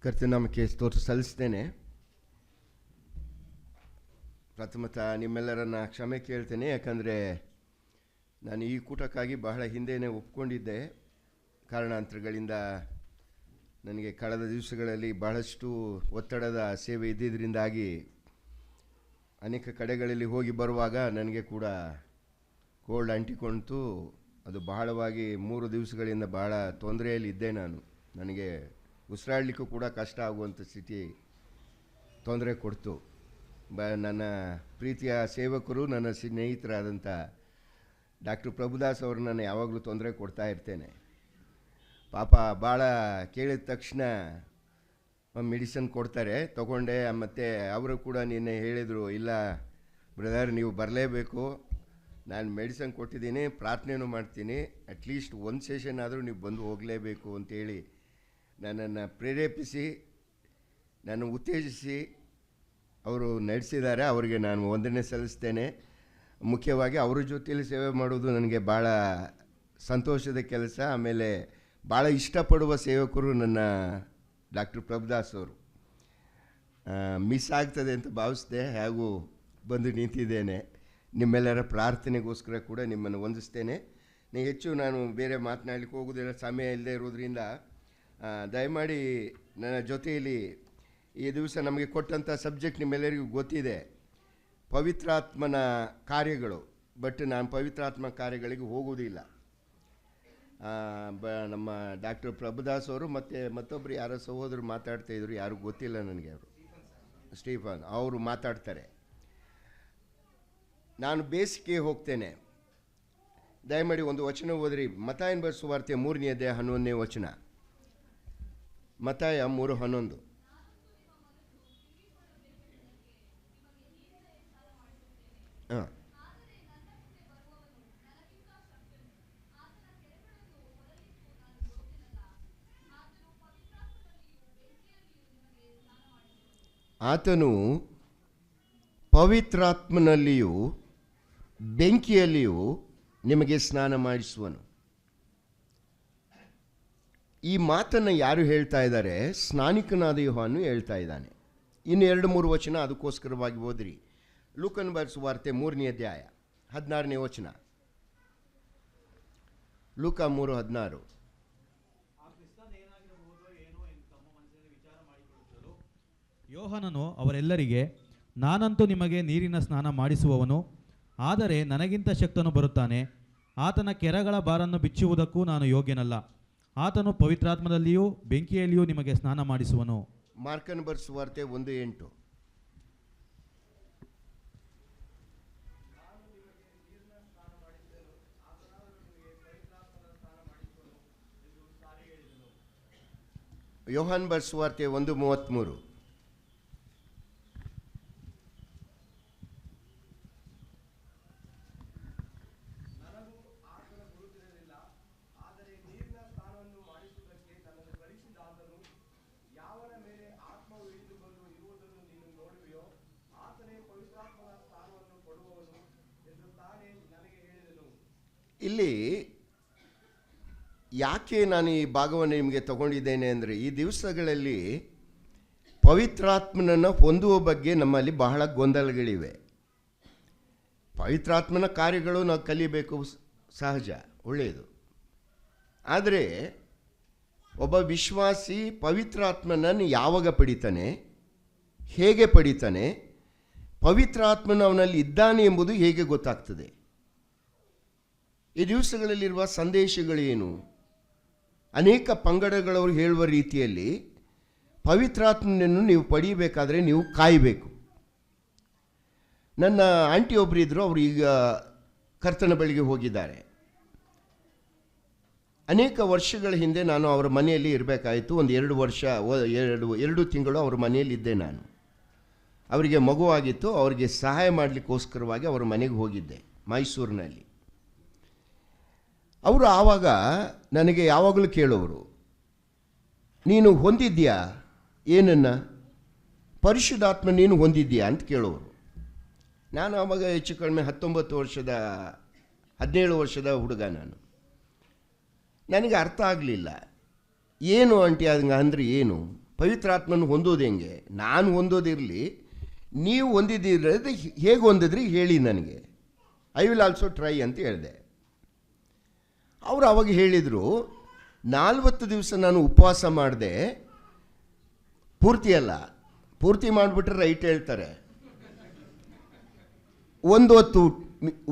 ಕರ್ತನಾಮಕ್ಕೆ ಸ್ತೋತ್ರ ಸಲ್ಲಿಸ್ತೇನೆ. ಪ್ರಥಮತಃ ನಿಮ್ಮೆಲ್ಲರನ್ನ ಕ್ಷಮೆ ಕೇಳ್ತೇನೆ, ಯಾಕಂದರೆ ನಾನು ಈ ಕೂಟಕ್ಕಾಗಿ ಬಹಳ ಹಿಂದೆಯೇ ಒಪ್ಕೊಂಡಿದ್ದೆ. ಕಾರಣಾಂತರಗಳಿಂದ ನನಗೆ ಕಳೆದ ದಿವಸಗಳಲ್ಲಿ ಬಹಳಷ್ಟು ಒತ್ತಡದ ಸೇವೆ ಇದ್ದಿದ್ದರಿಂದಾಗಿ ಅನೇಕ ಕಡೆಗಳಲ್ಲಿ ಹೋಗಿ ಬರುವಾಗ ನನಗೆ ಕೂಡ ಕೋಲ್ಡ್ ಅಂಟಿಕೊಂಡಿತು. ಅದು ಬಹಳವಾಗಿ 3 ದಿವಸಗಳಿಂದ ಬಹಳ ತೊಂದರೆಯಲ್ಲಿ ಇದ್ದೆ. ನನಗೆ ಉಸಿರಾಡಲಿಕ್ಕೂ ಕೂಡ ಕಷ್ಟ ಆಗುವಂಥ ಸ್ಥಿತಿ ತೊಂದರೆ ಕೊಡ್ತು. ನನ್ನ ಪ್ರೀತಿಯ ಸೇವಕರು, ನನ್ನ ಸ್ನೇಹಿತರಾದಂಥ ಡಾಕ್ಟರ್ ಪ್ರಭುದಾಸ್ ಅವರು ನಾನು ಯಾವಾಗಲೂ ತೊಂದರೆ ಕೊಡ್ತಾ ಇರ್ತೇನೆ. ಪಾಪ ಭಾಳ ಕೇಳಿದ ತಕ್ಷಣ ಮೆಡಿಸಿನ್ ಕೊಡ್ತಾರೆ, ತಗೊಂಡೆ. ಮತ್ತು ಅವರು ಕೂಡ ನಿನ್ನೆ ಹೇಳಿದರು, ಇಲ್ಲ ಬ್ರದರ್ ನೀವು ಬರಲೇಬೇಕು, ನಾನು ಮೆಡಿಸಿನ್ ಕೊಟ್ಟಿದ್ದೀನಿ, ಪ್ರಾರ್ಥನೆಯೂ ಮಾಡ್ತೀನಿ, ಅಟ್ಲೀಸ್ಟ್ ಒಂದು ಸೆಷನ್ ಆದರೂ ನೀವು ಬಂದು ಹೋಗಲೇಬೇಕು ಅಂತೇಳಿ ನನ್ನನ್ನು ಪ್ರೇರೇಪಿಸಿ, ನನ್ನ ಉತ್ತೇಜಿಸಿ ಅವರು ನಡೆಸಿದ್ದಾರೆ. ಅವರಿಗೆ ನಾನು ವಂದನೆ ಸಲ್ಲಿಸ್ತೇನೆ. ಮುಖ್ಯವಾಗಿ ಅವರ ಜೊತೆಯಲ್ಲಿ ಸೇವೆ ಮಾಡೋದು ನನಗೆ ಭಾಳ ಸಂತೋಷದ ಕೆಲಸ. ಆಮೇಲೆ ಭಾಳ ಇಷ್ಟಪಡುವ ಸೇವಕರು ನನ್ನ ಡಾಕ್ಟರ್ ಪ್ರಭುದಾಸ್ ಅವರು. ಮಿಸ್ ಆಗ್ತದೆ ಅಂತ ಭಾವಿಸಿದೆ, ಹೇಗೂ ಬಂದು ನಿಂತಿದ್ದೇನೆ. ನಿಮ್ಮೆಲ್ಲರ ಪ್ರಾರ್ಥನೆಗೋಸ್ಕರ ಕೂಡ ನಿಮ್ಮನ್ನು ವಂದಿಸ್ತೇನೆ. ಹೆಚ್ಚು ನಾನು ಬೇರೆ ಮಾತನಾಡಲಿಕ್ಕೆ ಹೋಗೋದಿಲ್ಲ, ಸಮಯ ಇಲ್ಲದೆ ಇರೋದ್ರಿಂದ ದಯಮಾಡಿ ನನ್ನ ಜೊತೆಯಲ್ಲಿ ಈ ದಿವಸ ನಮಗೆ ಕೊಟ್ಟಂಥ ಸಬ್ಜೆಕ್ಟ್ ನಿಮ್ಮೆಲ್ಲರಿಗೂ ಗೊತ್ತಿದೆ, ಪವಿತ್ರಾತ್ಮನ ಕಾರ್ಯಗಳು. ಬಟ್ ನಾನು ಪವಿತ್ರಾತ್ಮ ಕಾರ್ಯಗಳಿಗೆ ಹೋಗುವುದಿಲ್ಲ. ನಮ್ಮ ಡಾಕ್ಟರ್ ಪ್ರಭುದಾಸ್ ಅವರು ಮತ್ತು ಮತ್ತೊಬ್ಬರು ಯಾರೋ ಸಹೋದರು ಮಾತಾಡ್ತಾಯಿದ್ರು, ಯಾರು ಗೊತ್ತಿಲ್ಲ ನನಗೆ, ಅವರು ಸ್ಟೀಫನ್ ಅವರು ಮಾತಾಡ್ತಾರೆ. ನಾನು ಬೇಸಿಗೆ ಹೋಗ್ತೇನೆ. ದಯಮಾಡಿ ಒಂದು ವಚನ ಓದ್ರಿ. ಮತ್ತಾಯನ ಬರೆದ ಸುವಾರ್ತೆ 3ನೇ ಅಧ್ಯಾಯ 11ನೇ ವಚನ. ಮತ್ತಾಯ 3:11. ಹಾಂ, ಆತನು ಪವಿತ್ರಾತ್ಮನಲ್ಲಿಯೂ ಬೆಂಕಿಯಲ್ಲಿಯೂ ನಿಮಗೆ ಸ್ನಾನ ಮಾಡಿಸುವನು. ಈ ಮಾತನ್ನು ಯಾರು ಹೇಳ್ತಾ ಇದ್ದಾರೆ? ಸ್ನಾನಿಕನಾದ ಯೋಹಾನನು ಹೇಳ್ತಾ ಇದ್ದಾನೆ. ಇನ್ನು 2-3 ವಚನ ಅದಕ್ಕೋಸ್ಕರವಾಗಿ ಓದ್ರಿ. ಲೂಕನ ಬರೆದ ಸುವಾರ್ತೆ 3ನೇ ಅಧ್ಯಾಯ 16ನೇ ವಚನ. ಲೂಕ 3:16. ಯೋಹಾನನು ಅವರೆಲ್ಲರಿಗೆ, ನಾನಂತೂ ನಿಮಗೆ ನೀರಿನ ಸ್ನಾನ ಮಾಡಿಸುವವನು, ಆದರೆ ನನಗಿಂತ ಶಕ್ತನು ಬರುತ್ತಾನೆ, ಆತನ ಕೆರಗಳ ಬಾರನ್ನು ಬಿಚ್ಚುವುದಕ್ಕೂ ನಾನು ಯೋಗ್ಯನಲ್ಲ. ಆತನು ಪವಿತ್ರಾತ್ಮದಲ್ಲಿಯೂ ಬೆಂಕಿಯಲ್ಲಿಯೂ ನಿಮಗೆ ಸ್ನಾನ ಮಾಡಿಸುವನು. ಮಾರ್ಕನ ಬರೆದ ಸುವಾರ್ತೆ 1:8. ಯೋಹಾನ್ ಬರೆದ ಸುವಾರ್ತೆ 1:33. ಇಲ್ಲಿ ಯಾಕೆ ನಾನು ಈ ಭಾಗವನ್ನು ನಿಮಗೆ ತಗೊಂಡಿದ್ದೇನೆ ಅಂದರೆ, ಈ ದಿವಸಗಳಲ್ಲಿ ಪವಿತ್ರಾತ್ಮನನ್ನು ಹೊಂದುವ ಬಗ್ಗೆ ನಮ್ಮಲ್ಲಿ ಬಹಳ ಗೊಂದಲಗಳಿವೆ. ಪವಿತ್ರಾತ್ಮನ ಕಾರ್ಯಗಳು ನಾವು ಕಲಿಬೇಕು, ಸಹಜ, ಒಳ್ಳೆಯದು. ಆದರೆ ಒಬ್ಬ ವಿಶ್ವಾಸಿ ಪವಿತ್ರಾತ್ಮನನ್ನು ಯಾವಾಗ ಪಡಿತಾನೆ, ಹೇಗೆ ಪಡಿತಾನೆ, ಪವಿತ್ರಾತ್ಮನ ಅವನಲ್ಲಿ ಇದ್ದಾನೆ ಎಂಬುದು ಹೇಗೆ ಗೊತ್ತಾಗ್ತದೆ? ಈ ದಿವಸಗಳಲ್ಲಿರುವ ಸಂದೇಶಗಳೇನು? ಅನೇಕ ಪಂಗಡಗಳವರು ಹೇಳುವ ರೀತಿಯಲ್ಲಿ ಪವಿತ್ರಾತ್ಮನನ್ನು ನೀವು ಪಡೆಯಬೇಕಾದ್ರೆ ನೀವು ಕಾಯಬೇಕು. ನನ್ನ ಆಂಟಿ ಒಬ್ಬರು ಇದ್ದರು, ಅವರು ಈಗ ಕರ್ತನ ಬಳಿಗೆ ಹೋಗಿದ್ದಾರೆ. ಅನೇಕ ವರ್ಷಗಳ ಹಿಂದೆ ನಾನು ಅವರ ಮನೆಯಲ್ಲಿ ಇರಬೇಕಾಯಿತು. ಒಂದು 2 ತಿಂಗಳು ಅವರ ಮನೆಯಲ್ಲಿ ಇದ್ದೆ ನಾನು. ಅವರಿಗೆ ಮಗುವಾಗಿತ್ತು. ಅವರಿಗೆ ಸಹಾಯ ಮಾಡಲಿಕ್ಕೋಸ್ಕರವಾಗಿ ಅವರ ಮನೆಗೆ ಹೋಗಿದ್ದೆ ಮೈಸೂರಿನಲ್ಲಿ. ಅವರು ಆವಾಗ ನನಗೆ ಯಾವಾಗಲೂ ಕೇಳೋರು, ನೀನು ಹೊಂದಿದ್ಯಾ ಏನನ್ನು? ಪರಿಶುದ್ಧಾತ್ಮ ನೀನು ಹೊಂದಿದ್ಯಾ ಅಂತ ಕೇಳೋರು. ನಾನು ಆವಾಗ ಹೆಚ್ಚು ಕಡಿಮೆ 17 ವರ್ಷದ ಹುಡುಗ. ನನಗೆ ಅರ್ಥ ಆಗಲಿಲ್ಲ. ಏನು ಆಂಟಿ ಅದಂಗೆ ಅಂದರೆ ಏನು? ಪವಿತ್ರಾತ್ಮನ ಹೊಂದೋದು ಹೆಂಗೆ? ನಾನು ಹೊಂದೋದಿರಲಿ, ನೀವು ಹೊಂದಿದ್ದೀರದು ಹೇಗೆ ಹೊಂದಿದ್ರಿ ಹೇಳಿ ನನಗೆ. ಐ ವಿಲ್ ಆಲ್ಸೋ ಟ್ರೈ ಅಂತ ಹೇಳಿದೆ. ಅವರು ಅವಾಗ ಹೇಳಿದರು, 40 ದಿವಸ ನಾನು ಉಪವಾಸ ಮಾಡಿದೆ. ಪೂರ್ತಿ ಮಾಡಿಬಿಟ್ರೆ ರೈಟ್ ಹೇಳ್ತಾರೆ.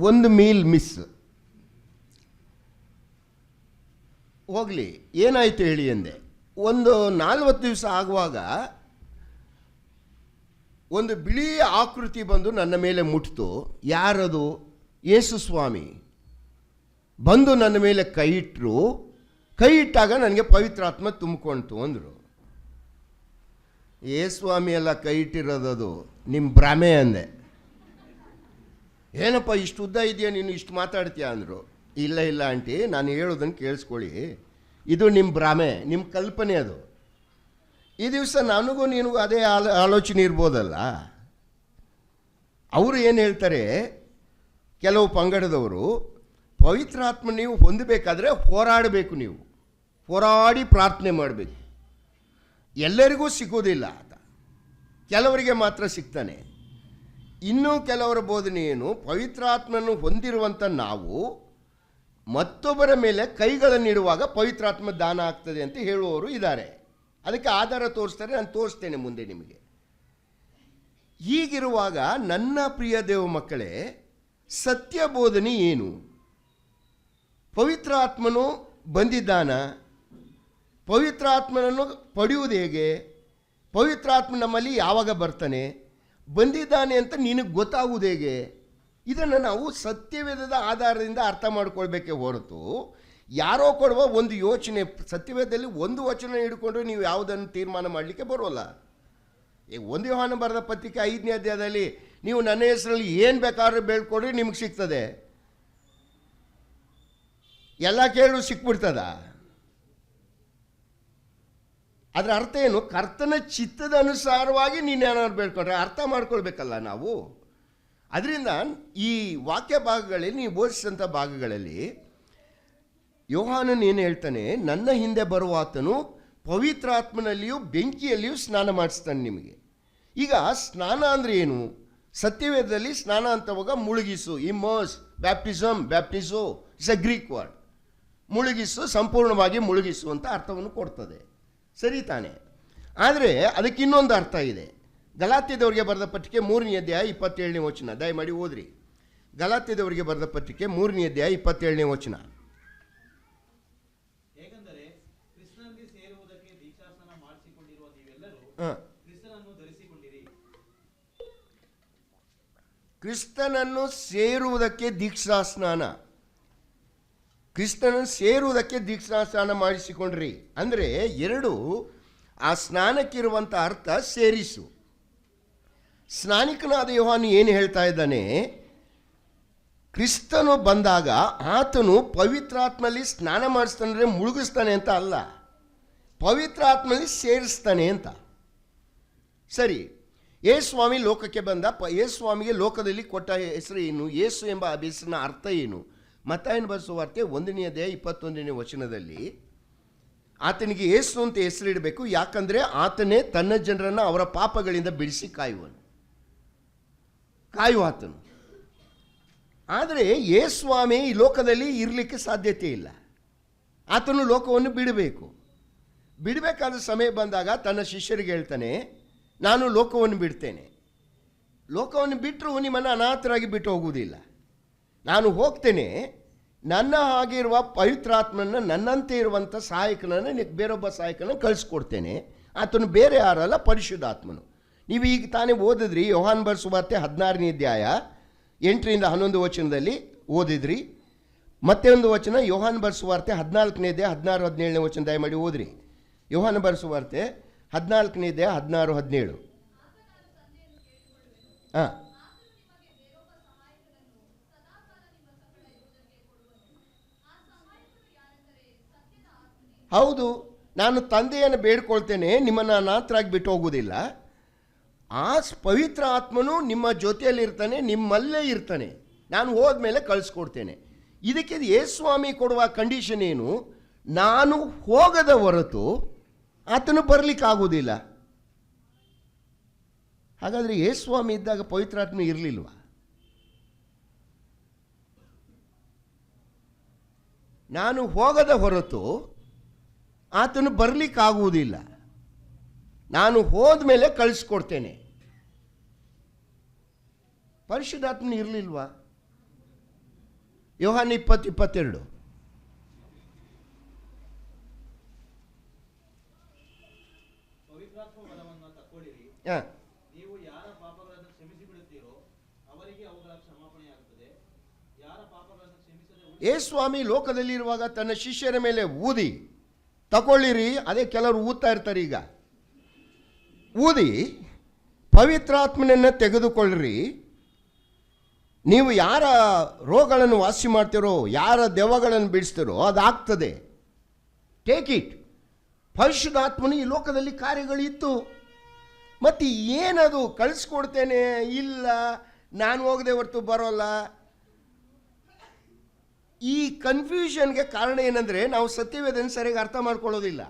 ಒಂದು ಮೀಲ್ ಮಿಸ್. ಹೋಗಲಿ, ಏನಾಯಿತು ಹೇಳಿ ಎಂದೆ. 40 ದಿವಸ ಆಗುವಾಗ ಒಂದು ಬಿಳಿ ಆಕೃತಿ ಬಂದು ನನ್ನ ಮೇಲೆ ಮುಟ್ಟಿತು. ಯಾರದು? ಯೇಸು ಸ್ವಾಮಿ ಬಂದು ನನ್ನ ಮೇಲೆ ಕೈ ಇಟ್ಟರು. ಕೈ ಇಟ್ಟಾಗ ನನಗೆ ಪವಿತ್ರಾತ್ಮ ತುಂಬಿಕೊಂತು ಅಂದರು. ಸ್ವಾಮಿ ಎಲ್ಲ ಕೈ ಇಟ್ಟಿರೋದದು ನಿಮ್ಮ ಭ್ರಮೆ ಅಂದೆ. ಏನಪ್ಪ ಇಷ್ಟು ಉದ್ದ ಇದೆಯಾ ನೀನು, ಇಷ್ಟು ಮಾತಾಡ್ತೀಯಾ ಅಂದರು. ಇಲ್ಲ ಆಂಟಿ, ನಾನು ಹೇಳೋದನ್ನು ಕೇಳಿಸ್ಕೊಳ್ಳಿ, ಇದು ನಿಮ್ಮ ಭ್ರಮೆ, ನಿಮ್ಮ ಕಲ್ಪನೆ ಅದು. ಈ ದಿವಸ ನನಗೂ ನಿನಗೂ ಅದೇ ಆಲೋಚನೆ ಇರ್ಬೋದಲ್ಲ. ಅವರು ಏನು ಹೇಳ್ತಾರೆ, ಕೆಲವು ಪಂಗಡದವರು, ಪವಿತ್ರಾತ್ಮ ನೀವು ಹೊಂದಬೇಕಾದ್ರೆ ಹೋರಾಡಬೇಕು, ನೀವು ಹೋರಾಡಿ ಪ್ರಾರ್ಥನೆ ಮಾಡಬೇಕು. ಎಲ್ಲರಿಗೂ ಸಿಗೋದಿಲ್ಲ ಆತ, ಕೆಲವರಿಗೆ ಮಾತ್ರ ಸಿಗ್ತಾನೆ. ಇನ್ನೂ ಕೆಲವರ ಬೋಧನೆ ಏನು, ಪವಿತ್ರಾತ್ಮನ್ನು ಹೊಂದಿರುವಂಥ ನಾವು ಮತ್ತೊಬ್ಬರ ಮೇಲೆ ಕೈಗಳನ್ನಿಡುವಾಗ ಪವಿತ್ರಾತ್ಮ ದಾನ ಆಗ್ತದೆ ಅಂತ ಹೇಳುವವರು ಇದ್ದಾರೆ. ಅದಕ್ಕೆ ಆಧಾರ ತೋರಿಸ್ತಾರೆ, ನಾನು ತೋರಿಸ್ತೇನೆ ಮುಂದೆ ನಿಮಗೆ. ಹೀಗಿರುವಾಗ ನನ್ನ ಪ್ರಿಯ ದೇವ ಮಕ್ಕಳೇ, ಸತ್ಯ ಬೋಧನೆ ಏನು? ಪವಿತ್ರಾತ್ಮನು ಬಂದಿದ್ದಾನ? ಪವಿತ್ರಾತ್ಮನನ್ನು ಪಡೆಯುವುದು ಹೇಗೆ? ಪವಿತ್ರಾತ್ಮ ನಮ್ಮಲ್ಲಿ ಯಾವಾಗ ಬರ್ತಾನೆ? ಬಂದಿದ್ದಾನೆ ಅಂತ ನಿನಗೆ ಗೊತ್ತಾಗುವುದು ಹೇಗೆ? ಇದನ್ನು ನಾವು ಸತ್ಯವೇದದ ಆಧಾರದಿಂದ ಅರ್ಥ ಮಾಡ್ಕೊಳ್ಬೇಕೇ ಹೊರತು ಯಾರೋ ಕೊಡುವ ಒಂದು ಯೋಚನೆ, ಸತ್ಯವೇದದಲ್ಲಿ ಒಂದು ವಚನ ಹಿಡ್ಕೊಂಡು ನೀವು ಯಾವುದನ್ನು ತೀರ್ಮಾನ ಮಾಡಲಿಕ್ಕೆ ಬರೋಲ್ಲ. ಈಗ 1 ಯೋಹಾನ ಬರೆದ ಪತ್ರಿಕೆ 5ನೇ ಅಧ್ಯಾಯದಲ್ಲಿ ನೀವು ನನ್ನ ಹೆಸರಲ್ಲಿ ಏನು ಬೇಕಾದ್ರೂ ಬೇಡ್ಕೊಡ್ರಿ ನಿಮ್ಗೆ ಸಿಗ್ತದೆ. ಎಲ್ಲ ಕೇಳು ಸಿಕ್ಬಿಡ್ತದ? ಅದರ ಅರ್ಥ ಏನು? ಕರ್ತನ ಚಿತ್ತದ ಅನುಸಾರವಾಗಿ ನೀನೇನಾದ್ರು ಬೇಡ್ಕೊಂಡ್ರೆ ಅರ್ಥ ಮಾಡ್ಕೊಳ್ಬೇಕಲ್ಲ ನಾವು. ಅದರಿಂದ ಈ ವಾಕ್ಯ ಭಾಗಗಳಲ್ಲಿ, ನೀವು ಬೋಧಿಸಿದಂಥ ಭಾಗಗಳಲ್ಲಿ ಯೋಹಾನನ್ ಏನು ಹೇಳ್ತಾನೆ, ನನ್ನ ಹಿಂದೆ ಬರುವಾತನು ಪವಿತ್ರಾತ್ಮನಲ್ಲಿಯೂ ಬೆಂಕಿಯಲ್ಲಿಯೂ ಸ್ನಾನ ಮಾಡಿಸ್ತಾನೆ ನಿಮಗೆ. ಈಗ ಸ್ನಾನ ಅಂದರೆ ಏನು? ಸತ್ಯವೇದದಲ್ಲಿ ಸ್ನಾನ ಅಂತವಾಗ ಮುಳುಗಿಸು, ಇಮರ್ಸ್, ಬ್ಯಾಪ್ಟಿಸೋ ಇಟ್ಸ್ ಎ ಗ್ರೀಕ್ ವರ್ಡ್. ಮುಳುಗಿಸು, ಸಂಪೂರ್ಣವಾಗಿ ಮುಳುಗಿಸು ಅಂತ ಅರ್ಥವನ್ನು ಕೊಡ್ತದೆ, ಸರಿ ತಾನೆ? ಆದರೆ ಅದಕ್ಕೆ ಇನ್ನೊಂದು ಅರ್ಥ ಇದೆ. ಗಲಾತ್ಯದವರಿಗೆ ಬರೆದ ಪತ್ರಿಕೆ 3ನೇ ಅಧ್ಯಾಯ 27ನೇ ವಚನ, ದಯಮಾಡಿ ಓದ್ರಿ. ಗಲಾತ್ಯದವರಿಗೆ ಬರೆದ ಪತ್ರಿಕೆ 3ನೇ ಅಧ್ಯಾಯ 27ನೇ ವಚನ. ಹೇಗೆಂದರೆ ಕ್ರಿಸ್ತನಲ್ಲಿ ಸೇರುವುದಕ್ಕೆ ದೀಕ್ಷಾಸ್ನಾನ ಮಾಡಿಸಿಕೊಂಡಿರುವ ನೀವೆಲ್ಲರೂ ಕ್ರಿಸ್ತನನ್ನು ಧರಿಸಿಕೊಂಡಿರಿ. ಕ್ರಿಸ್ತನನ್ನು ಸೇರುವುದಕ್ಕೆ ದೀಕ್ಷಾಸ್ನಾನ, ಕ್ರಿಸ್ತನನ್ನು ಸೇರುವುದಕ್ಕೆ ದೀಕ್ಷಾಸ್ನಾನ ಮಾಡಿಸಿಕೊಂಡ್ರಿ ಅಂದರೆ ಎರಡು. ಆ ಸ್ನಾನಕ್ಕಿರುವಂಥ ಅರ್ಥ ಸೇರಿಸು. ಸ್ನಾನಿಕನಾದ ಯೋಹಾನು ಏನು ಹೇಳ್ತಾ ಇದ್ದಾನೆ, ಕ್ರಿಸ್ತನು ಬಂದಾಗ ಆತನು ಪವಿತ್ರಾತ್ಮಲ್ಲಿ ಸ್ನಾನ ಮಾಡಿಸ್ತಾನೆ, ಮುಳುಗಿಸ್ತಾನೆ ಅಂತ ಅಲ್ಲ, ಪವಿತ್ರಾತ್ಮಲ್ಲಿ ಸೇರಿಸ್ತಾನೆ ಅಂತ. ಸರಿ, ಯೇಸುಸ್ವಾಮಿ ಲೋಕಕ್ಕೆ ಬಂದ, ಯೇಸುಸ್ವಾಮಿಗೆ ಲೋಕದಲ್ಲಿ ಕೊಟ್ಟ ಹೆಸರು ಏನು? ಯೇಸು ಎಂಬ ಹೆಸರಿನ ಅರ್ಥ ಏನು? ಮತ್ತಾಯನ ಬರೆಸುವ ವಾರ್ತೆ 1ನೇ ಅಧ್ಯಾಯ 21ನೇ ವಚನದಲ್ಲಿ ಆತನಿಗೆ ಯೇಸು ಅಂತ ಹೆಸರಿಡಬೇಕು, ಯಾಕಂದರೆ ಆತನೇ ತನ್ನ ಜನರನ್ನು ಅವರ ಪಾಪಗಳಿಂದ ಬಿಡಿಸಿ ಕಾಯುವಾತನು. ಆದರೆ ಯೇಸುಸ್ವಾಮಿ ಈ ಲೋಕದಲ್ಲಿ ಇರಲಿಕ್ಕೆ ಸಾಧ್ಯತೆ ಇಲ್ಲ. ಆತನು ಲೋಕವನ್ನು ಬಿಡಬೇಕಾದ ಸಮಯ ಬಂದಾಗ ತನ್ನ ಶಿಷ್ಯರಿಗೆ ಹೇಳ್ತಾನೆ, ನಾನು ಲೋಕವನ್ನು ಬಿಡ್ತೇನೆ. ಲೋಕವನ್ನು ಬಿಟ್ಟರೂ ನಿಮ್ಮನ್ನು ಅನಾಥರಾಗಿ ಬಿಟ್ಟು ಹೋಗುವುದಿಲ್ಲ. ನಾನು ಹೋಗ್ತೇನೆ, ನನ್ನ ಹಾಗಿರುವ ಪವಿತ್ರಾತ್ಮನ, ನನ್ನಂತೆ ಇರುವಂಥ ಸಹಾಯಕನನ್ನು, ಬೇರೊಬ್ಬ ಸಹಾಯಕನನ್ನು ಕಳಿಸ್ಕೊಡ್ತೇನೆ. ಆತನು ಬೇರೆ ಯಾರಲ್ಲ, ಪರಿಶುದ್ಧಾತ್ಮನು. ನೀವು ಈಗ ತಾನೇ ಓದಿದ್ರಿ, ಯೋಹಾನ್ ಬರೆಸುವ ವಾರ್ತೆ 16ನೇ ಅಧ್ಯಾಯ 8ರಿಂದ 11 ವಚನದಲ್ಲಿ ಓದಿದ್ರಿ. ಮತ್ತೆ ಒಂದು ವಚನ ಯೋಹಾನ್ ಬರೆಸುವ ವಾರ್ತೆ 14ನೇ ಅಧ್ಯಾಯ 16, 17ನೇ ವಚನ ದಯಮಾಡಿ ಓದ್ರಿ. ಯೋಹಾನ್ ಬರೆಸುವ ವಾರ್ತೆ 14ನೇ ಅಧ್ಯಾಯ 16, 17. ಹಾಂ, ಹೌದು, ನಾನು ತಂದೆಯನ್ನು ಬೇಡ್ಕೊಳ್ತೇನೆ, ನಿಮ್ಮನ್ನು ಅನಾಥರಾಗಿ ಬಿಟ್ಟು ಹೋಗುವುದಿಲ್ಲ. ಆ ಪವಿತ್ರ ಆತ್ಮನು ನಿಮ್ಮ ಜೊತೆಯಲ್ಲಿರ್ತಾನೆ, ನಿಮ್ಮಲ್ಲೇ ಇರ್ತಾನೆ. ನಾನು ಹೋದ್ಮೇಲೆ ಕಳಿಸ್ಕೊಡ್ತೇನೆ. ಇದಕ್ಕೆ ಯೇಸುಸ್ವಾಮಿ ಕೊಡುವ ಕಂಡೀಷನ್ ಏನು? ನಾನು ಹೋಗದ ಹೊರತು ಆತನು ಬರಲಿಕ್ಕಾಗೋದಿಲ್ಲ. ಹಾಗಾದರೆ ಯೇಸುಸ್ವಾಮಿ ಇದ್ದಾಗ ಪವಿತ್ರಾತ್ಮ ಇರಲಿಲ್ವಾ? ನಾನು ಹೋಗದ ಹೊರತು ಆತನು ಬರಲಿಕ್ಕಾಗುವುದಿಲ್ಲ. ನಾನು ಹೋದ ಮೇಲೆ ಕಳಿಸ್ಕೊಡ್ತೇನೆ. ಪರಿಶುದ್ಧಾತ್ಮನ ಇರಲಿಲ್ವಾ? ಯೋಹಾನ 20:22. ನೀವು ಯಾರ ಪಾಪಗಳನ್ನು ಕ್ಷಮಿಸಿ ಬಿಡುತ್ತೀರೋ ಅವರಿಗೆ ಅವುಗಳ ಕ್ಷಮಾಪಣೆಯಾಗುತ್ತದೆ. ಯಾರ ಪಾಪಗಳನ್ನು ಕ್ಷಮಿಸದೆ ಯೇಸುಸ್ವಾಮಿ ಲೋಕದಲ್ಲಿರುವಾಗ ತನ್ನ ಶಿಷ್ಯರ ಮೇಲೆ ಊದಿ ತಗೊಳ್ಳಿರಿ, ಅದೇ ಕೆಲವರು ಊದ್ತಾ ಇರ್ತಾರೆ ಈಗ, ಊದಿ ಪವಿತ್ರಾತ್ಮನನ್ನು ತೆಗೆದುಕೊಳ್ಳ್ರಿ, ನೀವು ಯಾರ ರೋಗಗಳನ್ನು ವಾಸಿ ಮಾಡ್ತೀರೋ, ಯಾರ ದೆವ್ವಗಳನ್ನು ಬಿಡಿಸ್ತೀರೋ ಅದಾಗ್ತದೆ, ಟೇಕ್ ಇಟ್. ಪರಿಶುದ್ಧಾತ್ಮನು ಈ ಲೋಕದಲ್ಲಿ ಕಾರ್ಯಗಳಿತ್ತು. ಮತ್ತು ಏನದು ಕಳಿಸ್ಕೊಡ್ತೇನೆ, ಇಲ್ಲ ನಾನು ಹೋಗದೆ ಹೊರತು ಬರೋಲ್ಲ. ಈ ಕನ್ಫ್ಯೂಷನ್ಗೆ ಕಾರಣ ಏನಂದರೆ ನಾವು ಸತ್ಯವೇದನ ಸರಿಯಾಗಿ ಅರ್ಥ ಮಾಡ್ಕೊಳ್ಳೋದಿಲ್ಲ.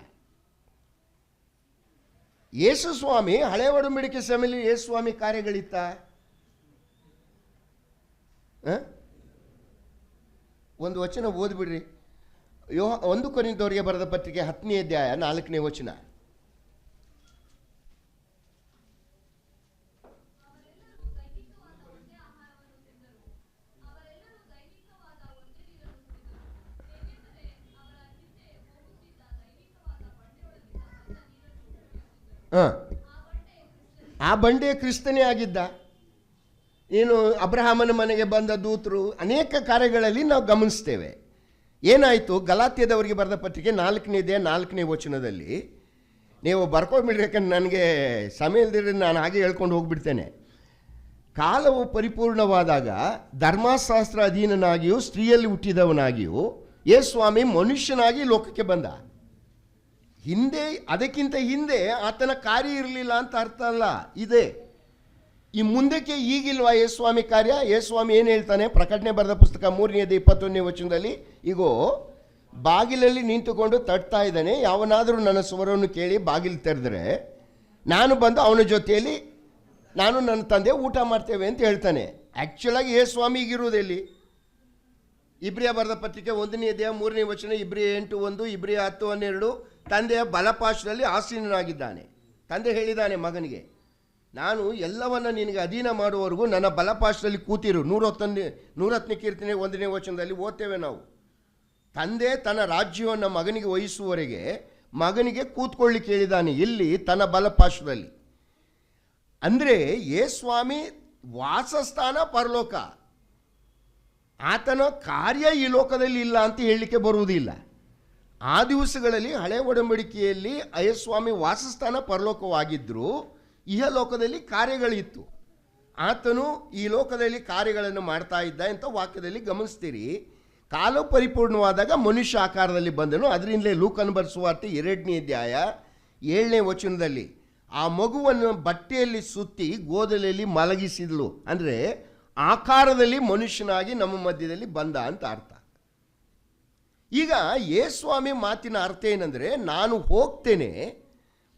ಯೇಸು ಸ್ವಾಮಿ ಹಳೆ ಒಡಂಬಡಿಕೆ ಸಮಯದಲ್ಲಿ ಯೇಸು ಸ್ವಾಮಿ ಕಾರ್ಯಗಳಿತ್ತ? ಒಂದು ವಚನ ಓದ್ಬಿಡ್ರಿ. 1 ಕೊರಿಂಥದವರಿಗೆ ಬರೆದ ಪತ್ರಿಕೆ 10ನೇ ಅಧ್ಯಾಯ 4ನೇ ವಚನ. ಆ ಬಂಡೆ ಕ್ರಿಸ್ತನೇ ಆಗಿದ್ದ. ಏನು ಅಬ್ರಹಾಮನ ಮನೆಗೆ ಬಂದ ದೂತರು ಅನೇಕ ಕಾರ್ಯಗಳಲ್ಲಿ ನಾವು ಗಮನಿಸ್ತೇವೆ. ಏನಾಯಿತು? ಗಲಾತ್ಯದವರಿಗೆ ಬರೆದ ಪತ್ರಿಕೆ 4ನೇ ಅಧ್ಯಾಯ 4ನೇ ವಚನದಲ್ಲಿ ನೀವು ಬರ್ಕೊಂಡ್ಬಿಡ್ರಿ, ಯಾಕಂದ್ರೆ ನನಗೆ ಸಮಯ ಇಲ್ದಿದ್ರೆ ನಾನು ಹಾಗೆ ಹೇಳ್ಕೊಂಡು ಹೋಗ್ಬಿಡ್ತೇನೆ. ಕಾಲವು ಪರಿಪೂರ್ಣವಾದಾಗ ಧರ್ಮಶಾಸ್ತ್ರ ಅಧೀನನಾಗಿಯೂ ಸ್ತ್ರೀಯಲ್ಲಿ ಹುಟ್ಟಿದವನಾಗಿಯೂ ಯೇಸುಸ್ವಾಮಿ ಮನುಷ್ಯನಾಗಿ ಲೋಕಕ್ಕೆ ಬಂದ. ಹಿಂದೆ, ಅದಕ್ಕಿಂತ ಹಿಂದೆ ಆತನ ಕಾರ್ಯ ಇರಲಿಲ್ಲ ಅಂತ ಅರ್ಥ ಅಲ್ಲ, ಇದೆ. ಈ ಮುಂದಕ್ಕೆ ಈಗಿಲ್ವಾ ಯೇಸುಸ್ವಾಮಿ ಕಾರ್ಯ? ಯೇಸುಸ್ವಾಮಿ ಏನು ಹೇಳ್ತಾನೆ? ಪ್ರಕಟಣೆ ಬರೆದ ಪುಸ್ತಕ 3ನೇ ಅಧ್ಯಾಯ 21ನೇ ವಚನದಲ್ಲಿ, ಈಗೋ ಬಾಗಿಲಲ್ಲಿ ನಿಂತುಕೊಂಡು ತಟ್ತಾ ಇದ್ದಾನೆ, ಯಾವನಾದರೂ ನನ್ನ ಸ್ವರವನ್ನು ಕೇಳಿ ಬಾಗಿಲು ತೆರೆದರೆ ನಾನು ಬಂದು ಅವನ ಜೊತೆಯಲ್ಲಿ ನಾನು ನನ್ನ ತಂದೆ ಊಟ ಮಾಡ್ತೇವೆ ಅಂತ ಹೇಳ್ತಾನೆ. ಆ್ಯಕ್ಚುಲಾಗಿ ಯೇಸುಸ್ವಾಮಿ ಈಗಿರುವುದೆಲ್ಲಿ? ಇಬ್ರಿಯ ಬರೆದ ಪತ್ರಿಕೆ 1ನೇ ಅಧ್ಯಾಯ 3ನೇ ವಚನ, ಇಬ್ರಿಯ 8:1, ಇಬ್ರಿಯ 10:12, ತಂದೆಯ ಬಲಪಾರ್ಶ್ವದಲ್ಲಿ ಆಸೀನನಾಗಿದ್ದಾನೆ. ತಂದೆ ಹೇಳಿದ್ದಾನೆ ಮಗನಿಗೆ, ನಾನು ಎಲ್ಲವನ್ನ ನಿನಗೆ ಅಧೀನ ಮಾಡುವವರೆಗೂ ನನ್ನ ಬಲಪಾರ್ಶ್ವದಲ್ಲಿ ಕೂತಿರು. 110ನೇ ಕೀರ್ತನೆ 1ನೇ ವಚನದಲ್ಲಿ ಓದ್ತೇವೆ ನಾವು. ತಂದೆ ತನ್ನ ರಾಜ್ಯವನ್ನು ಮಗನಿಗೆ ವಹಿಸುವವರೆಗೆ ಮಗನಿಗೆ ಕೂತ್ಕೊಳ್ಳಿಕ್ಕೆ ಹೇಳಿದ್ದಾನೆ, ಇಲ್ಲಿ ತನ್ನ ಬಲಪಾರ್ಶ್ವದಲ್ಲಿ. ಅಂದರೆ ಯೇಸುಸ್ವಾಮಿ ವಾಸಸ್ಥಾನ ಪರಲೋಕ, ಆತನ ಕಾರ್ಯ ಈ ಲೋಕದಲ್ಲಿ ಇಲ್ಲ ಅಂತ ಹೇಳಲಿಕ್ಕೆ ಬರುವುದಿಲ್ಲ. ಆ ದಿವಸಗಳಲ್ಲಿ ಹಳೆ ಒಡಂಬಡಿಕೆಯಲ್ಲಿ ಯೇಸುಸ್ವಾಮಿ ವಾಸಸ್ಥಾನ ಪರಲೋಕವಾಗಿದ್ದರೂ ಇಹಲೋಕದಲ್ಲಿ ಕಾರ್ಯಗಳಿತ್ತು. ಆತನು ಈ ಲೋಕದಲ್ಲಿ ಕಾರ್ಯಗಳನ್ನು ಮಾಡ್ತಾ ಇದ್ದ ಅಂತ ವಾಕ್ಯದಲ್ಲಿ ಗಮನಿಸ್ತೀರಿ. ಕಾಲ ಪರಿಪೂರ್ಣವಾದಾಗ ಮನುಷ್ಯ ಆಕಾರದಲ್ಲಿ ಬಂದನು. ಅದರಿಂದಲೇ ಲೂಕನ ಬರೆಸುವಾರ್ತೆ 2ನೇ ಅಧ್ಯಾಯ 7ನೇ ವಚನದಲ್ಲಿ ಆ ಮಗುವನ್ನು ಬಟ್ಟೆಯಲ್ಲಿ ಸುತ್ತಿ ಗೋದಲೆಯಲ್ಲಿ ಮಲಗಿಸಿದ್ಲು. ಅಂದರೆ ಆಕಾರದಲ್ಲಿ ಮನುಷ್ಯನಾಗಿ ನಮ್ಮ ಮಧ್ಯದಲ್ಲಿ ಬಂದ ಅಂತ ಅರ್ಥ. ಈಗ ಯೇಸುಸ್ವಾಮಿ ಮಾತಿನ ಅರ್ಥ ಏನಂದರೆ, ನಾನು ಹೋಗ್ತೇನೆ,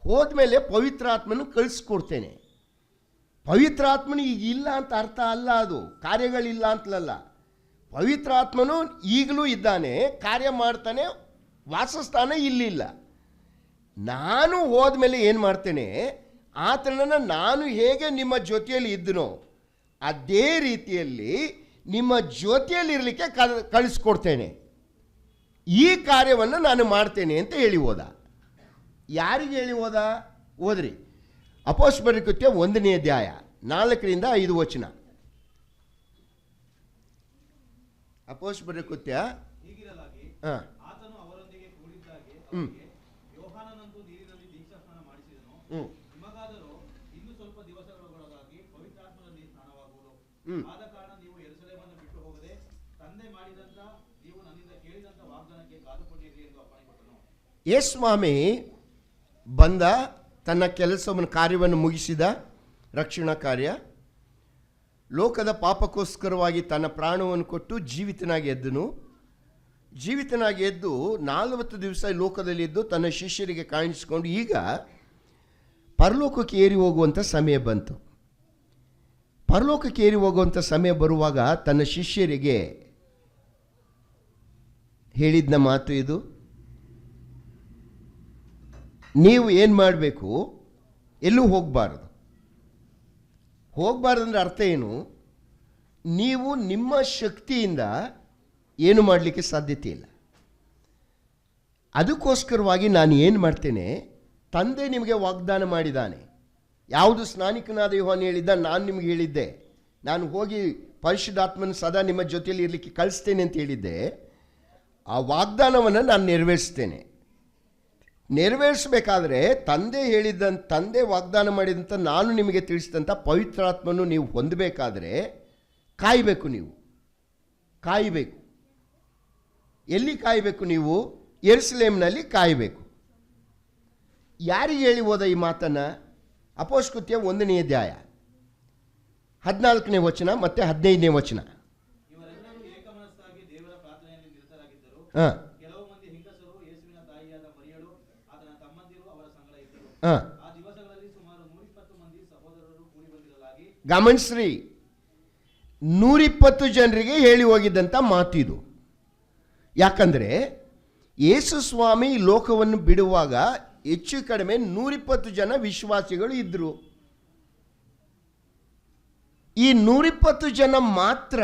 ಹೋದ್ಮೇಲೆ ಪವಿತ್ರಾತ್ಮನ ಕಳಿಸ್ಕೊಡ್ತೇನೆ. ಪವಿತ್ರಾತ್ಮನು ಈಗ ಇಲ್ಲ ಅಂತ ಅರ್ಥ ಅಲ್ಲ, ಅದು ಕಾರ್ಯಗಳಿಲ್ಲ ಅಂತಲಲ್ಲ. ಪವಿತ್ರಾತ್ಮನು ಈಗಲೂ ಇದ್ದಾನೆ, ಕಾರ್ಯ ಮಾಡ್ತಾನೆ, ವಾಸಸ್ಥಾನ ಇಲ್ಲಿಲ್ಲ. ನಾನು ಹೋದ್ಮೇಲೆ ಏನು ಮಾಡ್ತೇನೆ, ಆತನನ್ನು ನಾನು ಹೇಗೆ ನಿಮ್ಮ ಜೊತೆಯಲ್ಲಿ ಇದ್ದನೋ ಅದೇ ರೀತಿಯಲ್ಲಿ ನಿಮ್ಮ ಜೊತೆಯಲ್ಲಿ ಇರಲಿಕ್ಕೆ ಕಳಿಸ್ಕೊಡ್ತೇನೆ. ಈ ಕಾರ್ಯವನ್ನು ನಾನು ಮಾಡ್ತೇನೆ ಅಂತ ಹೇಳಿ ಹೋದ. ಯಾರಿಗೆ ಹೇಳಿ ಹೋದ? ಓದ್ರಿ, ಅಪೊಸ್ತಲರ ಕೃತ್ಯ 1ನೇ ಅಧ್ಯಾಯ 4ರಿಂದ 5 ವಚನ. ಅಪೊಸ್ತಲರ ಕೃತ್ಯ. ಹೀಗಿರಲಾಗಿ ಆತನು ಅವರೊಂದಿಗೆ ಕೂಡಿದ್ದಾಗೆ ಯೋಹಾನನಂತೂ ನೀರಿನಲ್ಲಿ ದೀಕ್ಷಾಸ್ನಾನ ಮಾಡಿಸಿದನು. ನಿಮಗಾದರೂ ಇನ್ನು ಸ್ವಲ್ಪ ದಿವಸಗಳೊಳಗಾಗಿ ಪವಿತ್ರಾತ್ಮನಲ್ಲಿ ಸ್ನಾನವಾಗುವುದು. ಆದ ಕಾರಣ ನೀವು ಯೆರೂಸಲೇಮನ್ನು ಬಿಟ್ಟು ಹೋಗದೆ ತಂದೆ ಮಾಡಿದಂತ ನೀವು ನನ್ನಿಂದ ಕೇಳಿದಂತ ವಾಗ್ದಾನಕ್ಕೆ ಕಾದುಕೊಂಡಿರಿ ಎಂದು ಅಪ್ಪಣೆ ಕೊಟ್ಟನು. ಯೇಸುಸ್ವಾಮಿ ಬಂದ, ತನ್ನ ಕೆಲಸವನ್ನು ಕಾರ್ಯವನ್ನು ಮುಗಿಸಿದ, ರಕ್ಷಣಾ ಕಾರ್ಯ. ಲೋಕದ ಪಾಪಕ್ಕೋಸ್ಕರವಾಗಿ ತನ್ನ ಪ್ರಾಣವನ್ನು ಕೊಟ್ಟು ಜೀವಿತನಾಗಿ ಎದ್ದನು. ಜೀವಿತನಾಗಿ ಎದ್ದು 40 ದಿವಸ ಲೋಕದಲ್ಲಿದ್ದು ತನ್ನ ಶಿಷ್ಯರಿಗೆ ಕಾಣಿಸಿಕೊಂಡು ಈಗ ಪರಲೋಕಕ್ಕೆ ಏರಿ ಹೋಗುವಂಥ ಸಮಯ ಬಂತು. ಪರಲೋಕಕ್ಕೆ ಏರಿ ಹೋಗುವಂಥ ಸಮಯ ಬರುವಾಗ ತನ್ನ ಶಿಷ್ಯರಿಗೆ ಹೇಳಿದ್ನ ಮಾತು ಇದು. ನೀವು ಏನು ಮಾಡಬೇಕು? ಎಲ್ಲೂ ಹೋಗಬಾರ್ದು. ಹೋಗಬಾರ್ದಂದ್ರೆ ಅರ್ಥ ಏನು? ನೀವು ನಿಮ್ಮ ಶಕ್ತಿಯಿಂದ ಏನು ಮಾಡಲಿಕ್ಕೆ ಸಾಧ್ಯತೆ ಇಲ್ಲ. ಅದಕ್ಕೋಸ್ಕರವಾಗಿ ನಾನು ಏನು ಮಾಡ್ತೇನೆ, ತಂದೆ ನಿಮಗೆ ವಾಗ್ದಾನ ಮಾಡಿದ್ದಾನೆ. ಯಾವುದು ಸ್ನಾನಿಕನಾದ ಯೋಹಾನ ಹೇಳಿದ್ದ, ನಾನು ನಿಮಗೆ ಹೇಳಿದ್ದೆ, ನಾನು ಹೋಗಿ ಪರಿಶುದ್ಧಾತ್ಮನ ಸದಾ ನಿಮ್ಮ ಜೊತೆಯಲ್ಲಿ ಇರಲಿಕ್ಕೆ ಕಳಿಸ್ತೇನೆ ಅಂತ ಹೇಳಿದ್ದೆ. ಆ ವಾಗ್ದಾನವನ್ನು ನಾನು ನೆರವೇರಿಸ್ತೇನೆ. ನೆರವೇರಿಸಬೇಕಾದ್ರೆ ತಂದೆ ವಾಗ್ದಾನ ಮಾಡಿದಂಥ ನಾನು ನಿಮಗೆ ತಿಳಿಸಿದಂಥ ಪವಿತ್ರಾತ್ಮನ್ನು ನೀವು ಹೊಂದಬೇಕಾದ್ರೆ ಕಾಯಬೇಕು. ನೀವು ಕಾಯಬೇಕು. ಎಲ್ಲಿ ಕಾಯಬೇಕು? ನೀವು ಯೆರೂಸಲೇಮಿನಲ್ಲಿ ಕಾಯಬೇಕು. ಯಾರಿಗೆ ಹೇಳಿ ಹೋದ ಈ ಮಾತನ್ನು? ಅಪೊಸ್ತಲಕೃತ್ಯ 1ನೇ ಅಧ್ಯಾಯ 14ನೇ ವಚನ ಮತ್ತು 15ನೇ ವಚನ. ಇವರೆಲ್ಲರೂ ಏಕಮನಸ್ಸಾಗಿ ದೇವರ ಪ್ರಾರ್ಥನೆಯಲ್ಲಿ ನಿರತರಾಗಿದ್ದರು. ಕೆಲವು ಮಂದಿ ಹೆಂಗಸರು, ಯೇಸುವಿನ ತಾಯಿಯಾದ ಮರಿಯಳು, ಆತನ ತಮ್ಮಂದಿರು ಅವರ ಸಂಗಡ ಇದ್ದರು. ಆ ದಿವಸಗಳಲ್ಲಿ ಸುಮಾರು 120 ಮಂದಿ ಸಹೋದರರು ಕೂಡಿ ಬಂದಿರಲಾಗಿ. ಗಮನಿಸ್ರಿ, 120 ಜನರಿಗೆ ಹೇಳಿ ಹೋಗಿದ್ದಂಥ ಮಾತಿದು. ಯಾಕಂದರೆ ಯೇಸು ಸ್ವಾಮಿ ಲೋಕವನ್ನು ಬಿಡುವಾಗ ಹೆಚ್ಚು ಕಡಿಮೆ 120 ಜನ ವಿಶ್ವಾಸಿಗಳು ಇದ್ದರು. ಈ 120 ಜನ ಮಾತ್ರ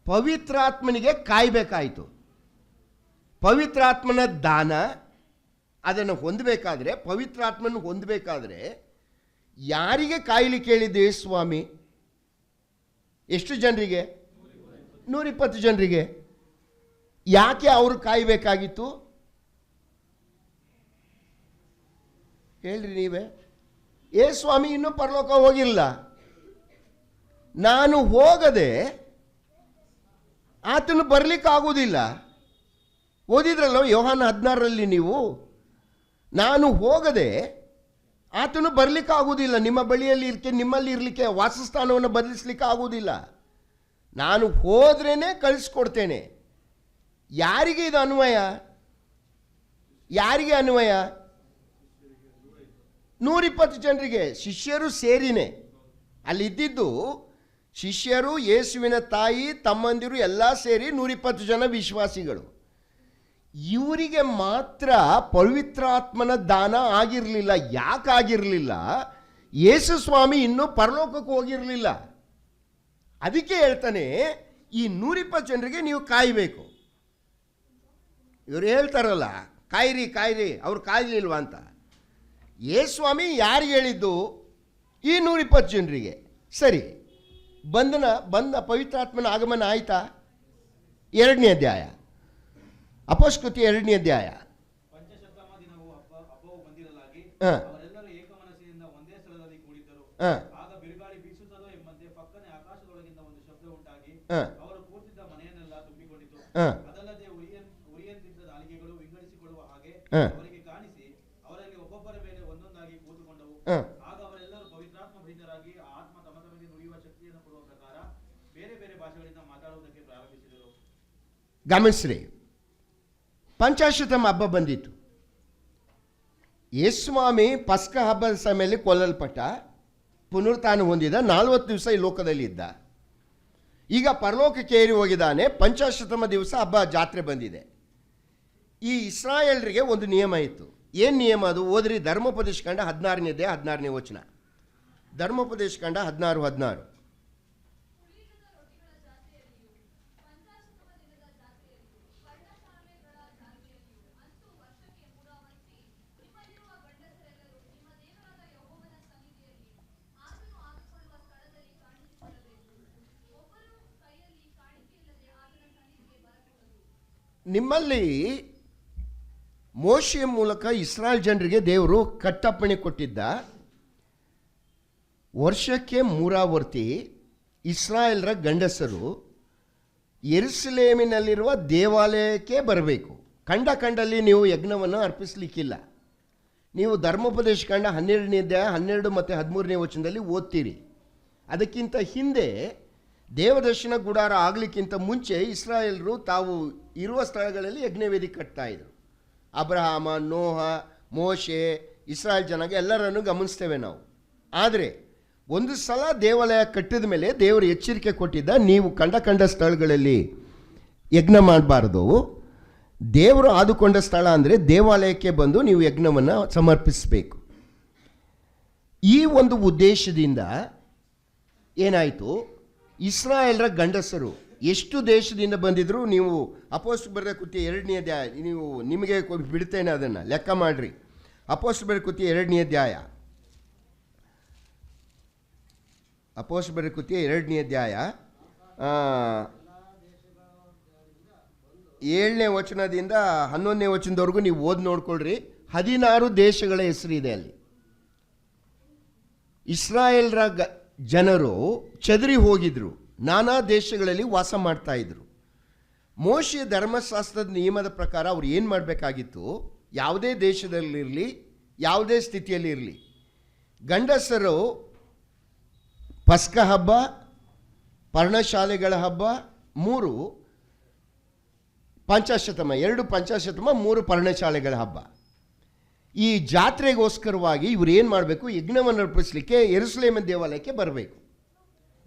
ಪವಿತ್ರಾತ್ಮನಿಗೆ ಕಾಯಬೇಕಾಯಿತು. ಪವಿತ್ರಾತ್ಮನ ದಾನ ಅದನ್ನು ಹೊಂದಬೇಕಾದ್ರೆ, ಪವಿತ್ರಾತ್ಮನ ಹೊಂದಬೇಕಾದ್ರೆ ಯಾರಿಗೆ ಕಾಯಲಿಕ್ಕೆ ಹೇಳಿದ್ದೆ ಸ್ವಾಮಿ? ಎಷ್ಟು ಜನರಿಗೆ? 120 ಜನರಿಗೆ. ಯಾಕೆ ಅವರು ಕಾಯಬೇಕಾಗಿತ್ತು ಹೇಳ್ರಿ ನೀವೇ? ಸ್ವಾಮಿ ಇನ್ನೂ ಪರಲೋಕ ಹೋಗಿಲ್ಲ, ನಾನು ಹೋಗದೆ ಆತನು ಬರಲಿಕ್ಕಾಗೋದಿಲ್ಲ. ಓದಿದ್ರಲ್ಲ ಯೋಹಾನ 16ರಲ್ಲಿ ನೀವು, ನಾನು ಹೋಗದೆ ಆತನು ಬರಲಿಕ್ಕಾಗೋದಿಲ್ಲ, ನಿಮ್ಮ ಬಳಿಯಲ್ಲಿ ನಿಮ್ಮಲ್ಲಿ ಇರಲಿಕ್ಕೆ ವಾಸಸ್ಥಾನವನ್ನು ಬದಲಿಸಲಿಕ್ಕೆ ಆಗೋದಿಲ್ಲ. ನಾನು ಹೋದ್ರೇ ಕಳಿಸ್ಕೊಡ್ತೇನೆ. ಯಾರಿಗೆ ಇದು ಅನ್ವಯ? ಯಾರಿಗೆ ಅನ್ವಯ? 120 ಜನರಿಗೆ, ಶಿಷ್ಯರು ಸೇರಿನೇ. ಅಲ್ಲಿದ್ದಿದ್ದು ಶಿಷ್ಯರು, ಯೇಸುವಿನ ತಾಯಿ, ತಮ್ಮಂದಿರು ಎಲ್ಲ ಸೇರಿ 120 ಜನ ವಿಶ್ವಾಸಿಗಳು. ಇವರಿಗೆ ಮಾತ್ರ ಪವಿತ್ರಾತ್ಮನ ದಾನ ಆಗಿರಲಿಲ್ಲ. ಯಾಕಾಗಿರಲಿಲ್ಲ? ಯೇಸು ಸ್ವಾಮಿ ಇನ್ನೂ ಪರಲೋಕಕ್ಕೆ ಹೋಗಿರಲಿಲ್ಲ. ಅದಕ್ಕೆ ಹೇಳ್ತಾನೆ, ಈ 120 ಜನರಿಗೆ ನೀವು ಕಾಯಬೇಕು. ಇವರು ಹೇಳ್ತಾರಲ್ಲ, ಕಾಯಿರಿ ಕಾಯಿರಿ, ಅವ್ರು ಕಾಯಲಿಲ್ವಾ ಅಂತ. ಸ್ವಾಮಿ ಯಾರಿಗೆ ಹೇಳಿದ್ದು? ಈ 120 ಜನರಿಗೆ. ಸರಿ, ಬಂದ ಪವಿತ್ರಾತ್ಮನ ಆಗಮನ ಆಯ್ತಾ? 2ನೇ ಅಧ್ಯಾಯ, ಅಪೊಸ್ತಲಕೃತ್ಯ 2ನೇ ಅಧ್ಯಾಯ. ಪಂಚಶತಮ ದಿನವು ಹಬ್ಬವು ಬಂದಿರಲಾಗಿ ಅವರೆಲ್ಲರೂ ಏಕಮನಸ್ಸಿನಿಂದ ಒಂದೇ ಸ್ಥಳದಲ್ಲಿ ಕೂಡಿದ್ದರು. ಆಗ ಬಿರುಗಾಳಿ ಬೀಸುತ್ತದೋ ಎಂಬಂತೆ ಪಕ್ಕನೆ ಆಕಾಶದೊಳಗಿಂದ ಒಂದು ಶಬ್ದ ಉಂಟಾಗಿ ಅವರು ಕೂತಿದ್ದ ಮನೆಯನ್ನೆಲ್ಲ ತುಂಬಿಕೊಂಡಿತು. ಅದಲ್ಲದೆ ಉರಿಯಂತಿದ್ದ ನಾಲಿಗೆಗಳು ವಿಂಗಡಿಸಿಕೊಳ್ಳುವ ಹಾಗೆ ಅವರಿಗೆ ಕಾಣಿಸಿ ಅವರಲ್ಲಿ ಒಬ್ಬೊಬ್ಬರ ಮೇಲೆ ಒಂದೊಂದಾಗಿ ಕೂತುಕೊಂಡವು. ಆಗ ಅವರೆಲ್ಲರೂ ಪವಿತ್ರಾತ್ಮ ಭರಿತರಾಗಿ ಆತ್ಮ ತಮಗೆ ನುಡಿಯುವ ಶಕ್ತಿಯನ್ನು ಕೊಡುವ ಪ್ರಕಾರ ಬೇರೆ ಬೇರೆ ಭಾಷೆಗಳಿಂದ ಮಾತಾಡುವುದಕ್ಕೆ ಪ್ರಾರಂಭಿಸಿದರು. ಗಮನಿಸ್ರಿ, ಪಂಚಾಶತಮ ಹಬ್ಬ ಬಂದಿತ್ತು. ಯೇಸುಸ್ವಾಮಿ ಪಸ್ಕ ಹಬ್ಬದ ಸಮಯದಲ್ಲಿ ಕೊಲ್ಲಲ್ಪಟ್ಟ, ಪುನರುತ್ಥಾನ ಹೊಂದಿದ, 40 ದಿವಸ ಈ ಲೋಕದಲ್ಲಿ ಇದ್ದ. ಈಗ ಪರಲೋಕಕ್ಕೆ ಏರಿ ಹೋಗಿದ್ದಾನೆ. ಪಂಚಾಶತಮ ದಿವಸ ಹಬ್ಬ, ಜಾತ್ರೆ ಬಂದಿದೆ. ಈ ಇಸ್ರಾಯೇಲರಿಗೆ ಒಂದು ನಿಯಮ ಇತ್ತು. ಏನು ನಿಯಮ ಅದು? ಓದ್ರಿ, ಧರ್ಮೋಪದೇಶ ಕಾಂಡ 16ನೇ ಅಧ್ಯಾಯ 16ನೇ ವಚನ. ಧರ್ಮೋಪದೇಶ ಕಾಂಡ 16:16. ನಿಮ್ಮಲ್ಲಿ ಮೋಶೆಯ ಮೂಲಕ ಇಸ್ರಾಯೇಲ್ ಜನರಿಗೆ ದೇವರು ಕಟ್ಟಪ್ಪಣೆ ಕೊಟ್ಟಿದ್ದ, ವರ್ಷಕ್ಕೆ 3 ವರ್ತಿ ಇಸ್ರಾಯೇಲರ ಗಂಡಸರು ಯೆರೂಸಲೇಮಿನಲ್ಲಿರುವ ದೇವಾಲಯಕ್ಕೆ ಬರಬೇಕು. ಕಂಡಲ್ಲಿ ನೀವು ಯಜ್ಞವನ್ನು ಅರ್ಪಿಸಲಿಕ್ಕಿಲ್ಲ. ನೀವು ಧರ್ಮೋಪದೇಶ ಕಾಂಡ 12ನೇ ಅಧ್ಯಾಯ 12 ಮತ್ತು 13ನೇ ವಚನದಲ್ಲಿ ಓದ್ತೀರಿ. ಅದಕ್ಕಿಂತ ಹಿಂದೆ ದೇವದರ್ಶನ ಗುಡಾರ ಆಗಲಿಕ್ಕಿಂತ ಮುಂಚೆ ಇಸ್ರಾಯೇಲರು ತಾವು ಇರುವ ಸ್ಥಳಗಳಲ್ಲಿ ಯಜ್ಞವೇದಿ ಕಟ್ತಾ ಇದ್ರು. ಅಬ್ರಹಾಮ, ನೋಹ, ಮೋಶೆ, ಇಸ್ರಾಯೇಲ್ ಜನಾಂಗ ಎಲ್ಲರನ್ನು ಗಮನಿಸ್ತೇವೆ ನಾವು. ಆದರೆ ಒಂದು ಸಲ ದೇವಾಲಯ ಕಟ್ಟಿದ ಮೇಲೆ ದೇವರು ಎಚ್ಚರಿಕೆ ಕೊಟ್ಟಿದ್ದ, ನೀವು ಕಂಡ ಸ್ಥಳಗಳಲ್ಲಿ ಯಜ್ಞ ಮಾಡಬಾರ್ದು. ದೇವರು ಆದುಕೊಂಡ ಸ್ಥಳ ಅಂದರೆ ದೇವಾಲಯಕ್ಕೆ ಬಂದು ನೀವು ಯಜ್ಞವನ್ನು ಸಮರ್ಪಿಸಬೇಕು. ಈ ಒಂದು ಉದ್ದೇಶದಿಂದ ಏನಾಯಿತು, ಇಸ್ರಾಯೇಲರ ಗಂಡಸರು ಎಷ್ಟು ದೇಶದಿಂದ ಬಂದಿದ್ರು, ನೀವು ಅಪೊಸ್ತಲರ ಬರೆದ ಕೃತಿ 2ನೇ ಅಧ್ಯಾಯ, ನೀವು ನಿಮಗೆ ಬಿಡ್ತೇನೆ ಅದನ್ನು ಲೆಕ್ಕ ಮಾಡಿರಿ. ಅಪೊಸ್ತಲರ ಬರೆದ ಕೃತಿ 2ನೇ ಅಧ್ಯಾಯ, ಅಪೊಸ್ತಲರ ಬರೆದ ಕೃತಿ 2ನೇ ಅಧ್ಯಾಯ 7ನೇ ವಚನದಿಂದ 11ನೇ ವಚನದವರೆಗೂ ನೀವು ಓದಿ ನೋಡ್ಕೊಳ್ರಿ. 16 ದೇಶಗಳ ಹೆಸರಿದೆ ಅಲ್ಲಿ. ಇಸ್ರಾಯೇಲರ ಜನರು ಚದರಿ ಹೋಗಿದ್ರು, ನಾನಾ ದೇಶಗಳಲ್ಲಿ ವಾಸ ಮಾಡ್ತಾ ಇದ್ರು. ಮೋಶೆಯ ಧರ್ಮಶಾಸ್ತ್ರದ ನಿಯಮದ ಪ್ರಕಾರ ಅವ್ರು ಏನು ಮಾಡಬೇಕಾಗಿತ್ತು, ಯಾವುದೇ ದೇಶದಲ್ಲಿರಲಿ ಯಾವುದೇ ಸ್ಥಿತಿಯಲ್ಲಿ ಇರಲಿ, ಗಂಡಸರು ಪಸ್ಕ ಹಬ್ಬ, ಪರ್ಣಶಾಲೆಗಳ ಹಬ್ಬ, 3 ಪಂಚಾಶತಮ, 2 ಪಂಚಾಶತಮ, 3 ಪರ್ಣಶಾಲೆಗಳ ಹಬ್ಬ, ಈ ಜಾತ್ರೆಗೋಸ್ಕರವಾಗಿ ಇವರು ಏನು ಮಾಡಬೇಕು, ಯಜ್ಞವನ್ನು ಅರ್ಪಿಸಲಿಕ್ಕೆ ಯೆರೂಸಲೇಮ್ ದೇವಾಲಯಕ್ಕೆ ಬರಬೇಕು.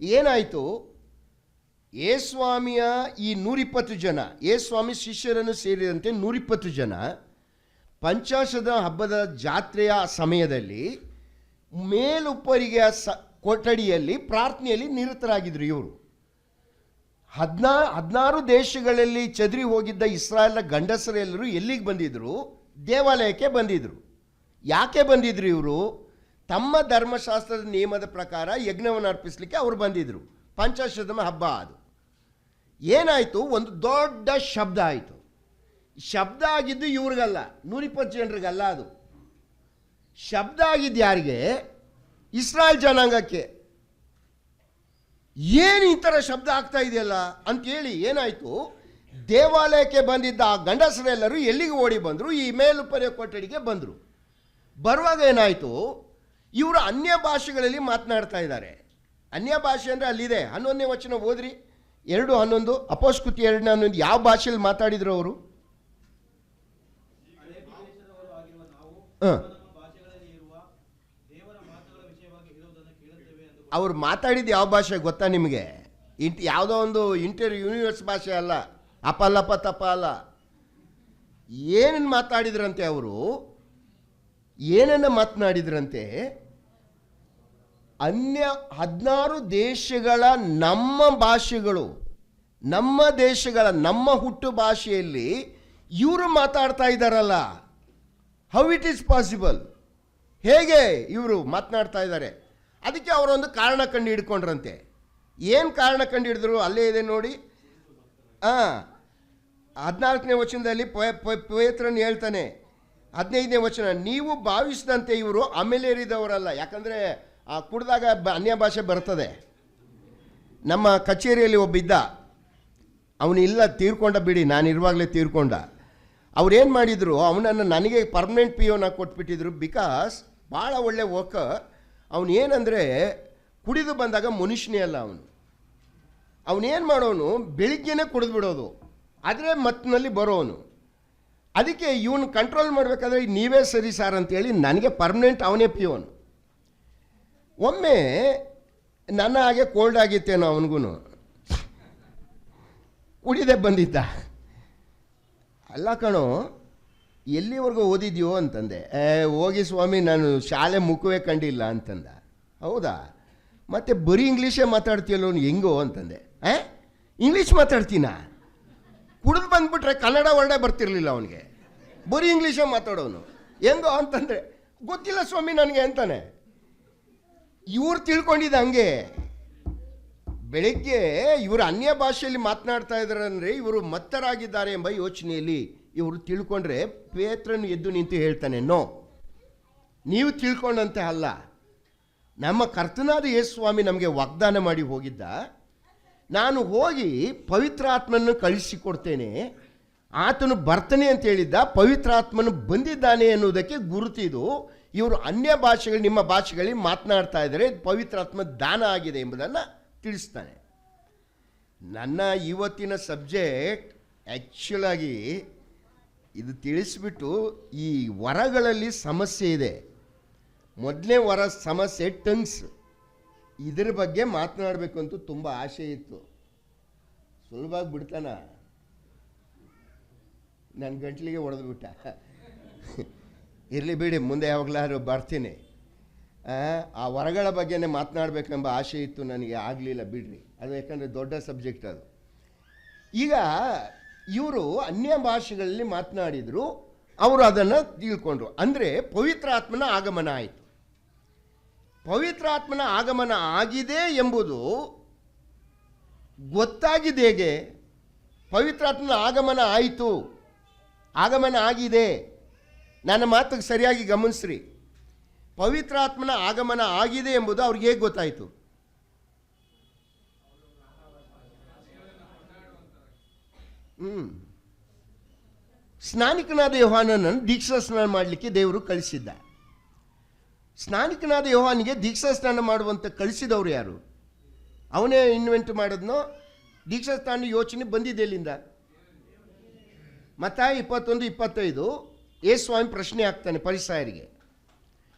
ಏನಾಯಿತು, ಯೇಸ್ವಾಮಿಯ ಈ 120 ಜನ, ಯೇಸ್ವಾಮಿ ಶಿಷ್ಯರನ್ನು ಸೇರಿದಂತೆ 120 ಜನ ಪಂಚಾಶದ ಹಬ್ಬದ ಜಾತ್ರೆಯ ಸಮಯದಲ್ಲಿ ಮೇಲುಪ್ಪರಿಗೆಯ ಕೊಠಡಿಯಲ್ಲಿ ಪ್ರಾರ್ಥನೆಯಲ್ಲಿ ನಿರತರಾಗಿದ್ದರು. ಇವರು 16 ದೇಶಗಳಲ್ಲಿ ಚದರಿ ಹೋಗಿದ್ದ ಇಸ್ರಾಯೇಲ್ನ ಗಂಡಸರೆಲ್ಲರೂ ಎಲ್ಲಿಗೆ ಬಂದಿದ್ರು, ದೇವಾಲಯಕ್ಕೆ ಬಂದಿದ್ರು. ಯಾಕೆ ಬಂದಿದ್ರು ಇವರು, ತಮ್ಮ ಧರ್ಮಶಾಸ್ತ್ರದ ನಿಯಮದ ಪ್ರಕಾರ ಯಜ್ಞವನ್ನು ಅರ್ಪಿಸಲಿಕ್ಕೆ ಅವರು ಬಂದಿದ್ರು. ಪಂಚಾಶತಮ ಹಬ್ಬ ಅದು. ಏನಾಯಿತು, ಒಂದು ದೊಡ್ಡ ಶಬ್ದ ಆಯಿತು. ಶಬ್ದ ಆಗಿದ್ದು ಇವ್ರಿಗಲ್ಲ, 120 ಜನರಿಗಲ್ಲ, ಅದು ಶಬ್ದ ಆಗಿದ್ದು ಯಾರಿಗೆ, ಇಸ್ರಾಯೇಲ್ ಜನಾಂಗಕ್ಕೆ. ಏನು ಈ ಥರ ಶಬ್ದ ಆಗ್ತಾ ಇದೆಯಲ್ಲ ಅಂತೇಳಿ ಏನಾಯಿತು, ದೇವಾಲಯಕ್ಕೆ ಬಂದಿದ್ದ ಆ ಗಂಡಸರೆಲ್ಲರೂ ಎಲ್ಲಿಗೆ ಓಡಿ ಬಂದರು, ಈ ಮೇಲುಪ್ಪರಿಯ ಕೊಠಡಿಗೆ ಬಂದರು. ಬರುವಾಗ ಏನಾಯಿತು, ಇವರು ಅನ್ಯ ಭಾಷೆಗಳಲ್ಲಿ ಮಾತನಾಡ್ತಾ ಇದ್ದಾರೆ. ಅನ್ಯ ಭಾಷೆ ಅಂದರೆ ಅಲ್ಲಿದೆ, 11ನೇ ವಚನ ಓದ್ರಿ, 2:11, ಅಪೊಸ್ತಲರ ಕೃತಿ 2:11. ಯಾವ ಭಾಷೆಯಲ್ಲಿ ಮಾತಾಡಿದ್ರು ಅವರು? ಅವ್ರು ಮಾತಾಡಿದ್ದು ಯಾವ ಭಾಷೆ ಗೊತ್ತಾ ನಿಮಗೆ? ಯಾವುದೋ ಒಂದು ಯೂನಿವರ್ಸ್ ಭಾಷೆ ಅಲ್ಲ, ಅಪಲ್ಲಪ ತಪ ಅಲ್ಲ. ಏನನ್ನು ಮಾತಾಡಿದ್ರಂತೆ ಅವರು? ಏನನ್ನು ಮಾತನಾಡಿದ್ರಂತೆ? 16 ದೇಶಗಳ ನಮ್ಮ ಭಾಷೆಗಳು, ನಮ್ಮ ದೇಶಗಳ ನಮ್ಮ ಹುಟ್ಟು ಭಾಷೆಯಲ್ಲಿ ಇವರು ಮಾತಾಡ್ತಾ ಇದ್ದಾರಲ್ಲ, ಹೌ ಇಟ್ ಈಸ್ ಪಾಸಿಬಲ್? ಹೇಗೆ ಇವರು ಮಾತನಾಡ್ತಾ ಇದ್ದಾರೆ? ಅದಕ್ಕೆ ಅವರೊಂದು ಕಾರಣ ಕಂಡು ಹಿಡ್ಕೊಂಡ್ರಂತೆ. ಏನು ಕಾರಣ ಕಂಡು ಹಿಡಿದ್ರು? ಅಲ್ಲೇ ಇದೆ ನೋಡಿ. 14ನೇ ವಚನದಲ್ಲಿ ಪೇತ್ರನು ಹೇಳ್ತಾನೆ, 15ನೇ ವಚನ, ನೀವು ಭಾವಿಸಿದಂತೆ ಇವರು ಅಮೆಲೇರಿದವರಲ್ಲ. ಯಾಕಂದರೆ ಕುಡಿದಾಗ ಅನ್ಯ ಭಾಷೆ ಬರ್ತದೆ. ನಮ್ಮ ಕಚೇರಿಯಲ್ಲಿ ಒಬ್ಬ ಇದ್ದ, ಅವನು ಇಲ್ಲ, ತೀರ್ಕೊಂಡ ಬಿಡಿ, ನಾನು ಇರುವಾಗಲೇ ತೀರ್ಕೊಂಡ. ಅವ್ರೇನು ಮಾಡಿದರು, ಅವನನ್ನು ನನಗೆ ಪರ್ಮನೆಂಟ್ PO ಕೊಟ್ಬಿಟ್ಟಿದ್ರು. ಬಿಕಾಸ್ ಭಾಳ ಒಳ್ಳೆ ವರ್ಕರ್ ಅವನು. ಏನಂದರೆ ಕುಡಿದು ಬಂದಾಗ ಮನುಷ್ಯನೇ ಅಲ್ಲ ಅವನು. ಅವನೇನು ಮಾಡೋನು, ಬೆಳಿಗ್ಗೆನೇ ಕುಡಿದು ಬಿಡೋದು, ಆದರೆ ಮತ್ತಿನಲ್ಲಿ ಬರೋನು. ಅದಕ್ಕೆ ಇವನು ಕಂಟ್ರೋಲ್ ಮಾಡಬೇಕಾದ್ರೆ ನೀವೇ ಸರಿ ಸಾರ್ ಅಂತೇಳಿ ನನಗೆ ಪರ್ಮನೆಂಟ್ ಅವನೇ PO. ಒಮ್ಮೆ ನನ್ನ ಹಾಗೆ ಕೋಲ್ಡ್ ಆಗಿತ್ತೇನೋ ಅವನಿಗೂ, ಕುಡಿದೇ ಬಂದಿದ್ದ. ಅಲ್ಲ ಕಣೋ, ಎಲ್ಲಿವರೆಗೂ ಓದಿದ್ಯೋ ಅಂತಂದೆ. ಹೋಗಿ ಸ್ವಾಮಿ, ನಾನು ಶಾಲೆ ಮುಖವೇ ಕಂಡಿಲ್ಲ ಅಂತಂದ. ಹೌದಾ, ಮತ್ತೆ ಬರೀ ಇಂಗ್ಲೀಷೇ ಮಾತಾಡ್ತೀಯಲ್ಲೋ ಹೆಂಗೋ ಅಂತಂದೆ. ಇಂಗ್ಲೀಷ್ ಮಾತಾಡ್ತೀನ? ಕುಡಿದು ಬಂದ್ಬಿಟ್ರೆ ಕನ್ನಡ ಒಳ್ಳೆ ಬರ್ತಿರ್ಲಿಲ್ಲ ಅವನಿಗೆ, ಬರೀ ಇಂಗ್ಲೀಷೇ ಮಾತಾಡೋನು. ಹೆಂಗೋ ಅಂತಂದರೆ ಗೊತ್ತಿಲ್ಲ ಸ್ವಾಮಿ ನನಗೆ ಅಂತಾನೆ. ಇವ್ರು ತಿಳ್ಕೊಂಡಿದ್ದ ಹಂಗೆ. ಬೆಳಗ್ಗೆ ಇವರು ಅನ್ಯ ಭಾಷೆಯಲ್ಲಿ ಮಾತನಾಡ್ತಾ ಇದ್ದಾರೆ ಅಂದರೆ ಇವರು ಮತ್ತರಾಗಿದ್ದಾರೆ ಎಂಬ ಯೋಚನೆಯಲ್ಲಿ ಇವರು ತಿಳ್ಕೊಂಡ್ರೆ ಪೇತ್ರನು ಎದ್ದು ನಿಂತು ಹೇಳ್ತಾನೆ, ನೋ, ನೀವು ತಿಳ್ಕೊಂಡಂತೆ ಅಲ್ಲ. ನಮ್ಮ ಕರ್ತನಾದ ಯೇಸು ಸ್ವಾಮಿ ನಮಗೆ ವಾಗ್ದಾನ ಮಾಡಿ ಹೋಗಿದ್ದ, ನಾನು ಹೋಗಿ ಪವಿತ್ರಾತ್ಮನನ್ನು ಕಳಿಸಿಕೊಡ್ತೇನೆ, ಆತನು ಬರ್ತಾನೆ ಅಂತ ಹೇಳಿದ್ದ. ಪವಿತ್ರಾತ್ಮನು ಬಂದಿದ್ದಾನೆ ಎನ್ನುವುದಕ್ಕೆ ಗುರುತಿದು ಇವರು ಅನ್ಯ ಭಾಷೆಗಳು, ನಿಮ್ಮ ಭಾಷೆಗಳಲ್ಲಿ ಮಾತನಾಡ್ತಾ ಇದ್ದಾರೆ, ಪವಿತ್ರಾತ್ಮ ದಾನ ಆಗಿದೆ ಎಂಬುದನ್ನು ತಿಳಿಸ್ತಾನೆ. ನನ್ನ ಇವತ್ತಿನ ಸಬ್ಜೆಕ್ಟ್ ಆ್ಯಕ್ಚುಲಾಗಿ ಇದು ತಿಳಿಸ್ಬಿಟ್ಟು ಈ ವರಗಳಲ್ಲಿ ಸಮಸ್ಯೆ ಇದೆ. ಮೊದಲನೇ ವರ ಸಮಸ್ಯೆ ಟಂಗ್ಸ್. ಇದ್ರ ಬಗ್ಗೆ ಮಾತನಾಡಬೇಕು ಅಂತ ತುಂಬ ಆಸೆ ಇತ್ತು. ಸುಲಭವಾಗಿ ಬಿಡ್ತಾನ, ನನ್ನ ಗಂಟ್ಲಿಗೆ ಹೊಡೆದು ಬಿಟ್ಟ. ಇರಲಿ ಬಿಡಿ, ಮುಂದೆ ಯಾವಾಗಲಾದ್ರು ಬರ್ತೀನಿ. ಆ ವರಗಳ ಬಗ್ಗೆನೇ ಮಾತನಾಡಬೇಕೆಂಬ ಆಸೆ ಇತ್ತು ನನಗೆ, ಆಗಲಿಲ್ಲ ಬಿಡ್ರಿ. ಅದು ಯಾಕಂದರೆ ದೊಡ್ಡ ಸಬ್ಜೆಕ್ಟ್ ಅದು. ಈಗ ಇವರು ಅನ್ಯ ಭಾಷೆಗಳಲ್ಲಿ ಮಾತನಾಡಿದರು, ಅವರು ಅದನ್ನು ತಿಳ್ಕೊಂಡ್ರು. ಅಂದರೆ ಪವಿತ್ರಾತ್ಮನ ಆಗಮನ ಆಯಿತು. ಪವಿತ್ರಾತ್ಮನ ಆಗಮನ ಆಗಿದೆ ಎಂಬುದು ಗೊತ್ತಾಗಿದೆ ಹೇಗೆ? ಪವಿತ್ರಾತ್ಮನ ಆಗಮನ ಆಯಿತು, ಆಗಮನ ಆಗಿದೆ. ನನ್ನ ಮಾತಿಗೆ ಸರಿಯಾಗಿ ಗಮನಿಸ್ರಿ. ಪವಿತ್ರಾತ್ಮನ ಆಗಮನ ಆಗಿದೆ ಎಂಬುದು ಅವ್ರಿಗೆ ಹೇಗೆ ಗೊತ್ತಾಯಿತು? ಸ್ನಾನಿಕನಾದ ಯೋಹಾನನನ್ನು ದೀಕ್ಷಾ ಸ್ನಾನ ಮಾಡಲಿಕ್ಕೆ ದೇವರು ಕಳಿಸಿದ್ದ. ಸ್ನಾನಿಕನಾದ ಯೋಹಾನಿಗೆ ದೀಕ್ಷಾ ಸ್ನಾನ ಮಾಡುವಂತ ಕಳಿಸಿದವರು ಯಾರು? ಅವನೇ ಇನ್ವೆಂಟ್ ಮಾಡಿದ್ನೋ? ದೀಕ್ಷಾ ಸ್ನಾನ ಯೋಚನೆ ಬಂದಿದೆ ಎಲ್ಲಿಂದ? ಮತ್ತಾಯ 21:25 ಯೇಸುಸ್ವಾಮಿ ಪ್ರಶ್ನೆ ಆಗ್ತಾನೆ ಫರಿಸಾಯರಿಗೆ.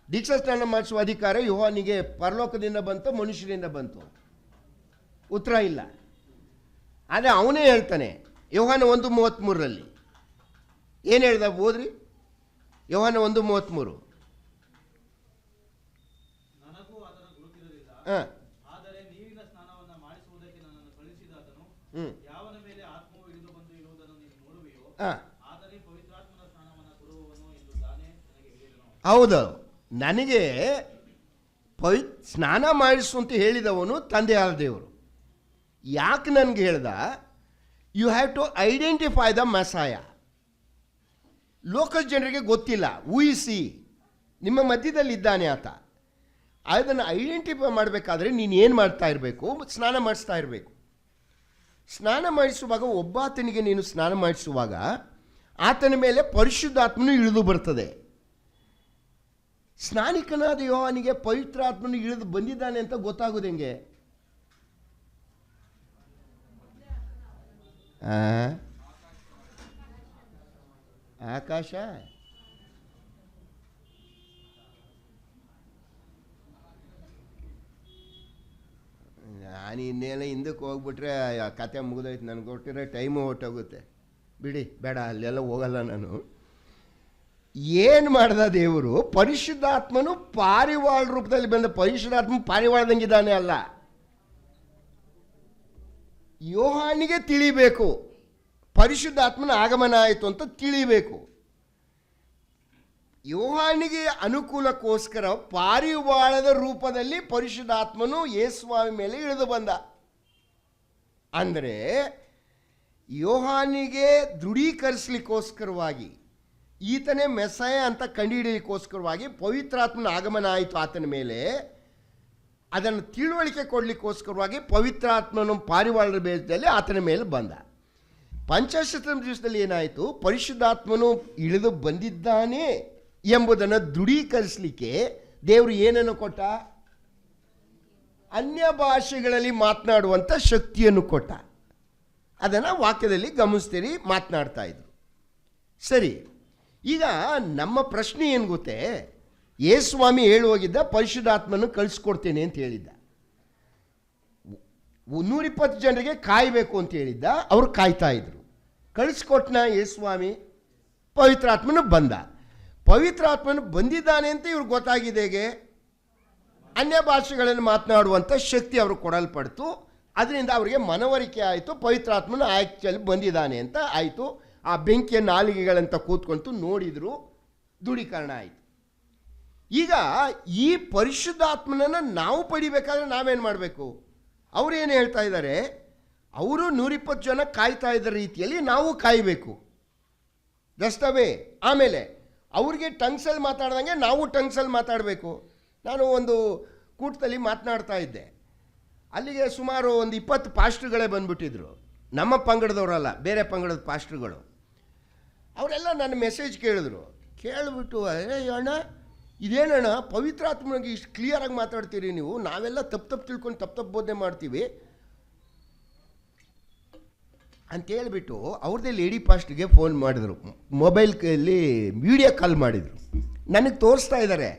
ದೀಕ್ಷಾ ಸ್ನಾನ ಮಾಡಿಸುವ ಅಧಿಕಾರ ಯೋಹಾನಿಗೆ ಪರಲೋಕದಿಂದ ಬಂತು, ಮನುಷ್ಯರಿಂದ ಬಂತು? ಉತ್ತರ ಇಲ್ಲ. ಆದರೆ ಅವನೇ ಹೇಳ್ತಾನೆ ಯೋಹಾನ 1:33 ಏನು ಹೇಳ್ದ? ಓದ್ರಿ. ಯೋಹಾನ 1:33. ಹಾಂ, ಆದರೆ ನೀರಿನ ಸ್ನಾನವನ್ನು ಮಾಡಿಸುವುದಕ್ಕೆ ನನ್ನನ್ನು ಕಳುಹಿಸಿದಾತನು ಯಾವನ ಮೇಲೆ ಆತ್ಮವು ಇಳಿದು ಬಂದು ಇರುವುದನ್ನು ನೀನು ನೋಡುವೆಯೋ ಆತನೇ ಪವಿತ್ರಾತ್ಮನ ಸ್ನಾನವನ್ನು ಕೊಡುವವನು ಎಂದು ತಾನೇ ನನಗೆ ಹೇಳಿದನು. ಹೌದು, ನನಗೆ ಸ್ನಾನ ಮಾಡಿಸುವಂತ ಹೇಳಿದವನು ತಂದೆಯಾದ ದೇವರು. ಯಾಕೆ ನನಗೆ ಹೇಳ್ದ? You have to identify the messiah. Local ಜನರಿಗೆ ಗೊತ್ತಿಲ್ಲ, ಊಹಿಸಿ ನಿಮ್ಮ ಮಧ್ಯದಲ್ಲಿ ಇದ್ದಾನೆ ಆತ. ಅದನ್ನು ಐಡೆಂಟಿಫೈ ಮಾಡಬೇಕಾದ್ರೆ ನೀನು ಏನು ಮಾಡ್ತಾ ಇರಬೇಕು? ಸ್ನಾನ ಮಾಡಿಸ್ತಾ ಇರಬೇಕು. ಸ್ನಾನ ಮಾಡಿಸುವಾಗ ಒಬ್ಬಾತನಿಗೆ ನೀನು ಸ್ನಾನ ಮಾಡಿಸುವಾಗ ಆತನ ಮೇಲೆ ಪರಿಶುದ್ಧಾತ್ಮನು ಇಳಿದು ಬರ್ತದೆ. ಸ್ನಾನಿಕನಾದ ಯೋಹಾನಿಗೆ ಪವಿತ್ರಾತ್ಮನು ಇಳಿದು ಬಂದಿದ್ದಾನೆ ಅಂತ ಗೊತ್ತಾಗೋದು ಹೆಂಗೆ? ಆಕಾಶ ನಾನು ಇನ್ನೇನೋ ಹಿಂದಕ್ಕೆ ಹೋಗ್ಬಿಟ್ರೆ ಆ ಕತೆ ಮುಗಿದೋಯ್ತು. ನನಗೆ ಕೊಟ್ಟಿರೋ ಟೈಮು ಹೊಟ್ಟೋಗುತ್ತೆ. ಬಿಡಿ, ಬೇಡ, ಅಲ್ಲೆಲ್ಲ ಹೋಗಲ್ಲ ನಾನು. ಏನು ಮಾಡ್ದ ದೇವರು? ಪರಿಶುದ್ಧಾತ್ಮನು ಪಾರಿವಾಳ ರೂಪದಲ್ಲಿ ಬಂದ. ಪರಿಶುದ್ಧಾತ್ಮ ಪಾರಿವಾಳದಂಗಿದ್ದಾನೆ ಅಲ್ಲ. ಯೋಹಾನಿಗೆ ತಿಳಿಬೇಕು ಪರಿಶುದ್ಧಾತ್ಮನ ಆಗಮನ ಆಯಿತು ಅಂತ ತಿಳಿಬೇಕು. ಯೋಹಾನಿಗೆ ಅನುಕೂಲಕ್ಕೋಸ್ಕರ ಪಾರಿವಾಳದ ರೂಪದಲ್ಲಿ ಪರಿಶುದ್ಧಾತ್ಮನು ಯೇಸುಸ್ವಾಮಿ ಮೇಲೆ ಇಳಿದು ಬಂದ. ಅಂದರೆ ಯೋಹಾನಿಗೆ ದೃಢೀಕರಿಸಲಿಕ್ಕೋಸ್ಕರವಾಗಿ, ಈತನೇ ಮೆಸ್ಸಾಯ ಅಂತ ಕಂಡುಹಿಡಿಯಲಿಕ್ಕೋಸ್ಕರವಾಗಿ ಪವಿತ್ರಾತ್ಮನ ಆಗಮನ ಆಯಿತು ಆತನ ಮೇಲೆ. ಅದನ್ನು ತಿಳುವಳಿಕೆ ಕೊಡಲಿಕ್ಕೋಸ್ಕರವಾಗಿ ಪವಿತ್ರಾತ್ಮನು ಪಾರಿವಾಳದ ಬೇಸದಲ್ಲಿ ಆತನ ಮೇಲೆ ಬಂದ. ಪಂಚಾಶತ ದಿವಸದಲ್ಲಿ ಏನಾಯಿತು? ಪರಿಶುದ್ಧಾತ್ಮನು ಇಳಿದು ಬಂದಿದ್ದಾನೆ ಎಂಬುದನ್ನು ದೃಢೀಕರಿಸಲಿಕ್ಕೆ ದೇವರು ಏನನ್ನು ಕೊಟ್ಟ? ಅನ್ಯ ಭಾಷೆಗಳಲ್ಲಿ ಮಾತನಾಡುವಂಥ ಶಕ್ತಿಯನ್ನು ಕೊಟ್ಟ. ಅದನ್ನು ವಾಕ್ಯದಲ್ಲಿ ಗಮನಿಸ್ತೀರಿ, ಮಾತನಾಡ್ತಾ ಇದ್ರು. ಸರಿ, ಈಗ ನಮ್ಮ ಪ್ರಶ್ನೆ ಏನು ಗೊತ್ತೇ? ಯೇಸುಸ್ವಾಮಿ ಹೇಳುವಾಗಿದ್ದ ಪರಿಶುದ್ಧಾತ್ಮನ ಕಳಿಸ್ಕೊಡ್ತೇನೆ ಅಂತ ಹೇಳಿದ್ದ. 120 ಜನರಿಗೆ ಕಾಯಬೇಕು ಅಂತ ಹೇಳಿದ್ದ. ಅವರು ಕಾಯ್ತಾ ಇದ್ರು. ಕಳಿಸ್ಕೊಟ್ನ ಯೇಸುಸ್ವಾಮಿ. ಪವಿತ್ರಾತ್ಮನು ಬಂದ. ಪವಿತ್ರಾತ್ಮನು ಬಂದಿದ್ದಾನೆ ಅಂತ ಇವ್ರಿಗೆ ಗೊತ್ತಾಗಿದೆ. ಹೇಗೆ? ಅನ್ಯ ಭಾಷೆಗಳನ್ನು ಮಾತನಾಡುವಂಥ ಶಕ್ತಿ ಅವರು ಕೊಡಲ್ಪಡ್ತು. ಅದರಿಂದ ಅವರಿಗೆ ಮನವರಿಕೆ ಆಯಿತು, ಪವಿತ್ರಾತ್ಮನು ಆ್ಯಕ್ಚುಲಿ ಬಂದಿದ್ದಾನೆ ಅಂತ ಆಯಿತು. ಆ ಬೆಂಕಿಯ ನಾಲಿಗೆಗಳಂತ ಕೂತ್ಕೊಂತು ನೋಡಿದ್ರು, ದೃಢೀಕರಣ ಆಯಿತು. ಈಗ ಈ ಪರಿಶುದ್ಧಾತ್ಮನನ್ನು ನಾವು ಪಡಿಬೇಕಾದ್ರೆ ನಾವೇನು ಮಾಡಬೇಕು? ಅವರೇನು ಹೇಳ್ತಾ ಇದ್ದಾರೆ? ಅವರು 120 ಜನ ಕಾಯ್ತಾ ಇದ್ದ ರೀತಿಯಲ್ಲಿ ನಾವು ಕಾಯಬೇಕು. ದಸ್ತವೇ. ಆಮೇಲೆ ಅವ್ರಿಗೆ ಟಂಗ್ಸಲ್ಲಿ ಮಾತಾಡ್ದಂಗೆ ನಾವು ಟಂಗ್ಸಲ್ಲಿ ಮಾತಾಡಬೇಕು. ನಾನು ಒಂದು ಕೂಟದಲ್ಲಿ ಮಾತನಾಡ್ತಾ ಇದ್ದೆ. ಅಲ್ಲಿಗೆ ಸುಮಾರು ಒಂದು 20 ಪಾಸ್ಟ್ರುಗಳೇ ಬಂದ್ಬಿಟ್ಟಿದ್ರು. ನಮ್ಮ ಪಂಗಡದವರಲ್ಲ, ಬೇರೆ ಪಂಗಡದ ಪಾಸ್ಟ್ರುಗಳು. ಅವರೆಲ್ಲ ನನ್ನ ಮೆಸೇಜ್ ಕೇಳಿದ್ರು. ಕೇಳಿಬಿಟ್ಟು, ಅಣ್ಣ ಇದೇನಣ್ಣ ಪವಿತ್ರಾತ್ಮನಿಗೆ ಇಷ್ಟು ಕ್ಲಿಯರಾಗಿ ಮಾತಾಡ್ತೀರಿ ನೀವು? ನಾವೆಲ್ಲ ತಪ್ಪು ತಿಳ್ಕೊಂಡು ತಪ್ಪು ಬೋಧನೆ ಮಾಡ್ತೀವಿ. ಅಂತ ಹೇಳ್ಬಿಟ್ಟು ಅವ್ರದ್ದೇ ಲೇಡಿ ಪಾಸ್ಟ್ಗೆ ಫೋನ್ ಮಾಡಿದ್ರು, ಮೊಬೈಲ್ನಲ್ಲಿ ವೀಡಿಯೋ ಕಾಲ್ ಮಾಡಿದರು. ನನಗೆ ತೋರಿಸ್ತಾ ಇದ್ದಾರೆ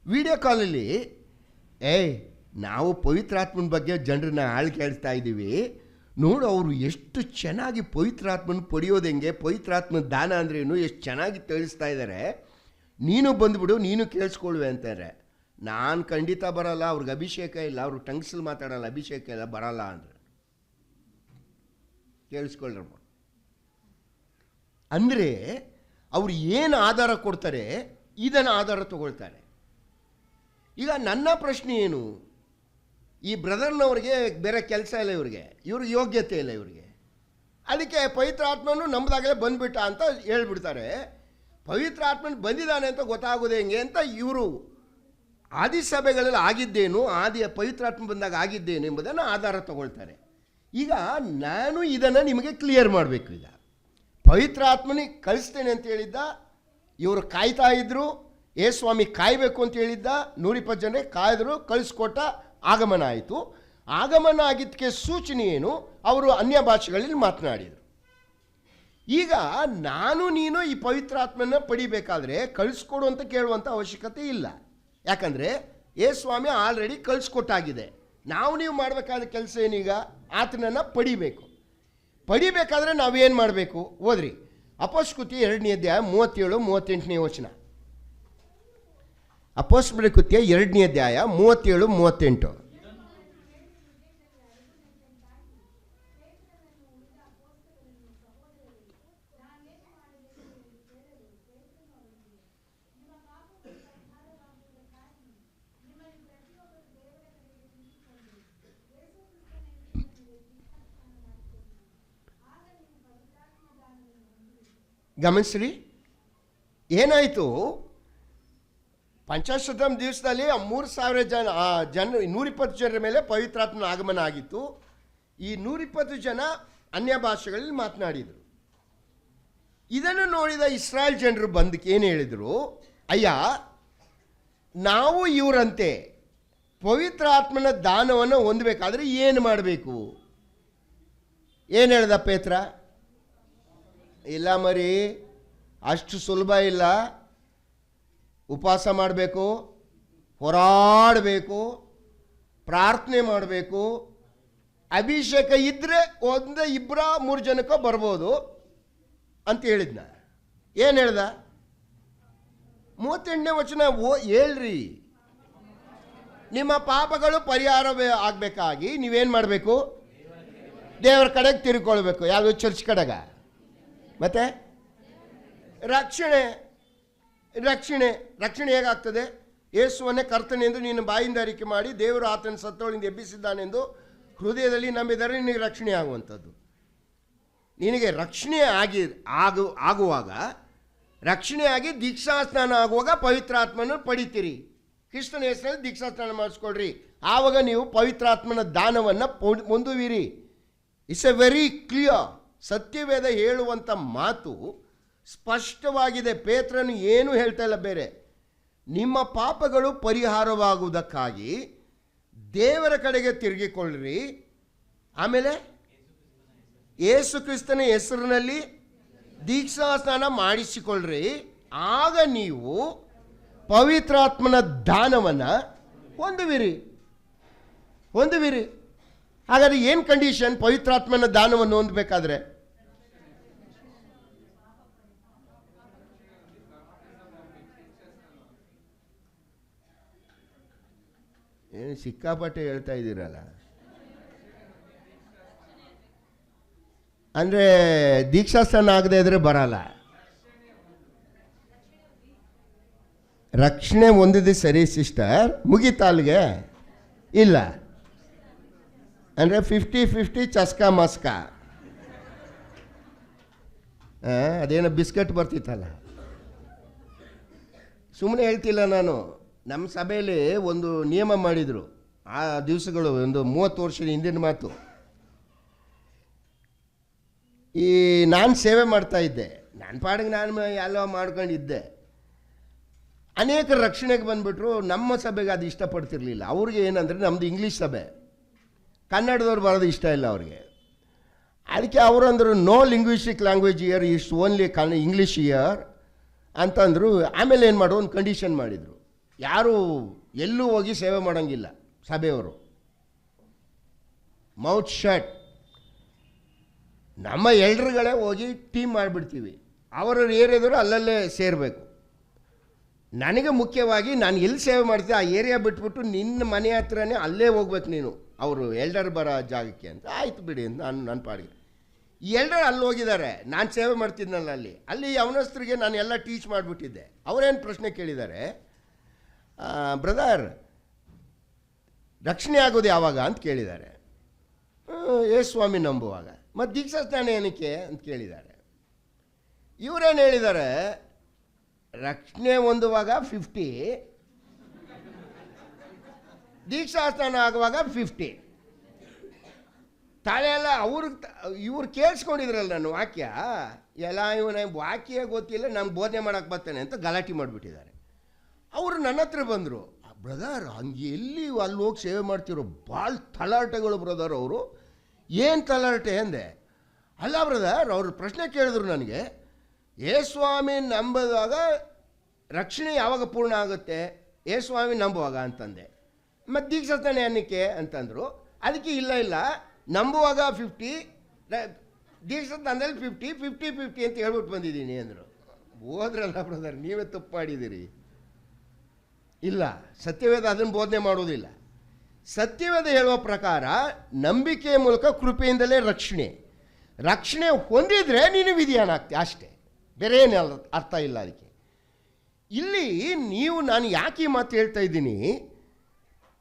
ವೀಡಿಯೋ ಕಾಲಲ್ಲಿ, ನಾವು ಪವಿತ್ರಾತ್ಮನ ಬಗ್ಗೆ ಜನರನ್ನ ಕೇಳ್ತಾ ಇದ್ದೀವಿ ನೋಡು, ಅವರು ಎಷ್ಟು ಚೆನ್ನಾಗಿ ಪವಿತ್ರಾತ್ಮನ ಪಡೆಯೋದು ಹೆಂಗೆ, ಪವಿತ್ರಾತ್ಮನ ದಾನ ಅಂದ್ರೇನು ಎಷ್ಟು ಚೆನ್ನಾಗಿ ತಿಳಿಸ್ತಾ ಇದ್ದಾರೆ, ನೀನು ಬಂದುಬಿಡು ನೀನು ಕೇಳಿಸ್ಕೊಳ್ವೆ ಅಂತಾರೆ. ನಾನು ಖಂಡಿತ ಬರಲ್ಲ, ಅವ್ರಿಗೆ ಅಭಿಷೇಕ ಇಲ್ಲ, ಅವರು ಟಂಗ್ಸಲ್ಲಿ ಮಾತಾಡಲ್ಲ, ಅಭಿಷೇಕ ಇಲ್ಲ, ಬರಲ್ಲ ಅಂದರೆ ಕೇಳಿಸ್ಕೊಳ್ರಮ್ಮ. ಅಂದರೆ ಅವರು ಏನು ಆಧಾರ ಕೊಡ್ತಾರೆ ಇದನ್ನು ಆಧಾರ ತಗೊಳ್ತಾರೆ. ಈಗ ನನ್ನ ಪ್ರಶ್ನೆ ಏನು, ಈ ಬ್ರದರ್ನವ್ರಿಗೆ ಬೇರೆ ಕೆಲಸ ಇಲ್ಲ, ಇವ್ರಿಗೆ ಯೋಗ್ಯತೆ ಇಲ್ಲ ಇವರಿಗೆ, ಅದಕ್ಕೆ ಪವಿತ್ರ ಆತ್ಮನು ನಮ್ಮದಾಗಲೇ ಬಂದುಬಿಟ್ಟ ಅಂತ ಹೇಳ್ಬಿಡ್ತಾರೆ. ಪವಿತ್ರ ಆತ್ಮನ ಬಂದಿದ್ದಾನೆ ಅಂತ ಗೊತ್ತಾಗೋದು ಹೆಂಗೆ ಅಂತ ಇವರು ಆದಿ ಸಭೆಗಳಲ್ಲಿ ಆಗಿದ್ದೇನು, ಪವಿತ್ರ ಆತ್ಮ ಬಂದಾಗ ಆಗಿದ್ದೇನು ಎಂಬುದನ್ನು ಆಧಾರ ತಗೊಳ್ತಾರೆ. ಈಗ ನಾನು ಇದನ್ನು ನಿಮಗೆ ಕ್ಲಿಯರ್ ಮಾಡಬೇಕು. ಈಗ ಪವಿತ್ರ ಆತ್ಮನಿಗೆ ಕಳಿಸ್ತೇನೆ ಅಂತ ಹೇಳಿದ್ದ, ಇವರು ಕಾಯ್ತಾ ಇದ್ದರು, ಸ್ವಾಮಿ ಕಾಯಬೇಕು ಅಂತ ಹೇಳಿದ್ದ, 120 ಜನ ಕಾಯ್ದರು, ಕಳಿಸ್ಕೊಟ್ಟ, ಆಗಮನ ಆಯಿತು. ಆಗಮನ ಆಗಿದ್ದಕ್ಕೆ ಸೂಚನೆ ಏನು, ಅವರು ಅನ್ಯ ಭಾಷೆಗಳಲ್ಲಿ ಮಾತನಾಡಿದರು. ಈಗ ನಾನು ನೀನು ಈ ಪವಿತ್ರಾತ್ಮನ ಪಡಿಬೇಕಾದ್ರೆ ಕಳಿಸ್ಕೊಡು ಅಂತ ಕೇಳುವಂಥ ಅವಶ್ಯಕತೆ ಇಲ್ಲ. ಯಾಕಂದರೆ ಸ್ವಾಮಿ ಆಲ್ರೆಡಿ ಕಳಿಸ್ಕೊಟ್ಟಾಗಿದೆ. ನೀವು ಮಾಡಬೇಕಾದ ಕೆಲಸ ಏನೀಗ, ಆತನನ್ನು ಪಡಿಬೇಕು. ಪಡಿಬೇಕಾದ್ರೆ ನಾವೇನು ಮಾಡಬೇಕು ಓದ್ರಿ, ಅಪೊಸ್ತಲಕೃತ್ಯ 2ನೇ ಅಧ್ಯಾಯ 37-38ನೇ ವಚನ. ಅಪೊಸ್ತಲಕೃತ್ಯ 2ನೇ ಅಧ್ಯಾಯ 37-38. ಗಮನಿಸ್ರಿ, ಏನಾಯಿತು, ಪಂಚಾಶತಮ ದಿವಸದಲ್ಲಿ 3,000 ಜನ 120 ಜನರ ಮೇಲೆ ಪವಿತ್ರಾತ್ಮನ ಆಗಮನ ಆಗಿತ್ತು. ಈ 120 ಜನ ಅನ್ಯ ಭಾಷೆಗಳಲ್ಲಿ ಮಾತನಾಡಿದರು. ಇದನ್ನು ನೋಡಿದ ಇಸ್ರಾಯೇಲ್ ಜನರು ಬಂದಕ್ಕೆ ಏನು ಹೇಳಿದರು, ಅಯ್ಯ ನಾವು ಇವರಂತೆ ಪವಿತ್ರಾತ್ಮನ ದಾನವನ್ನು ಹೊಂದಬೇಕಾದ್ರೆ ಏನು ಮಾಡಬೇಕು? ಏನು ಹೇಳ್ದ ಪೇತ್ರ? ಇಲ್ಲ ಮರಿ, ಅಷ್ಟು ಸುಲಭ ಇಲ್ಲ. ಉಪವಾಸ ಮಾಡಬೇಕು, ಹೋರಾಡಬೇಕು, ಪ್ರಾರ್ಥನೆ ಮಾಡಬೇಕು, ಅಭಿಷೇಕ ಇದ್ದರೆ 1, 2, 3 ಜನಕ್ಕೋ ಬರ್ಬೋದು ಅಂತ ಹೇಳಿದ್ನ. ಏನು ಹೇಳ್ದ? 38ನೇ ವಚನ ಹೇಳ್ರಿ, ನಿಮ್ಮ ಪಾಪಗಳು ಪರಿಹಾರ ಆಗಬೇಕಾಗಿ ನೀವೇನು ಮಾಡಬೇಕು? ದೇವರ ಕಡೆಗೆ ತಿರ್ಕೊಳ್ಬೇಕು. ಯಾವುದು? ಚರ್ಚ್ ಕಡೆಗ. ಮತ್ತೆ ರಕ್ಷಣೆ ಹೇಗಾಗ್ತದೆ? ಯೇಸುವನ್ನೇ ಕರ್ತನೆಂದು ನೀನು ಬಾಯಿಂದ ಅರಿಕೆ ಮಾಡಿ ದೇವರು ಆತನ ಸತ್ತೋಳಿಂದ ಎಬ್ಬಿಸಿದ್ದಾನೆಂದು ಹೃದಯದಲ್ಲಿ ನಂಬಿದರೆ ನಿನಗೆ ರಕ್ಷಣೆ ಆಗುವಂಥದ್ದು. ನಿನಗೆ ರಕ್ಷಣೆ ಆಗುವಾಗ, ರಕ್ಷಣೆ ಆಗಿ ದೀಕ್ಷಾಸ್ನಾನ ಆಗುವಾಗ ಪವಿತ್ರಾತ್ಮನ ಪಡಿತೀರಿ. ಕ್ರಿಸ್ತನ ಹೆಸರಲ್ಲಿ ದೀಕ್ಷಾಸ್ನಾನ ಮಾಡಿಸ್ಕೊಳ್ರಿ, ಆವಾಗ ನೀವು ಪವಿತ್ರಾತ್ಮನ ದಾನವನ್ನು ಹೊಂದುವಿರಿ. It's a very clear. ಸತ್ಯವೇದ ಹೇಳುವಂಥ ಮಾತು ಸ್ಪಷ್ಟವಾಗಿದೆ. ಪೇತ್ರನು ಏನೂ ಹೇಳ್ತಾ ಇಲ್ಲ ಬೇರೆ. ನಿಮ್ಮ ಪಾಪಗಳು ಪರಿಹಾರವಾಗುವುದಕ್ಕಾಗಿ ದೇವರ ಕಡೆಗೆ ತಿರುಗಿಕೊಳ್ಳ್ರಿ, ಆಮೇಲೆ ಯೇಸು ಕ್ರಿಸ್ತನ ಹೆಸರಿನಲ್ಲಿ ದೀಕ್ಷಾಸ್ನಾನ ಮಾಡಿಸಿಕೊಳ್ಳ್ರಿ, ಆಗ ನೀವು ಪವಿತ್ರಾತ್ಮನ ದಾನವನ್ನು ಹೊಂದುವಿರಿ. ಹಾಗಾದರೆ ಏನು ಕಂಡೀಷನ್ ಪವಿತ್ರಾತ್ಮನ ದಾನವನ್ನು ಹೊಂದಬೇಕಾದ್ರೆ? ಏನು ಸಿಕ್ಕಾಪಟ್ಟೆ ಹೇಳ್ತಾ ಇದ್ದೀರಲ್ಲ. ಅಂದರೆ ದೀಕ್ಷಾಸ್ನಾನ ಆಗದೆ ಇದ್ರೆ ಬರಲ್ಲ. ರಕ್ಷಣೆ ಹೊಂದಿದ್ದು ಸರಿ ಸಿಸ್ಟರ್, ಮುಗಿತಾಲ್ಗೆ ಇಲ್ಲ ಅಂದರೆ 50-50 ಚಸ್ಕಾ ಮಸ್ಕಾ. ಅದೇನೋ ಬಿಸ್ಕೆಟ್ ಬರ್ತಿತ್ತಲ್ಲ, ಸುಮ್ಮನೆ ಹೇಳ್ತಿಲ್ಲ ನಾನು. ನಮ್ಮ ಸಭೆಯಲ್ಲಿ ಒಂದು ನಿಯಮ ಮಾಡಿದರು ಆ ದಿವಸಗಳು, ಒಂದು 30 ವರ್ಷದ ಹಿಂದಿನ ಮಾತು. ನಾನು ಸೇವೆ ಮಾಡ್ತಾಯಿದ್ದೆ, ನನ್ನ ಪಾಡಿಗೆ ನಾನು ಎಲ್ಲ ಮಾಡ್ಕೊಂಡಿದ್ದೆ. ಅನೇಕರು ರಕ್ಷಣೆಗೆ ಬಂದುಬಿಟ್ರು. ನಮ್ಮ ಸಭೆಗೆ ಅದು ಇಷ್ಟಪಡ್ತಿರ್ಲಿಲ್ಲ. ಅವ್ರಿಗೆ ಏನಂದರೆ, ನಮ್ಮದು ಇಂಗ್ಲೀಷ್ ಸಭೆ, ಕನ್ನಡದವ್ರು ಬರೋದು ಇಷ್ಟ ಇಲ್ಲ ಅವ್ರಿಗೆ. ಅದಕ್ಕೆ ಅವರು ಅಂದರು no linguistic language here is only English here ಅಂತಂದರು. ಆಮೇಲೆ ಏನು ಮಾಡೋ ಒಂದು ಕಂಡೀಷನ್ ಮಾಡಿದರು, ಯಾರು ಎಲ್ಲೂ ಹೋಗಿ ಸೇವೆ ಮಾಡೋಂಗಿಲ್ಲ ಸಭೆಯವರು, ಮೌತ್ ಶಟ್. ನಮ್ಮ ಎಲ್ರುಗಳೇ ಹೋಗಿ ಟೀಮ್ ಮಾಡಿಬಿಡ್ತೀವಿ, ಅವರವ್ರು ಏರಿಯಾದವರು ಅಲ್ಲಲ್ಲೇ ಸೇರಬೇಕು. ನನಗೆ ಮುಖ್ಯವಾಗಿ ನಾನು ಎಲ್ಲಿ ಸೇವೆ ಮಾಡ್ತೀನಿ ಆ ಏರಿಯಾ ಬಿಟ್ಬಿಟ್ಟು ನಿನ್ನ ಮನೆ ಹತ್ರನೇ ಅಲ್ಲೇ ಹೋಗ್ಬೇಕು ನೀನು, ಅವರು ಎಲ್ಡರ್ ಬರೋ ಜಾಗಕ್ಕೆ ಅಂತ. ಆಯ್ತು ಬಿಡಿ ಅಂತ ನನ್ನ ಪಾಡಿಗೆ. ಈ ಎಲ್ಡರ್ ಅಲ್ಲಿ ಹೋಗಿದ್ದಾರೆ, ನಾನು ಸೇವೆ ಮಾಡ್ತಿದ್ನಲ್ಲ ಅಲ್ಲಿ ಯವನಸ್ಥರಿಗೆ ನಾನು ಎಲ್ಲ ಟೀಚ್ ಮಾಡಿಬಿಟ್ಟಿದ್ದೆ. ಅವರೇನು ಪ್ರಶ್ನೆ ಕೇಳಿದ್ದಾರೆ, ಬ್ರದರ್ ರಕ್ಷಣೆ ಆಗೋದು ಯಾವಾಗ ಅಂತ ಕೇಳಿದ್ದಾರೆ. ಸ್ವಾಮಿ ನಂಬುವಾಗ. ಮತ್ತು ದೀಕ್ಷಾಸ್ನಾನ ಏನಕ್ಕೆ ಅಂತ ಕೇಳಿದ್ದಾರೆ. ಇವರೇನು ಹೇಳಿದ್ದಾರೆ, ರಕ್ಷಣೆ ಹೊಂದುವಾಗ 50, ದೀಕ್ಷಾಸ್ನಾನ ಆಗುವಾಗ 50. ತಲೆ ಎಲ್ಲ ಇವ್ರು ಕೇಳಿಸ್ಕೊಂಡಿದ್ರಲ್ಲ ನನ್ನ ವಾಕ್ಯ ಎಲ್ಲ, ಇವನ ವಾಕ್ಯ ಗೊತ್ತಿಲ್ಲ ನಮ್ಗೆ ಬೋಧನೆ ಮಾಡೋಕ್ಕೆ ಬರ್ತಾನೆ ಅಂತ ಗಲಾಟೆ ಮಾಡಿಬಿಟ್ಟಿದ್ದಾರೆ. ಅವರು ನನ್ನ ಹತ್ರ ಬಂದರು, ಬ್ರದರ್ ಹಂಗೆ ಎಲ್ಲಿ ಅಲ್ಲಿ ಹೋಗಿ ಸೇವೆ ಮಾಡ್ತಿರೋ ಭಾಳ ತಲಾಟೆಗಳು ಬ್ರದರ್. ಅವರು ಏನು ತಲಾಟೆ ಅಂದೆ. ಅಲ್ಲ ಬ್ರದರ್, ಅವ್ರ ಪ್ರಶ್ನೆ ಕೇಳಿದ್ರು ನನಗೆ, ಸ್ವಾಮಿ ನಂಬುವಾಗ ರಕ್ಷಣೆ ಯಾವಾಗ ಪೂರ್ಣ ಆಗುತ್ತೆ, ಸ್ವಾಮಿ ನಂಬುವಾಗ ಅಂತಂದೆ. ಮತ್ತು ದೀಕ್ಷಾಸ್ನಾನ ಏನಕ್ಕೆ ಅಂತಂದರು. ಅದಕ್ಕೆ ಇಲ್ಲ ನಂಬುವಾಗ 50, ದೀಕ್ಷಾಸ್ನಾನದಲ್ಲಿ 50 ಅಂತ ಹೇಳ್ಬಿಟ್ಟು ಬಂದಿದ್ದೀನಿ ಅಂದರು. ಹೋದ್ರಲ್ಲ ಬ್ರದರ್, ನೀವೇ ತಪ್ಪು ಮಾಡಿದ್ದೀರಿ. ಇಲ್ಲ, ಸತ್ಯವೇದ ಅದನ್ನು ಬೋಧನೆ ಮಾಡೋದಿಲ್ಲ. ಸತ್ಯವೇದ ಹೇಳುವ ಪ್ರಕಾರ ನಂಬಿಕೆಯ ಮೂಲಕ ಕೃಪೆಯಿಂದಲೇ ರಕ್ಷಣೆ ಹೊಂದಿದರೆ ನೀನು ವಿಧಿಯಾನಾಗ್ತಿ ಅಷ್ಟೇ, ಬೇರೆ ಏನು ಅರ್ಥ ಇಲ್ಲ ಅದಕ್ಕೆ. ಇಲ್ಲಿ ನಾನು ಯಾಕೆ ಈ ಮಾತು ಹೇಳ್ತಾ ಇದ್ದೀನಿ,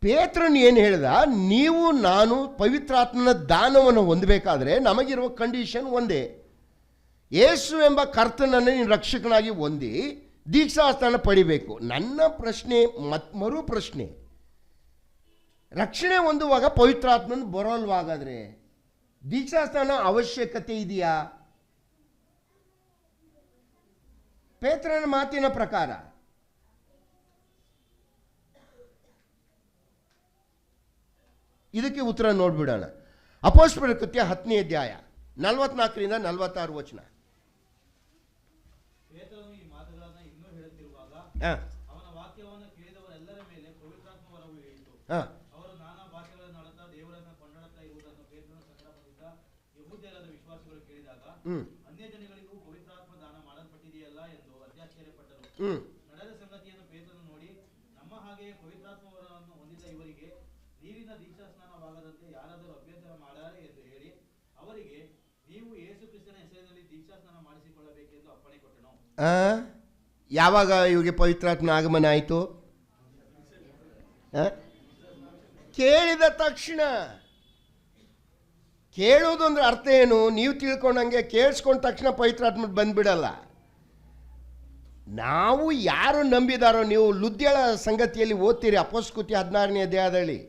ಪೇತ್ರನು ಏನು ಹೇಳ್ದ, ನೀವು ನಾನು ಪವಿತ್ರಾತ್ಮನ ದಾನವನ್ನು ಹೊಂದಬೇಕಾದ್ರೆ ನಮಗಿರುವ ಕಂಡೀಷನ್ ಒಂದೇ, ಯೇಸು ಎಂಬ ಕರ್ತನನ್ನು ನೀನು ರಕ್ಷಕನಾಗಿ ಹೊಂದಿ ದೀಕ್ಷಾಸ್ನಾನ ಪಡಿಬೇಕು. ನನ್ನ ಪ್ರಶ್ನೆ ಮರು ಪ್ರಶ್ನೆ, ರಕ್ಷಣೆ ಹೊಂದುವಾಗ ಪವಿತ್ರಾತ್ಮನ ಬರೋಲ್ವಾಗಾದರೆ ದೀಕ್ಷಾಸ್ನಾನ ಅವಶ್ಯಕತೆ ಇದೆಯಾ? ಪೇತ್ರನ ಮಾತಿನ ಪ್ರಕಾರ ಇದಕ್ಕೆ ಉತ್ತರ ನೋಡ್ಬಿಡೋಣ. ಅಪೊಸ್ತಲರ ಕೃತ್ಯ 10ನೇ ಅಧ್ಯಾಯ 44ರಿಂದ 46 ವಚನ. ಅವನ ವಾಕ್ಯವನ್ನು ಕೇಳಿದವರೆಲ್ಲರ ಮೇಲೆ ಪವಿತ್ರಾತ್ಮ ವರವು ಇಳಿಯಿತು. ಅವರು ನಾನಾ ಭಾಷೆಗಳನ್ನು ಆಡುತ್ತಾ ದೇವರನ್ನು ಕೊಂಡಾಡುತ್ತಾ ಇರುವುದನ್ನು ಪೇತ್ರನ ಸಂಗಡ ಬಂದಿದ್ದ ಯೆಹೂದ್ಯರಾದ ವಿಶ್ವಾಸಿಗಳು ಕೇಳಿದಾಗ ಅನ್ಯಜನಗಳಿಗೂ ಪವಿತ್ರಾತ್ಮ ದಾನ ಮಾಡಲ್ಪಟ್ಟಿದೆಯಲ್ಲ ಎಂದು ಅತ್ಯಾಶ್ಚರ್ಯಪಟ್ಟರು. ನಡೆದ ಸಂಗತಿಯನ್ನು ಪೇತ್ರನು ನೋಡಿ, ನಮ್ಮ ಹಾಗೆಯೇ ಪವಿತ್ರಾತ್ಮ ವರವನ್ನು ಹೊಂದಿದ ಇವರಿಗೆ ನೀರಿನ ದೀಕ್ಷಾಸ್ನಾನವಾಗದಂತೆ ಯಾರಾದರೂ ಅಭ್ಯಂತರ ಮಾಡಾರೆ ಎಂದು ಹೇಳಿ ಅವರಿಗೆ, ನೀವು ಯೇಸು ಕ್ರಿಸ್ತನ ಹೆಸರಿನಲ್ಲಿ ದೀಕ್ಷಾಸ್ನಾನ ಮಾಡಿಸಿಕೊಳ್ಳಬೇಕೆಂದು ಅಪ್ಪಣೆ ಕೊಟ್ಟನು. ಯಾವಾಗ ಇವ್ರಿಗೆ ಪವಿತ್ರಾತ್ಮ ಆಗಮನ ಆಯಿತು? ಕೇಳಿದ ತಕ್ಷಣ. ಕೇಳೋದು ಅಂದ್ರೆ ಅರ್ಥ ಏನು? ನೀವು ತಿಳ್ಕೊಂಡಂಗೆ ಕೇಳಿಸ್ಕೊಂಡ ತಕ್ಷಣ ಪವಿತ್ರಾತ್ಮ ಬಂದ್ಬಿಡಲ್ಲ. ನಾವು ಯಾರು ನಂಬಿದಾರೋ, ನೀವು ಲುದ್ಯಳ ಸಂಗತಿಯಲ್ಲಿ ಓದ್ತೀರಿ, ಅಪೊಸ್ತಲರ 16ನೇ ಅಧ್ಯಾಯದಲ್ಲಿ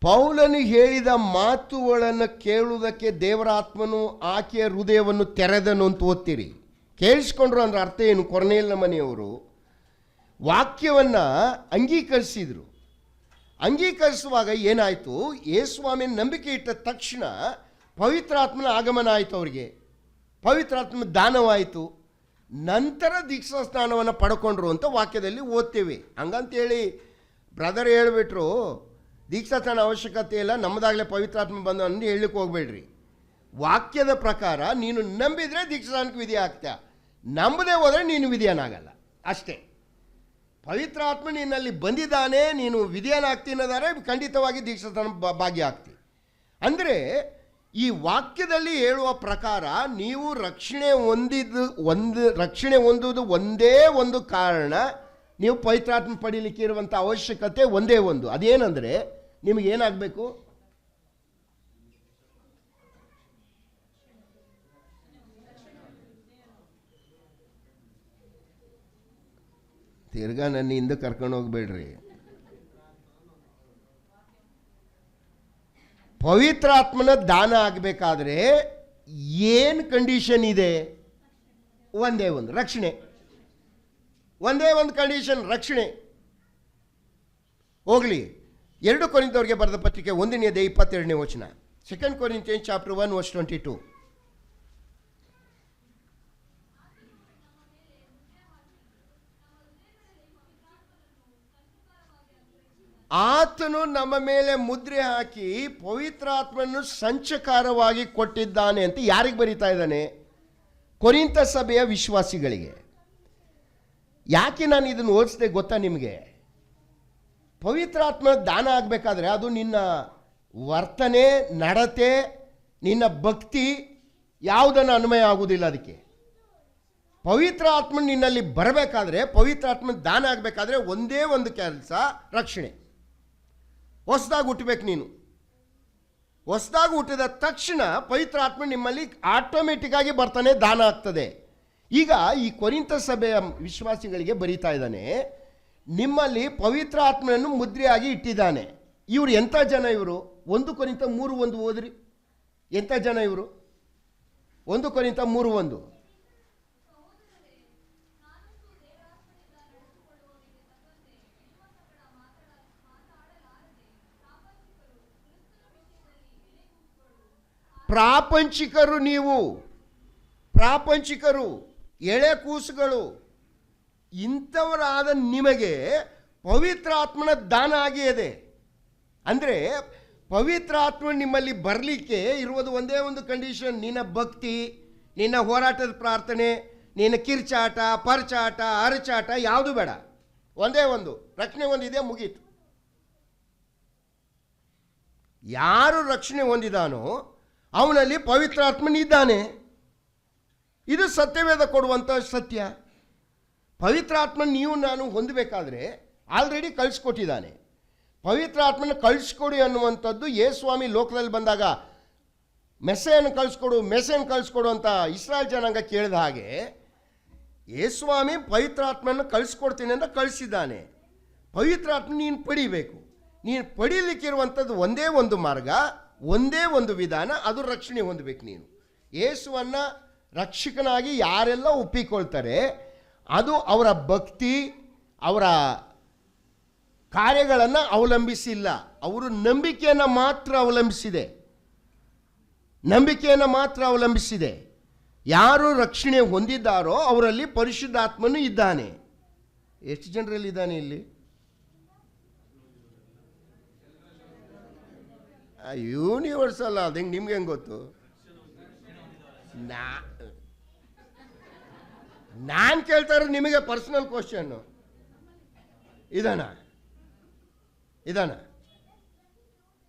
ಪೌಲನು ಹೇಳಿದ ಮಾತುಗಳನ್ನು ಕೇಳುವುದಕ್ಕೆ ದೇವರ ಆತ್ಮನು ಆಕೆಯ ಹೃದಯವನ್ನು ತೆರೆದನು ಅಂತ ಓದ್ತೀರಿ. ಕೇಳಿಸ್ಕೊಂಡ್ರು ಅಂದ್ರೆ ಅರ್ಥ ಏನು? ಕೊರ್ನೇಲ್ಯನ ಮನೆಯವರು ವಾಕ್ಯವನ್ನು ಅಂಗೀಕರಿಸಿದರು. ಅಂಗೀಕರಿಸುವಾಗ ಏನಾಯಿತು? ಯೇಸುಸ್ವಾಮಿನ ನಂಬಿಕೆ ಇಟ್ಟ ತಕ್ಷಣ ಪವಿತ್ರಾತ್ಮನ ಆಗಮನ ಆಯಿತು, ಅವರಿಗೆ ಪವಿತ್ರಾತ್ಮ ದಾನವಾಯಿತು. ನಂತರ ದೀಕ್ಷಾಸ್ನಾನವನ್ನು ಪಡ್ಕೊಂಡ್ರು ಅಂತ ವಾಕ್ಯದಲ್ಲಿ ಓದ್ತೇವೆ. ಹಂಗಂತೇಳಿ ಬ್ರದರ್ ಹೇಳಿಬಿಟ್ರು ದೀಕ್ಷಾಸ್ನಾನ ಅವಶ್ಯಕತೆ ಇಲ್ಲ, ನಮ್ಮದಾಗಲೇ ಪವಿತ್ರಾತ್ಮ ಬಂದು ಅಂದು ಹೇಳಲಿಕ್ಕೆ ಹೋಗ್ಬೇಡ್ರಿ. ವಾಕ್ಯದ ಪ್ರಕಾರ ನೀನು ನಂಬಿದರೆ ದೀಕ್ಷಾಸ್ನಾನಕ್ಕೆ ವಿಧಿ ಆಗ್ತಾ, ನಂಬದೇ ಹೋದರೆ ನೀನು ವಿಧಿಯನಾಗಲ್ಲ ಅಷ್ಟೇ. ಪವಿತ್ರಾತ್ಮ ನಿನ್ನಲ್ಲಿ ಬಂದಿದ್ದಾನೆ, ನೀನು ವಿಧಿಯನಾಗ್ತೀನದಾರೆ ಖಂಡಿತವಾಗಿ ದೀಕ್ಷಾಸ್ನಾನ ಭಾಗ್ಯ ಆಗ್ತಿ. ಅಂದರೆ ಈ ವಾಕ್ಯದಲ್ಲಿ ಹೇಳುವ ಪ್ರಕಾರ ನೀವು ರಕ್ಷಣೆ ಹೊಂದುವುದು ಒಂದೇ ಒಂದು ಕಾರಣ, ನೀವು ಪವಿತ್ರಾತ್ಮ ಪಡೀಲಿಕ್ಕೆ ಇರುವಂಥ ಅವಶ್ಯಕತೆ ಒಂದೇ ಒಂದು. ಅದೇನೆಂದರೆ ನಿಮಗೇನಾಗಬೇಕು? ತಿರ್ಗಾ ನನ್ನ ಹಿಂದೆ ಕರ್ಕೊಂಡು ಹೋಗ್ಬೇಡ್ರಿ. ಪವಿತ್ರಾತ್ಮನ ದಾನ ಆಗಬೇಕಾದ್ರೆ ಏನು ಕಂಡೀಷನ್ ಇದೆ? ಒಂದೇ ಒಂದು, ರಕ್ಷಣೆ. ಒಂದೇ ಒಂದು ಕಂಡೀಷನ್, ರಕ್ಷಣೆ. ಹೋಗಲಿ, 2 ಕೊರಿಂಥದವರಿಗೆ ಬರೆದ ಪತ್ರಿಕೆ 1ನೇ ಅಧ್ಯಾಯ 22ನೇ ವಚನ. 2 Corinthians chapter 1 verse 22. ಆತನು ನಮ್ಮ ಮೇಲೆ ಮುದ್ರೆ ಹಾಕಿ ಪವಿತ್ರಾತ್ಮನ್ನು ಸಂಚಕಾರವಾಗಿ ಕೊಟ್ಟಿದ್ದಾನೆ ಅಂತ ಯಾರಿಗೆ ಬರೀತಾ ಇದ್ದಾನೆ? ಕೊರಿಂಥ ಸಭೆಯ ವಿಶ್ವಾಸಿಗಳಿಗೆ. ಯಾಕೆ ನಾನು ಇದನ್ನು ಓದಿಸ್ದೆ ಗೊತ್ತಾ ನಿಮಗೆ? ಪವಿತ್ರಾತ್ಮ ದಾನ ಆಗಬೇಕಾದ್ರೆ ಅದು ನಿನ್ನ ವರ್ತನೆ, ನಡತೆ, ನಿನ್ನ ಭಕ್ತಿ ಯಾವುದನ್ನು ಅನ್ವಯ ಆಗುವುದಿಲ್ಲ. ಅದಕ್ಕೆ ಪವಿತ್ರ ಆತ್ಮ ನಿನ್ನಲ್ಲಿ ಬರಬೇಕಾದ್ರೆ, ಪವಿತ್ರಾತ್ಮ ದಾನ ಆಗಬೇಕಾದ್ರೆ ಒಂದೇ ಒಂದು ಕೆಲಸ, ರಕ್ಷಣೆ. ಹೊಸದಾಗಿ ಹುಟ್ಟಬೇಕು ನೀನು. ಹೊಸದಾಗಿ ಹುಟ್ಟಿದ ತಕ್ಷಣ ಪವಿತ್ರಾತ್ಮ ನಿಮ್ಮಲ್ಲಿ ಆಟೋಮೆಟಿಕ್ ಆಗಿ ಬರ್ತಾನೆ, ದಾನ ಆಗ್ತದೆ. ಈಗ ಈ ಕೊರಿಂಥ ಸಭೆಯ ವಿಶ್ವಾಸಿಗಳಿಗೆ ಬರೀತಾ ಇದ್ದಾನೆ, ನಿಮ್ಮಲ್ಲಿ ಪವಿತ್ರ ಆತ್ಮನನ್ನು ಮುದ್ರೆಯಾಗಿ ಇಟ್ಟಿದ್ದಾನೆ. ಇವರು ಎಂಥ ಜನ ಇವರು? 1 ಕೊರಿಂಥ 3:1 ಓದ್ರಿ. ಎಂಥ ಜನ ಇವರು? 1 ಕೊರಿಂಥ 3:1. ಪ್ರಾಪಂಚಿಕರು ನೀವು, ಪ್ರಾಪಂಚಿಕರು, ಎಳೆ ಕೂಸುಗಳು, ಇಂಥವರಾದ ನಿಮಗೆ ಪವಿತ್ರಾತ್ಮನ ದಾನ ಆಗಿದೆ. ಅಂದರೆ ಪವಿತ್ರಾತ್ಮ ನಿಮ್ಮಲ್ಲಿ ಬರಲಿಕ್ಕೆ ಇರುವುದು ಒಂದೇ ಒಂದು ಕಂಡೀಷನ್, ನಿನ್ನ ಭಕ್ತಿ, ನಿನ್ನ ಹೋರಾಟದ ಪ್ರಾರ್ಥನೆ, ನಿನ್ನ ಕಿರ್ಚಾಟ, ಪರ್ಚಾಟ, ಅರಚಾಟ ಯಾವುದು ಬೇಡ. ಒಂದೇ ಒಂದು ರಕ್ಷಣೆ ಹೊಂದಿದೆ, ಮುಗೀತು. ಯಾರು ರಕ್ಷಣೆ ಹೊಂದಿದಾನೋ ಅವನಲ್ಲಿ ಪವಿತ್ರಾತ್ಮನಿದ್ದಾನೆ. ಇದು ಸತ್ಯವೇದ ಕೊಡುವಂಥ ಸತ್ಯ. ಪವಿತ್ರಾತ್ಮ ನೀವು ನಾನು ಹೊಂದಬೇಕಾದ್ರೆ ಆಲ್ರೆಡಿ ಕಳಿಸ್ಕೊಟ್ಟಿದ್ದಾನೆ. ಪವಿತ್ರಾತ್ಮನ ಕಳಿಸ್ಕೊಡಿ ಅನ್ನುವಂಥದ್ದು ಯೇಸುಸ್ವಾಮಿ ಲೋಕದಲ್ಲಿ ಬಂದಾಗ ಮೆಸ್ಸೆಯನ್ನು ಕಳಿಸ್ಕೊಡು ಅಂತ ಇಸ್ರಾಯೇಲ್ ಜನಾಂಗ ಕೇಳಿದ ಹಾಗೆ ಯೇಸುಸ್ವಾಮಿ ಪವಿತ್ರಾತ್ಮನ ಕಳಿಸ್ಕೊಡ್ತೀನಿ ಅಂತ ಕಳಿಸಿದ್ದಾನೆ. ಪವಿತ್ರಾತ್ಮ ನೀನು ಪಡಿಬೇಕು. ನೀನು ಪಡೀಲಿಕ್ಕಿರುವಂಥದ್ದು ಒಂದೇ ಒಂದು ಮಾರ್ಗ, ಒಂದೇ ಒಂದು ವಿಧಾನ, ಅದು ರಕ್ಷಣೆ ಹೊಂದಬೇಕು. ನೀನು ಯೇಸುವನ್ನು ರಕ್ಷಕನಾಗಿ ಯಾರೆಲ್ಲ ಒಪ್ಪಿಕೊಳ್ತಾರೆ ಅದು ಅವರ ಭಕ್ತಿ, ಅವರ ಕಾರ್ಯಗಳನ್ನು ಅವಲಂಬಿಸಿಲ್ಲ, ಅವರು ನಂಬಿಕೆಯನ್ನು ಮಾತ್ರ ಅವಲಂಬಿಸಿದೆ. ನಂಬಿಕೆಯನ್ನು ಮಾತ್ರ ಅವಲಂಬಿಸಿದೆ. ಯಾರು ರಕ್ಷಣೆ ಹೊಂದಿದ್ದಾರೋ ಅವರಲ್ಲಿ ಪರಿಶುದ್ಧಾತ್ಮನು ಇದ್ದಾನೆ. ಎಷ್ಟು ಜನರಲ್ಲಿ ಇದ್ದಾನೆ ಇಲ್ಲಿ? ಯೂನಿವರ್ಸಲ್ ಅದು ಹೆಂಗೆ ನಿಮ್ಗೆ ಹೆಂಗೆ ಗೊತ್ತು? ನಾನು ಕೇಳ್ತಾ ಇರೋದು ನಿಮಗೆ ಪರ್ಸನಲ್ ಕ್ವಶನ್ನು. ಇದಾನ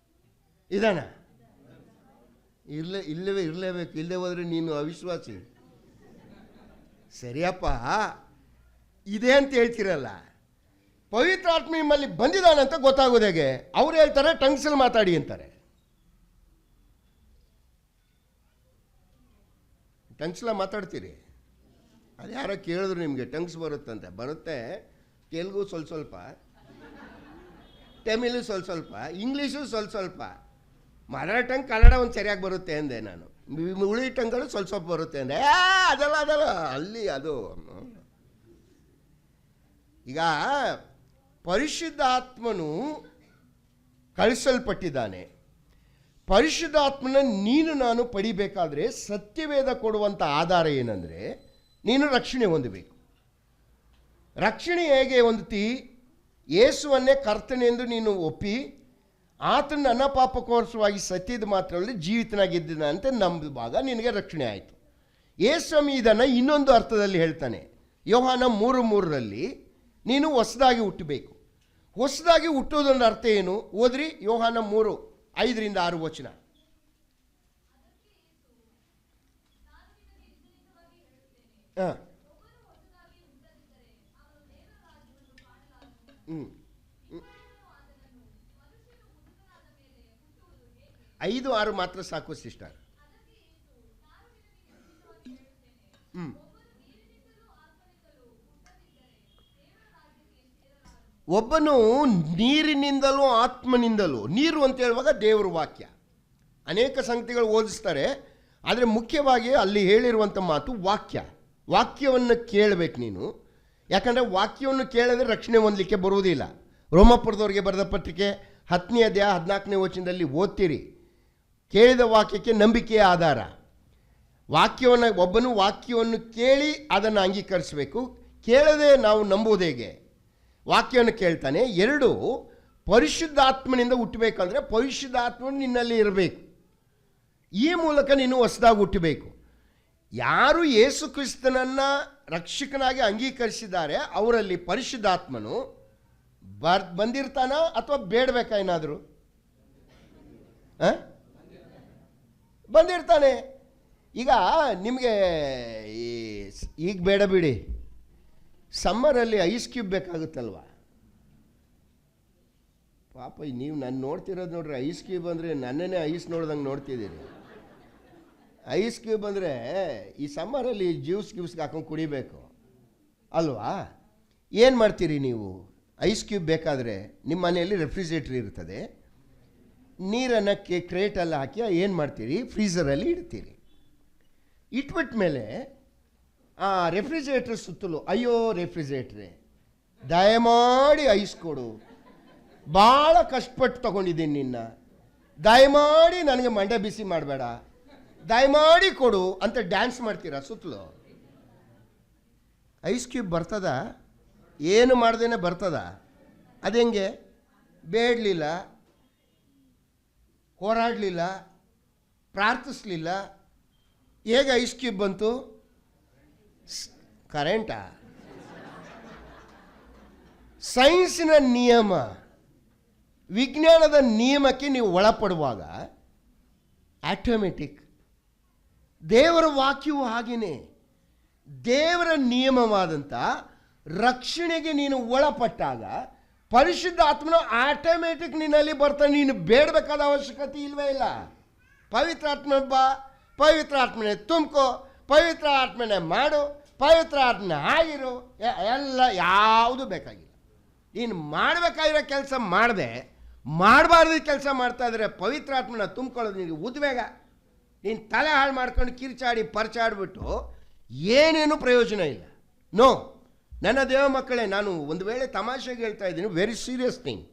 ಇರಲೇಬೇಕು. ಇಲ್ಲದೆ ಹೋದರೆ ನೀನು ಅವಿಶ್ವಾಸಿ. ಸರಿಯಪ್ಪ, ಇದೆ ಅಂತ ಹೇಳ್ತಿರಲ್ಲ. ಪವಿತ್ರಾತ್ಮ ನಿಮ್ಮಲ್ಲಿ ಬಂದಿದ್ದಾನೆ ಅಂತ ಗೊತ್ತಾಗೋದು ಹೇಗೆ? ಅವ್ರು ಹೇಳ್ತಾರೆ ಟಂಗ್ಸಲ್ಲಿ ಮಾತಾಡಿ ಅಂತಾರೆ. ಟಂಗ್ಸ್ಲ ಮಾತಾಡ್ತೀರಿ? ಅದು ಯಾರೋ ಕೇಳಿದ್ರು ನಿಮಗೆ ಟಂಗ್ಸ್ ಬರುತ್ತಂತೆ. ಬರುತ್ತೆ. ತೆಲುಗು ಸ್ವಲ್ಪ, ತಮಿಳು ಸ್ವಲ್ಪ, ಇಂಗ್ಲೀಷು ಸ್ವಲ್ಪ, ಮಲಯಾಳ ಟಂಗ್, ಕನ್ನಡ ಒಂದು ಸರಿಯಾಗಿ ಬರುತ್ತೆ ಅಂದೆ ನಾನು. ಉಳಿ ಟಂಗಳು ಸ್ವಲ್ಪ ಬರುತ್ತೆ ಅಂದೆ. ಅದಲ್ಲ ಅಲ್ಲಿ ಅದು. ಈಗ ಪರಿಶುದ್ಧಾತ್ಮನು ಕಳಿಸಲ್ಪಟ್ಟಿದ್ದಾನೆ. ಪರಿಶುದ್ಧಾತ್ಮನ ನೀನು ನಾನು ಪಡಿಬೇಕಾದ್ರೆ ಸತ್ಯವೇದ ಕೊಡುವಂಥ ಆಧಾರ ಏನಂದರೆ ನೀನು ರಕ್ಷಣೆ ಹೊಂದಬೇಕು. ರಕ್ಷಣೆ ಹೇಗೆ ಹೊಂದುತ್ತಿ? ಯೇಸುವನ್ನೇ ಕರ್ತನೆಂದು ನೀನು ಒಪ್ಪಿ ಆತನ ನನ್ನ ಪಾಪಕೋಸ್ಕರವಾಗಿ ಸತ್ಯದ ಮಾತ್ರದಲ್ಲಿ ಜೀವಿತನಾಗಿದ್ದಾನೆ ಅಂತ ನಂಬುವಾಗ ನಿನಗೆ ರಕ್ಷಣೆ ಆಯಿತು. ಯೇಸ್ವಾಮಿ ಇದನ್ನು ಇನ್ನೊಂದು ಅರ್ಥದಲ್ಲಿ ಹೇಳ್ತಾನೆ. ಯೋಹಾನ 3:3 ನೀನು ಹೊಸದಾಗಿ ಹುಟ್ಟಬೇಕು. ಹೊಸದಾಗಿ ಹುಟ್ಟೋದೊಂದು ಅರ್ಥ ಏನು? ಓದ್ರಿ, ಯೋಹಾನ 3:5-6 ವಚನ. ಹಾಂ, 5-6 ಮಾತ್ರ ಸಾಕು ಸಿಸ್ಟರ್. ಒಬ್ಬನು ನೀರಿನಿಂದಲೂ ಆತ್ಮನಿಂದಲೂ, ನೀರು ಅಂತ ಹೇಳುವಾಗ ದೇವರ ವಾಕ್ಯ. ಅನೇಕ ಸಂಗತಿಗಳು ಓದಿಸ್ತಾರೆ, ಆದರೆ ಮುಖ್ಯವಾಗಿ ಅಲ್ಲಿ ಹೇಳಿರುವಂಥ ಮಾತು ವಾಕ್ಯ. ವಾಕ್ಯವನ್ನು ಕೇಳಬೇಕು ನೀನು. ಯಾಕಂದರೆ ವಾಕ್ಯವನ್ನು ಕೇಳಿದ್ರೆ ರಕ್ಷಣೆ ಹೊಂದಲಿಕ್ಕೆ ಬರುವುದಿಲ್ಲ. ರೋಮಾಪುರದವ್ರಿಗೆ ಬರೆದ ಪತ್ರಿಕೆ 10ನೇ ಅಧ್ಯಾಯ 14ನೇ ವಚನದಲ್ಲಿ ಓದ್ತೀರಿ. ಕೇಳಿದ ವಾಕ್ಯಕ್ಕೆ ನಂಬಿಕೆಯ ಆಧಾರ. ಒಬ್ಬನು ವಾಕ್ಯವನ್ನು ಕೇಳಿ ಅದನ್ನು ಅಂಗೀಕರಿಸಬೇಕು. ಕೇಳದೆ ನಾವು ನಂಬುವುದು ಹೇಗೆ? ವಾಕ್ಯವನ್ನು ಕೇಳ್ತಾನೆ. 2, ಪರಿಶುದ್ಧಾತ್ಮನಿಂದ ಹುಟ್ಟಬೇಕಂದ್ರೆ ಪರಿಶುದ್ಧಾತ್ಮನು ನಿನ್ನಲ್ಲಿ ಇರಬೇಕು. ಈ ಮೂಲಕ ನೀನು ಹೊಸದಾಗಿ ಹುಟ್ಟಬೇಕು. ಯಾರು ಯೇಸು ಕ್ರಿಸ್ತನನ್ನು ರಕ್ಷಕನಾಗಿ ಅಂಗೀಕರಿಸಿದ್ದಾರೆ ಅವರಲ್ಲಿ ಪರಿಶುದ್ಧಾತ್ಮನು ಬಂದಿರ್ತಾನ ಅಥವಾ ಬೇಡಬೇಕಾ? ಏನಾದರೂ ಬಂದಿರ್ತಾನೆ. ಈಗ ನಿಮಗೆ ಈಗ ಬೇಡ ಬಿಡಿ, ಸಮ್ಮರಲ್ಲಿ ಐಸ್ ಕ್ಯೂಬ್ ಬೇಕಾಗುತ್ತಲ್ವ? ಪಾಪ ನೀವು ನಾನು ನೋಡ್ತಿರೋದು ನೋಡ್ರಿ, ಐಸ್ ಕ್ಯೂಬ್ ಅಂದರೆ ನನ್ನನ್ನೇ ಐಸ್ ನೋಡ್ದಂಗೆ ನೋಡ್ತಿದ್ದೀರಿ. ಐಸ್ ಕ್ಯೂಬ್ ಅಂದರೆ ಈ ಸಮ್ಮರಲ್ಲಿ ಜ್ಯೂಸ್ಗೆ ಹಾಕೊಂಡು ಕುಡಿಬೇಕು ಅಲ್ವಾ? ಏನು ಮಾಡ್ತೀರಿ ನೀವು? ಐಸ್ ಕ್ಯೂಬ್ ಬೇಕಾದರೆ ನಿಮ್ಮ ಮನೆಯಲ್ಲಿ ರೆಫ್ರಿಜರೇಟ್ರ್ ಇರ್ತದೆ. ನೀರನ್ನು ಕ್ರೇಟಲ್ಲಿ ಹಾಕಿ ಏನು ಮಾಡ್ತೀರಿ? ಫ್ರೀಝರಲ್ಲಿ ಇಡ್ತೀರಿ. ಇಟ್ಬಿಟ್ಟ ಮೇಲೆ ಆ ರೆಫ್ರಿಜರೇಟ್ರ್ ಸುತ್ತಲೂ, ಅಯ್ಯೋ ರೆಫ್ರಿಜರೇಟ್ರೆ ದಯಮಾಡಿ ಐಸ್ ಕೊಡು, ಭಾಳ ಕಷ್ಟಪಟ್ಟು ತೊಗೊಂಡಿದ್ದೀನಿ ನಿನ್ನ, ದಯಮಾಡಿ ನನಗೆ ಮಂಡೆ ಬಿಸಿ ಮಾಡಬೇಡ, ದಯಮಾಡಿ ಕೊಡು ಅಂತ ಡ್ಯಾನ್ಸ್ ಮಾಡ್ತೀರಾ ಸುತ್ತಲೂ. ಐಸ್ ಕ್ಯೂಬ್ ಬರ್ತದ? ಏನು ಮಾಡ್ದೇನೆ ಬರ್ತದ? ಅದೆಂಗೆ? ಬೇಡಲಿಲ್ಲ, ಹೋರಾಡಲಿಲ್ಲ, ಪ್ರಾರ್ಥಿಸಲಿಲ್ಲ, ಹೇಗೆ ಐಸ್ ಕ್ಯೂಬ್ ಬಂತು? ಕರೆಂಟಾ? ಸೈನ್ಸಿನ ನಿಯಮ, ವಿಜ್ಞಾನದ ನಿಯಮಕ್ಕೆ ನೀವು ಒಳಪಡುವಾಗ ಆಟೋಮೆಟಿಕ್. ದೇವರ ವಾಕ್ಯವು ಹಾಗೇನೆ. ದೇವರ ನಿಯಮವಾದಂಥ ರಕ್ಷಣೆಗೆ ನೀನು ಒಳಪಟ್ಟಾಗ ಪರಿಶುದ್ಧ ಆತ್ಮನ ಆಟೋಮೆಟಿಕ್ ನಿನ್ನಲ್ಲಿ ಬರ್ತಾನೆ. ನೀನು ಬೇಡಬೇಕಾದ ಅವಶ್ಯಕತೆ ಇಲ್ವೇ ಇಲ್ಲ. ಪವಿತ್ರ ಆತ್ಮ ಬಾ, ಪವಿತ್ರ ಆತ್ಮನೇ ತುಂಬ್ಕೋ, ಪವಿತ್ರ ಆತ್ಮನೇ ಮಾಡು, ಪವಿತ್ರ ಆತ್ಮನೇ ಆಗಿರು, ಎಲ್ಲ ಯಾವುದು ಬೇಕಾಗಿಲ್ಲ. ನೀನು ಮಾಡಬೇಕಾಗಿರೋ ಕೆಲಸ ಮಾಡದೆ ಮಾಡಬಾರ್ದು ಕೆಲಸ ಮಾಡ್ತಾ ಇದ್ರೆ ಪವಿತ್ರ ಆತ್ಮನ ತುಂಬ್ಕೊಳ್ಳೋದು ನಿನಗೆ ಉದ್ವೇಗ. ನೀನು ತಲೆ ಹಾಳು ಮಾಡ್ಕೊಂಡು ಕಿರ್ಚಾಡಿ ಪರ್ಚಾಡ್ಬಿಟ್ಟು ಏನೇನು ಪ್ರಯೋಜನ ಇಲ್ಲ. ನೋ, ನನ್ನ ದೇವ ಮಕ್ಕಳೇ, ನಾನು ಒಂದು ವೇಳೆ ತಮಾಷೆಗೆ ಹೇಳ್ತಾ ಇದ್ದೀನಿ, ವೆರಿ ಸೀರಿಯಸ್ ಥಿಂಗ್.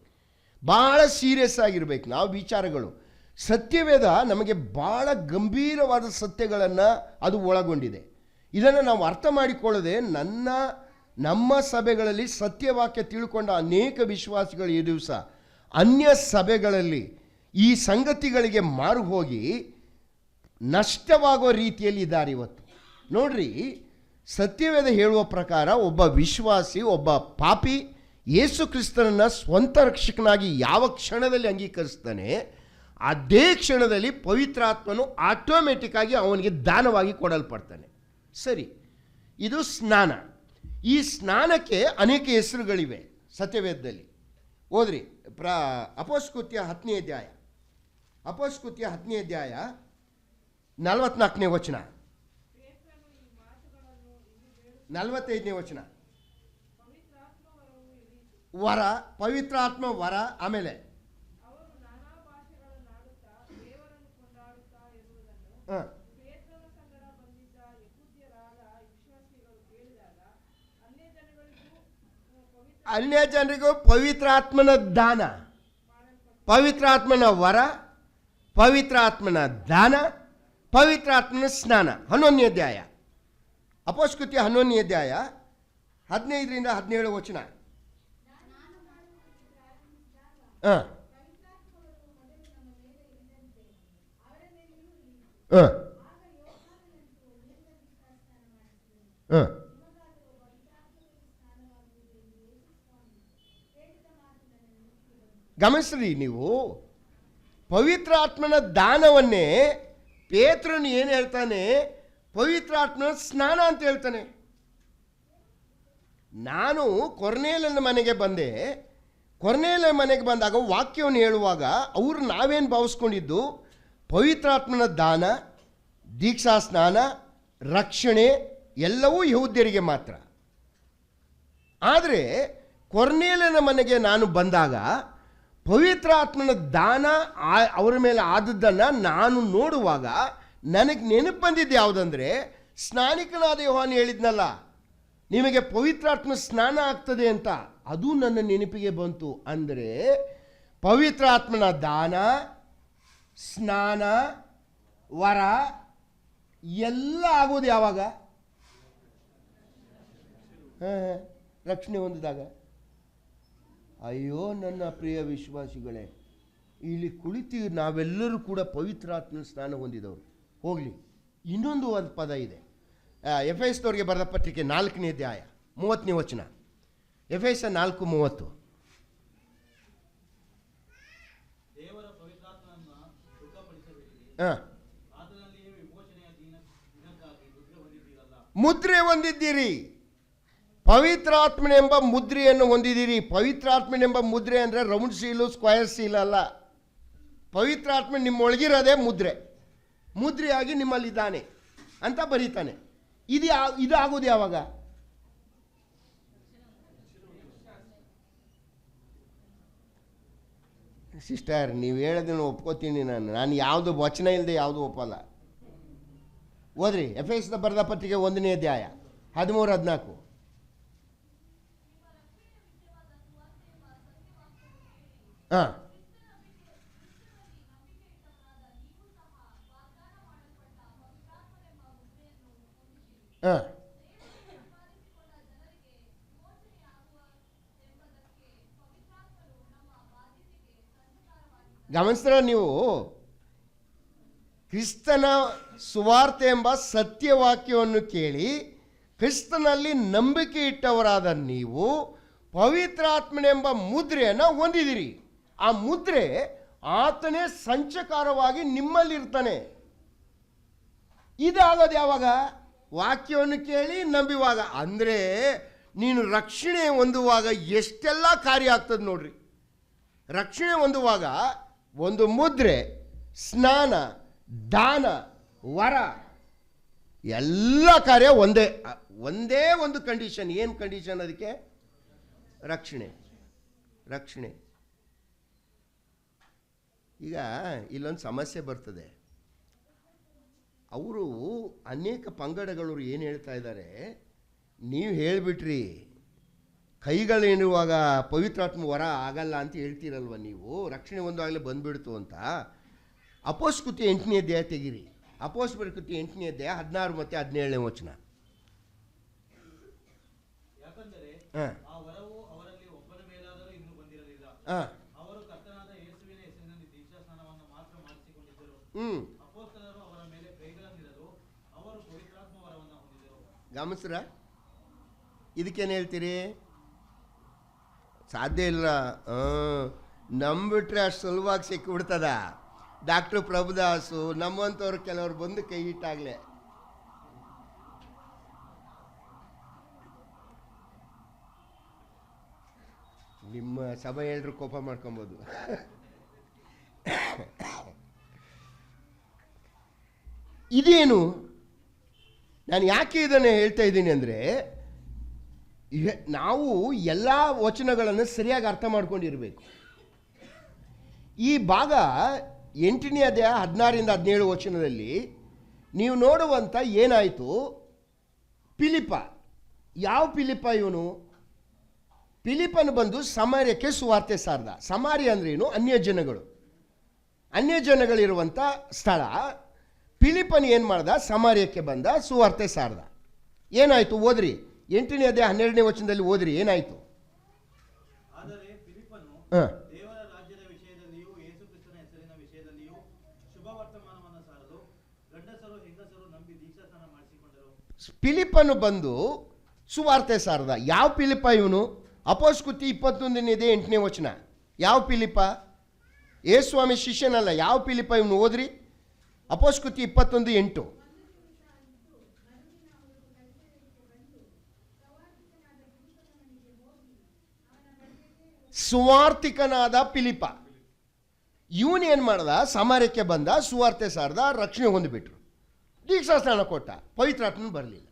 ಭಾಳ ಸೀರಿಯಸ್ ಆಗಿರ್ಬೇಕು ನಾವು ವಿಚಾರಗಳು. ಸತ್ಯವೇದ ನಮಗೆ ಭಾಳ ಗಂಭೀರವಾದ ಸತ್ಯಗಳನ್ನು ಅದು ಒಳಗೊಂಡಿದೆ. ಇದನ್ನು ನಾವು ಅರ್ಥ ಮಾಡಿಕೊಳ್ಳದೆ ನಮ್ಮ ಸಭೆಗಳಲ್ಲಿ ಸತ್ಯವಾಕ್ಯ ತಿಳ್ಕೊಂಡ ಅನೇಕ ವಿಶ್ವಾಸಿಗಳು ಈ ದಿವಸ ಅನ್ಯ ಸಭೆಗಳಲ್ಲಿ ಈ ಸಂಗತಿಗಳಿಗೆ ಮಾರು ಹೋಗಿ ನಷ್ಟವಾಗೋ ರೀತಿಯಲ್ಲಿ ಇದ್ದಾರೆ ಇವತ್ತು. ನೋಡ್ರಿ, ಸತ್ಯವೇದ ಹೇಳುವ ಪ್ರಕಾರ ಒಬ್ಬ ವಿಶ್ವಾಸಿ, ಒಬ್ಬ ಪಾಪಿ ಯೇಸು ಕ್ರಿಸ್ತನನ್ನು ಸ್ವಂತ ರಕ್ಷಕನಾಗಿ ಯಾವ ಕ್ಷಣದಲ್ಲಿ ಅಂಗೀಕರಿಸ್ತಾನೆ ಅದೇ ಕ್ಷಣದಲ್ಲಿ ಪವಿತ್ರಾತ್ಮನು ಆಟೋಮೆಟಿಕ್ ಆಗಿ ಅವನಿಗೆ ದಾನವಾಗಿ ಕೊಡಲ್ಪಡ್ತಾನೆ. ಸರಿ, ಇದು ಸ್ನಾನ. ಈ ಸ್ನಾನಕ್ಕೆ ಅನೇಕ ಹೆಸರುಗಳಿವೆ ಸತ್ಯವೇದದಲ್ಲಿ. ಓದ್ರಿ, ಅಪೊಸ್ತಲಕೃತ್ಯ 10ನೇ ಅಧ್ಯಾಯ, ಅಪೊಸ್ತಲಕೃತ್ಯ 10ನೇ ಅಧ್ಯಾಯ 44ನೇ ವಚನ, 45ನೇ ವಚನ. ವರ, ಪವಿತ್ರಾತ್ಮ ವರ. ಆಮೇಲೆ ಅನ್ಯ ಜನರಿಗೂ ಪವಿತ್ರಾತ್ಮನ ದಾನ, ಪವಿತ್ರಾತ್ಮನ ವರ, ಪವಿತ್ರಾತ್ಮನ ದಾನ, ಪವಿತ್ರಾತ್ಮನ ಸ್ನಾನ. 11ನೇ ಅಧ್ಯಾಯ, ಅಪೊಸ್ತಲಕೃತ್ಯ 11ನೇ ಅಧ್ಯಾಯ 15ರಿಂದ 17 ವಚನ. ಗಮನಿಸ್ರಿ ನೀವು, ಪವಿತ್ರಾತ್ಮನ ದಾನವನ್ನೇ ಪೇತ್ರನು ಏನು ಹೇಳ್ತಾನೆ? ಪವಿತ್ರಾತ್ಮನ ಸ್ನಾನ ಅಂತ ಹೇಳ್ತಾನೆ. ನಾನು ಕೊರ್ನೇಲನ ಮನೆಗೆ ಬಂದೆ. ಕೊರ್ನೇಲನ ಮನೆಗೆ ಬಂದಾಗ ವಾಕ್ಯವನ್ನು ಹೇಳುವಾಗ ಅವರು ನಾವೇನು ಭಾವಿಸ್ಕೊಂಡಿದ್ದು ಪವಿತ್ರಾತ್ಮನ ದಾನ, ದೀಕ್ಷಾ ಸ್ನಾನ, ರಕ್ಷಣೆ ಎಲ್ಲವೂ ಯಹೂದ್ಯರಿಗೆ ಮಾತ್ರ. ಆದರೆ ಕೊರ್ನೇಲನ ಮನೆಗೆ ನಾನು ಬಂದಾಗ ಪವಿತ್ರಾತ್ಮನ ದಾನ ಅವರ ಮೇಲೆ ಆದದ್ದನ್ನು ನಾನು ನೋಡುವಾಗ ನನಗೆ ನೆನಪು ಬಂದಿದ್ದು ಯಾವುದಂದರೆ, ಸ್ನಾನಿಕನಾದ ಯೋಹಾನ ಹೇಳಿದ್ನಲ್ಲ ನಿಮಗೆ ಪವಿತ್ರಾತ್ಮ ಸ್ನಾನ ಆಗ್ತದೆ ಅಂತ, ಅದು ನನ್ನ ನೆನಪಿಗೆ ಬಂತು. ಅಂದರೆ ಪವಿತ್ರಾತ್ಮನ ದಾನ, ಸ್ನಾನ, ವರ ಎಲ್ಲ ಆಗೋದು ಯಾವಾಗ? ರಕ್ಷಣೆ ಹೊಂದಿದಾಗ. ಅಯ್ಯೋ ನನ್ನ ಪ್ರಿಯ ವಿಶ್ವಾಸಿಗಳೇ, ಇಲ್ಲಿ ಕುಳಿತು ನಾವೆಲ್ಲರೂ ಕೂಡ ಪವಿತ್ರಾತ್ಮ ಸ್ನಾನ ಹೊಂದಿದವರು. ಹೋಗಲಿ, ಇನ್ನೊಂದು ಒಂದು ಪದ ಇದೆ. ಎಫೆಸದವರಿಗೆ ಬರೆದ ಪತ್ರಿಕೆ 4ನೇ ಅಧ್ಯಾಯ 30ನೇ ವಚನ. ಎಫೆಸ 4:30. ಮುದ್ರೆ ಹೊಂದಿದ್ದೀರಿ, ಪವಿತ್ರಾತ್ಮನೆಂಬ ಮುದ್ರೆಯನ್ನು ಹೊಂದಿದ್ದೀರಿ. ಪವಿತ್ರಾತ್ಮನೆಂಬ ಮುದ್ರೆ ಅಂದರೆ ರೌಂಡ್ ಸೀಲು, ಸ್ಕ್ವಯರ್ ಸೀಲ್ ಅಲ್ಲ. ಪವಿತ್ರಾತ್ಮ ನಿಮ್ಮೊಳಗಿರೋದೇ ಮುದ್ರೆ, ಮುದ್ರೆಯಾಗಿ ನಿಮ್ಮಲ್ಲಿದ್ದಾನೆ ಅಂತ ಬರೀತಾನೆ. ಇದು ಆಗೋದು ಯಾವಾಗ? ಸಿಸ್ಟರ್, ನೀವು ಹೇಳೋದನ್ನು ಒಪ್ಕೋತೀನಿ. ನಾನು ಯಾವುದು ವಚನ ಇಲ್ಲದೆ ಯಾವುದು ಒಪ್ಪಲ್ಲ. ಓದ್ರಿ, ಎಫೆಸದ ಬರೆದ ಪತ್ರಿಕೆ 1ನೇ ಅಧ್ಯಾಯ 13-14. ಹಾಂ, ಹಾಂ, ಗಮನಿಸ್ತಾರ ನೀವು? ಕ್ರಿಸ್ತನ ಸುವಾರ್ತೆ ಎಂಬ ಸತ್ಯವಾಕ್ಯವನ್ನು ಕೇಳಿ ಕ್ರಿಸ್ತನಲ್ಲಿ ನಂಬಿಕೆ ಇಟ್ಟವರಾದ ನೀವು ಪವಿತ್ರಾತ್ಮನೆಂಬ ಮುದ್ರೆಯನ್ನು ಹೊಂದಿದಿರಿ. ಆ ಮುದ್ರೆ ಆತನೇ ಸಂಚಕಾರವಾಗಿ ನಿಮ್ಮಲ್ಲಿರ್ತಾನೆ. ಇದಾಗೋದು ಯಾವಾಗ? ವಾಕ್ಯವನ್ನು ಕೇಳಿ ನಂಬುವಾಗ. ಅಂದರೆ ನೀನು ರಕ್ಷಣೆ ಹೊಂದುವಾಗ ಎಷ್ಟೆಲ್ಲ ಕಾರ್ಯ ಆಗ್ತದೆ ನೋಡ್ರಿ. ರಕ್ಷಣೆ ಹೊಂದುವಾಗ ಒಂದು ಮುದ್ರೆ, ಸ್ನಾನ, ದಾನ, ವರ ಎಲ್ಲ ಕಾರ್ಯ ಒಂದೇ ಒಂದು ಕಂಡೀಷನ್. ಏನು ಕಂಡೀಷನ್ ಅದಕ್ಕೆ? ರಕ್ಷಣೆ. ರಕ್ಷಣೆ. ಈಗ ಇಲ್ಲೊಂದು ಸಮಸ್ಯೆ ಬರ್ತದೆ. ಅವರು ಅನೇಕ ಪಂಗಡಗಳು ಏನು ಹೇಳ್ತಾ ಇದ್ದಾರೆ, ನೀವು ಹೇಳಿಬಿಟ್ರಿ ಕೈಗಳೇನುವಾಗ ಪವಿತ್ರಾತ್ಮ ವರ ಆಗಲ್ಲ ಅಂತ ಹೇಳ್ತೀರಲ್ವ ನೀವು, ರಕ್ಷಣೆ ಒಂದಾಗಲೇ ಬಂದುಬಿಡ್ತು ಅಂತ. ಅಪೊಸ್ತಲಕೃತ್ಯ 8ನೇ ಅಧ್ಯಾಯ ತೆಗಿರಿ. ಅಪೊಸ್ತಲಕೃತ್ಯ 8ನೇ ಅಧ್ಯಾಯ 16 ಮತ್ತು 17ನೇ ವಚನ. ಗಮನಿಸ್ರ? ಇದಕ್ಕೇನು ಹೇಳ್ತೀರಿ? ಸಾಧ್ಯ ಇಲ್ಲ. ನಂಬಿಟ್ರೆ ಅಷ್ಟು ಸುಲಭವಾಗಿ ಸಿಕ್ಕಿಬಿಡ್ತದ. ಡಾಕ್ಟ್ರು ಪ್ರಭುದಾಸು ನಮ್ಮಂಥವ್ರು ಕೆಲವರು ಬಂದು ಕೈ ಇಟ್ಟಾಗಲೇ ನಿಮ್ಮ ಸಭೆ ಹೇಳ್ರು ಕೋಪ ಮಾಡ್ಕೊಬೋದು. ಇದೇನು? ನಾನು ಯಾಕೆ ಇದನ್ನು ಹೇಳ್ತಾ ಇದ್ದೀನಿ ಅಂದರೆ, ನಾವು ಎಲ್ಲ ವಚನಗಳನ್ನು ಸರಿಯಾಗಿ ಅರ್ಥ ಮಾಡ್ಕೊಂಡಿರಬೇಕು. ಈ ಭಾಗ 8ನೇ ಅಧ್ಯಾಯ 16-17 ವಚನದಲ್ಲಿ ನೀವು ನೋಡುವಂಥ ಏನಾಯಿತು? ಫಿಲಿಪ. ಯಾವ ಫಿಲಿಪ ಇವನು? ಫಿಲಿಪನು ಬಂದು ಸಮಾರ್ಯಕ್ಕೆ ಸುವಾರ್ತೆ ಸಾರ್ದ. ಸಮಾರ್ಯ ಅಂದ್ರೇನು? ಅನ್ಯ ಜನಗಳಿರುವಂಥ ಸ್ಥಳ. ಫಿಲಿಪನ್ ಏನು ಮಾಡ್ದ? ಸಮಾರ್ಯಕ್ಕೆ ಬಂದ, ಸುವಾರ್ತೆ ಸಾರ್ದ. ಏನಾಯಿತು? ಓದ್ರಿ, 8ನೇ ಅಧ್ಯಾಯ 12ನೇ ವಚನದಲ್ಲಿ ಓದ್ರಿ, ಏನಾಯಿತು? ಆದರೆ ಫಿಲಿಪನು ದೇವರ ರಾಜ್ಯದ ವಿಷಯದಲ್ಲಿಯೂ ಯೇಸು ಕ್ರಿಸ್ತನ ಹೆಸರಿನ ವಿಷಯದಲ್ಲಿಯೂ ಶುಭ ವರ್ತಮಾನವನ್ನು ಸಾರಲು ಗಂಡಸರು ಹೆಂಗಸರು ನಂಬಿ ದೀಕ್ಷಾಸ್ನಾನ ಮಾಡಿಸಿಕೊಂಡರು. ಫಿಲಿಪನು ಬಂದು ಸುವಾರ್ತೆ ಸಾರ್ದ. ಯಾವ ಫಿಲಿಪ ಇವನು? ಅಪೊಸ್ತಲಕೃತ್ಯ 21ನೇ ಅಧ್ಯಾಯ 8ನೇ ವಚನ. ಯಾವ ಫಿಲಿಪ? ಯೇಸುಸ್ವಾಮಿ ಶಿಷ್ಯನಲ್ಲ. ಯಾವ ಫಿಲಿಪ ಇವನು? ಓದ್ರಿ, ಅಪೊಸ್ತಲಕೃತ್ಯ 21:8. ಸುವಾರ್ತಿಕನಾದ ಫಿಲಿಪ. ಇವನೇನು ಮಾಡ್ದ? ಸಮಾರ್ಯಕ್ಕೆ ಬಂದ, ಸುವಾರ್ತೆ ಸಾರ್ದ, ರಕ್ಷಣೆ ಹೊಂದಿಬಿಟ್ರು, ದೀಕ್ಷಾಸ್ನಾನ ಕೊಟ್ಟ, ಪವಿತ್ರಾತ್ಮನ ಬರಲಿಲ್ಲ.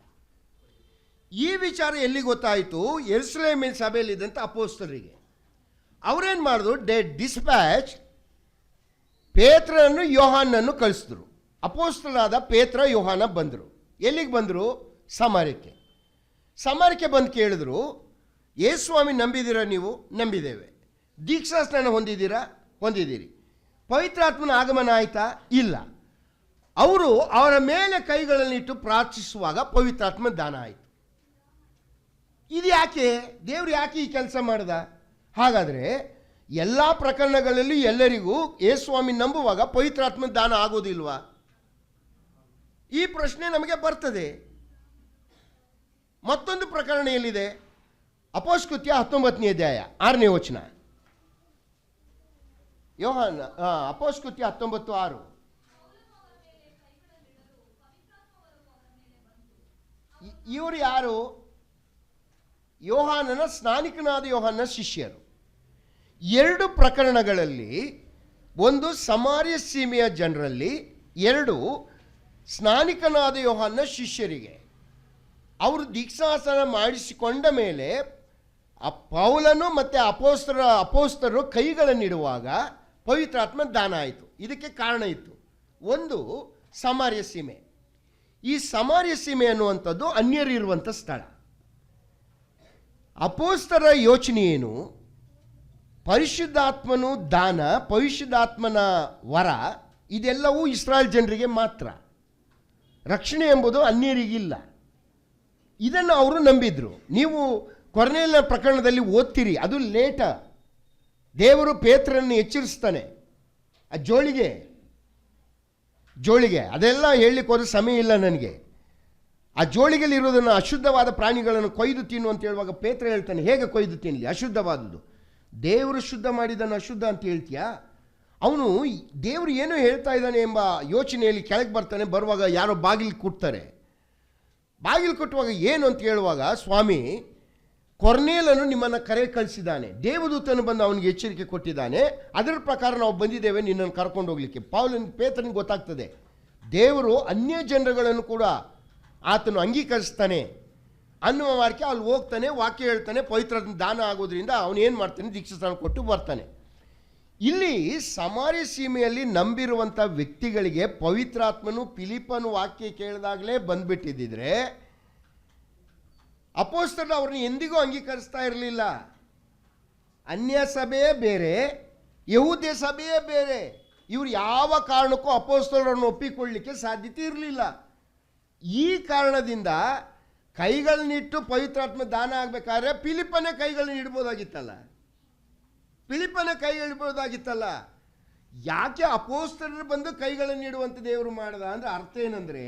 ಈ ವಿಚಾರ ಎಲ್ಲಿ ಗೊತ್ತಾಯಿತು? ಯೆರೂಸಲೇಮಿನ ಸಭೆಯಲ್ಲಿದ್ದಂಥ ಅಪೊಸ್ತಲರಿಗೆ. ಅವರೇನು ಮಾಡಿದ್ರು? ಡಿಸ್ಪ್ಯಾಚ್ ಪೇತ್ರನನ್ನು ಯೋಹಾನನ್ನು ಕಳಿಸಿದ್ರು. ಅಪೊಸ್ತಲರಾದ ಪೇತ್ರ ಯೋಹಾನ ಬಂದರು. ಎಲ್ಲಿಗೆ ಬಂದರು? ಸಮಾರ್ಯಕ್ಕೆ. ಸಮಾರ್ಯಕ್ಕೆ ಬಂದು ಕೇಳಿದ್ರು, ಯೇಸುಸ್ವಾಮಿ ನಂಬಿದ್ದೀರಾ? ನೀವು? ನಂಬಿದ್ದೇವೆ. ದೀಕ್ಷಾಸ್ನಾನ ಹೊಂದಿದ್ದೀರಾ? ಹೊಂದಿದ್ದೀರಿ. ಪವಿತ್ರಾತ್ಮನ ಆಗಮನ ಆಯಿತಾ? ಇಲ್ಲ. ಅವರು ಅವರ ಮೇಲೆ ಕೈಗಳನ್ನಿಟ್ಟು ಪ್ರಾರ್ಥಿಸುವಾಗ ಪವಿತ್ರಾತ್ಮ ದಾನ ಆಯಿತು. ಇದು ಯಾಕೆ? ದೇವರು ಯಾಕೆ ಈ ಕೆಲಸ ಮಾಡ್ದ? ಹಾಗಾದರೆ ಎಲ್ಲ ಪ್ರಕರಣಗಳಲ್ಲಿ ಎಲ್ಲರಿಗೂ ಯೇಸುಸ್ವಾಮಿ ನಂಬುವಾಗ ಪವಿತ್ರಾತ್ಮ ದಾನ ಆಗೋದಿಲ್ವಾ? ಈ ಪ್ರಶ್ನೆ ನಮಗೆ ಬರ್ತದೆ. ಮತ್ತೊಂದು ಪ್ರಕರಣ ಎಲ್ಲಿದೆ? ಅಪೊಸ್ತಲಕೃತ್ಯ 19ನೇ ಅಧ್ಯಾಯ 6ನೇ ವಚನ. ಯೋಹಾನ ಅಪೊಸ್ತಲಕೃತ್ಯ 19:6. ಇವರು ಯಾರು? ಯೋಹಾನನ, ಸ್ನಾನಿಕನಾದ ಯೋಹಾನನ ಶಿಷ್ಯರು. 2 ಪ್ರಕರಣಗಳಲ್ಲಿ, ಒಂದು ಸಮಾರ್ಯ ಸೀಮೆಯ ಜನರಲ್ಲಿ, 2 ಸ್ನಾನಿಕನಾದ ಯೋಹಾನನ ಶಿಷ್ಯರಿಗೆ. ಅವರು ದೀಕ್ಷಾಸನ ಮಾಡಿಸಿಕೊಂಡ ಮೇಲೆ ಪೌಲನು ಮತ್ತು ಅಪೊಸ್ತಲರು ಕೈಗಳನ್ನಿಡುವಾಗ ಪವಿತ್ರಾತ್ಮ ದಾನ ಆಯಿತು. ಇದಕ್ಕೆ ಕಾರಣ ಇತ್ತು. ಒಂದು ಸಮಾರ್ಯ ಸೀಮೆ. ಈ ಸಮಾರ್ಯ ಸೀಮೆ ಅನ್ನುವಂಥದ್ದು ಅನ್ಯರಿರುವಂಥ ಸ್ಥಳ. ಅಪೊಸ್ತಲರ ಯೋಚನೆ ಏನು? ಪರಿಶುದ್ಧಾತ್ಮನು ದಾನ, ಪರಿಶುದ್ಧಾತ್ಮನ ವರ ಇದೆಲ್ಲವೂ ಇಸ್ರಾಯೇಲ್ ಜನರಿಗೆ ಮಾತ್ರ. ರಕ್ಷಣೆ ಎಂಬುದು ಅನ್ಯರಿಗಿಲ್ಲ. ಇದನ್ನು ಅವರು ನಂಬಿದ್ರು. ನೀವು ಕೊರ್ನೇಲಿನ ಪ್ರಕರಣದಲ್ಲಿ ಓದ್ತೀರಿ, ಅದು ಲೇಟ. ದೇವರು ಪೇತ್ರನ್ನು ಎಚ್ಚರಿಸ್ತಾನೆ. ಆ ಜೋಳಿಗೆ ಅದೆಲ್ಲ ಹೇಳಲಿಕ್ಕೆ ಹೋದ ಸಮಯ ಇಲ್ಲ ನನಗೆ. ಆ ಜೋಳಿಗೆಲಿರೋದನ್ನು ಅಶುದ್ಧವಾದ ಪ್ರಾಣಿಗಳನ್ನು ಕೊಯ್ದು ತಿನ್ನು ಅಂತ ಹೇಳುವಾಗ ಪೇತ್ರ ಹೇಳ್ತಾನೆ, ಹೇಗೆ ಕೊಯ್ದು ತಿನ್ನಲಿ? ಅಶುದ್ಧವಾದದ್ದು. ದೇವರು ಶುದ್ಧ ಮಾಡಿದ್ದನ್ನು ಅಶುದ್ಧ ಅಂತ ಹೇಳ್ತೀಯಾ? ಅವನು ದೇವರು ಏನೋ ಹೇಳ್ತಾ ಇದ್ದಾನೆ ಎಂಬ ಯೋಚನೆಯಲ್ಲಿ ಕೆಳಗೆ ಬರ್ತಾನೆ. ಬರುವಾಗ ಯಾರೋ ಬಾಗಿಲು ಕೊಡ್ತಾರೆ. ಬಾಗಿಲು ಕೊಟ್ಟುವಾಗ ಏನು ಅಂತ ಹೇಳುವಾಗ, ಸ್ವಾಮಿ ಕೊರ್ನೇಲನು ನಿಮ್ಮನ್ನು ಕರೆ ಕಳಿಸಿದ್ದಾನೆ, ದೇವದೂತನು ಬಂದು ಅವನಿಗೆ ಎಚ್ಚರಿಕೆ ಕೊಟ್ಟಿದ್ದಾನೆ, ಅದರ ಪ್ರಕಾರ ನಾವು ಬಂದಿದ್ದೇವೆ ನಿನ್ನನ್ನು ಕರ್ಕೊಂಡು ಹೋಗ್ಲಿಕ್ಕೆ. ಪೇತ್ರನಿಗೆ ಗೊತ್ತಾಗ್ತದೆ ದೇವರು ಅನ್ಯ ಜನರುಗಳನ್ನು ಕೂಡ ಆತನು ಅಂಗೀಕರಿಸ್ತಾನೆ ಅನ್ನುವ ಮಾರ್ಕೆ ಅಲ್ಲಿ ಹೋಗ್ತಾನೆ. ವಾಕ್ಯ ಹೇಳ್ತಾನೆ, ಪವಿತ್ರ ದಾನ ಆಗೋದ್ರಿಂದ ಅವನೇನು ಮಾಡ್ತಾನೆ, ದೀಕ್ಷಾಸ್ನಾನ ಕೊಟ್ಟು ಬರ್ತಾನೆ. ಇಲ್ಲಿ ಸಮಾರ್ಯ ಸೀಮೆಯಲ್ಲಿ ನಂಬಿರುವಂಥ ವ್ಯಕ್ತಿಗಳಿಗೆ ಪವಿತ್ರಾತ್ಮನು ಫಿಲಿಪ್ಪನು ವಾಕ್ಯ ಕೇಳಿದಾಗಲೇ ಬಂದ್ಬಿಟ್ಟಿದ್ದರೆ ಅಪೊಸ್ತಲರು ಅವ್ರನ್ನ ಎಂದಿಗೂ ಅಂಗೀಕರಿಸ್ತಾ ಇರಲಿಲ್ಲ. ಅನ್ಯ ಸಭೆಯೇ ಬೇರೆ, ಯಹೂದ್ಯ ಸಭೆಯೇ ಬೇರೆ. ಇವರು ಯಾವ ಕಾರಣಕ್ಕೂ ಅಪೊಸ್ತಲರನ್ನು ಒಪ್ಪಿಕೊಳ್ಳಲಿಕ್ಕೆ ಸಾಧ್ಯತೆ ಇರಲಿಲ್ಲ. ಈ ಕಾರಣದಿಂದ ಕೈಗಳನ್ನಿಟ್ಟು ಪವಿತ್ರಾತ್ಮ ದಾನ ಆಗಬೇಕಾದ್ರೆ ಫಿಲಿಪ್ಪನೇ ಕೈಗಳನ್ನ ಇಡ್ಬೋದಾಗಿತ್ತಲ್ಲ. ಯಾಕೆ ಅಪೊಸ್ತಲರು ಬಂದು ಕೈಗಳನ್ನು ಇಡುವಂಥ ದೇವರು ಮಾಡ್ದ ಅಂದರೆ ಅರ್ಥ ಏನಂದರೆ,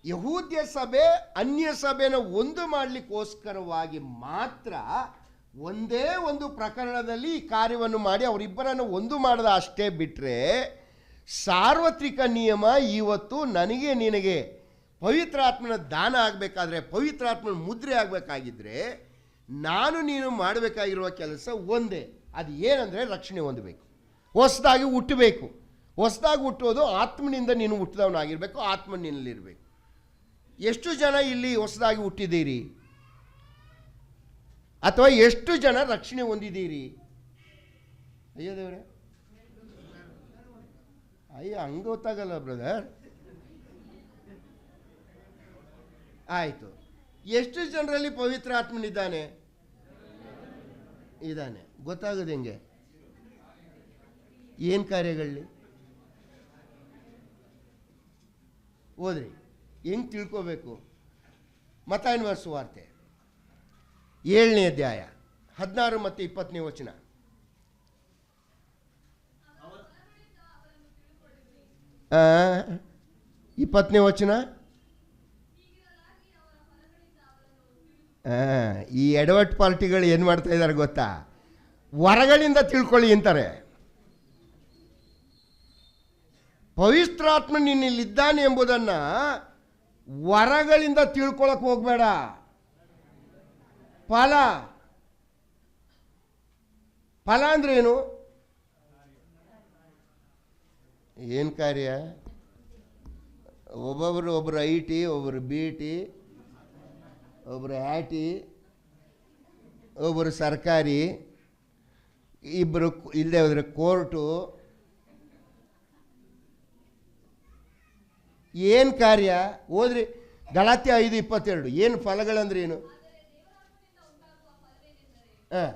ಯಹೂದ್ಯ ಸಭೆ ಅನ್ಯ ಸಭೆನ ಒಂದು ಮಾಡಲಿಕ್ಕೋಸ್ಕರವಾಗಿ ಮಾತ್ರ ಒಂದೇ ಒಂದು ಪ್ರಕರಣದಲ್ಲಿ ಈ ಕಾರ್ಯವನ್ನು ಮಾಡಿ ಅವರಿಬ್ಬರನ್ನು ಒಂದು ಮಾಡದ ಅಷ್ಟೇ ಬಿಟ್ಟರೆ, ಸಾರ್ವತ್ರಿಕ ನಿಯಮ ಇವತ್ತು ನನಗೆ ನಿನಗೆ ಪವಿತ್ರಾತ್ಮನ ದಾನ ಆಗಬೇಕಾದ್ರೆ, ಪವಿತ್ರಾತ್ಮನ ಮುದ್ರೆ ಆಗಬೇಕಾಗಿದ್ದರೆ ನಾನು ನೀನು ಮಾಡಬೇಕಾಗಿರುವ ಕೆಲಸ ಒಂದೇ. ಅದು ಏನಂದರೆ ರಕ್ಷಣೆ ಹೊಂದಬೇಕು, ಹೊಸದಾಗಿ ಹುಟ್ಟಬೇಕು. ಹೊಸದಾಗಿ ಹುಟ್ಟೋದು ಆತ್ಮನಿಂದ ನೀನು ಹುಟ್ಟಿದವನಾಗಿರಬೇಕು, ಆತ್ಮ ನಿನ್ನಲ್ಲಿರಬೇಕು. ಎಷ್ಟು ಜನ ಇಲ್ಲಿ ಹೊಸದಾಗಿ ಹುಟ್ಟಿದ್ದೀರಿ? ಅಥವಾ ಎಷ್ಟು ಜನ ರಕ್ಷಣೆ ಹೊಂದಿದ್ದೀರಿ? ಅಯ್ಯೋ ದೇವ್ರೆ, ಹಂಗೆ ಗೊತ್ತಾಗಲ್ಲ ಬ್ರದರ್. ಆಯಿತು, ಎಷ್ಟು ಜನರಲ್ಲಿ ಪವಿತ್ರ ಆತ್ಮನಿದ್ದಾನೆ? ಇದ್ದಾನೆ. ಗೊತ್ತಾಗೋದು ಹೆಂಗೆ? ಏನು ಕಾರ್ಯಗಳಲ್ಲಿ ಓದ್ರಿ, ಹೆಂಗೆ ತಿಳ್ಕೋಬೇಕು? ಮತ್ತಾಯನ ಸುವಾರ್ತೆ 7ನೇ ಅಧ್ಯಾಯ 16 ಮತ್ತು 20ನೇ ವಚನ. ಆ 20ನೇ ವಚನ. ಈ ಎಡವಟ್ ಪಾರ್ಟಿಗಳು ಏನು ಮಾಡ್ತಾ ಇದ್ದಾರೆ ಗೊತ್ತಾ? ವರಗಳಿಂದ ತಿಳ್ಕೊಳ್ಳಿ ಅಂತಾರೆ. ಪವಿತ್ರಾತ್ಮ ನಿನ್ನಲ್ಲಿದ್ದಾನೆ ಎಂಬುದನ್ನು ವರಗಳಿಂದ ತಿಳ್ಕೊಳಕ್ಕೆ ಹೋಗಬೇಡ. ಫಲ ಅಂದ್ರೆ ಏನು? ಏನು ಕಾರ್ಯ? ಒಬ್ಬರು IT, ಒಬ್ಬರು BT, ಒಬ್ಬರು ಹ್ಯಾಟಿ, ಒಬ್ಬರು ಸರ್ಕಾರಿ, ಇಬ್ಬರು ಇಲ್ಲದೆ ಹೋದರೆ ಕೋರ್ಟು. ಏನು ಕಾರ್ಯ? ಓದ್ರಿ ಗಲಾತ್ಯ 5:22. ಏನು ಫಲಗಳಂದ್ರೆ ಏನು? ಹಾಂ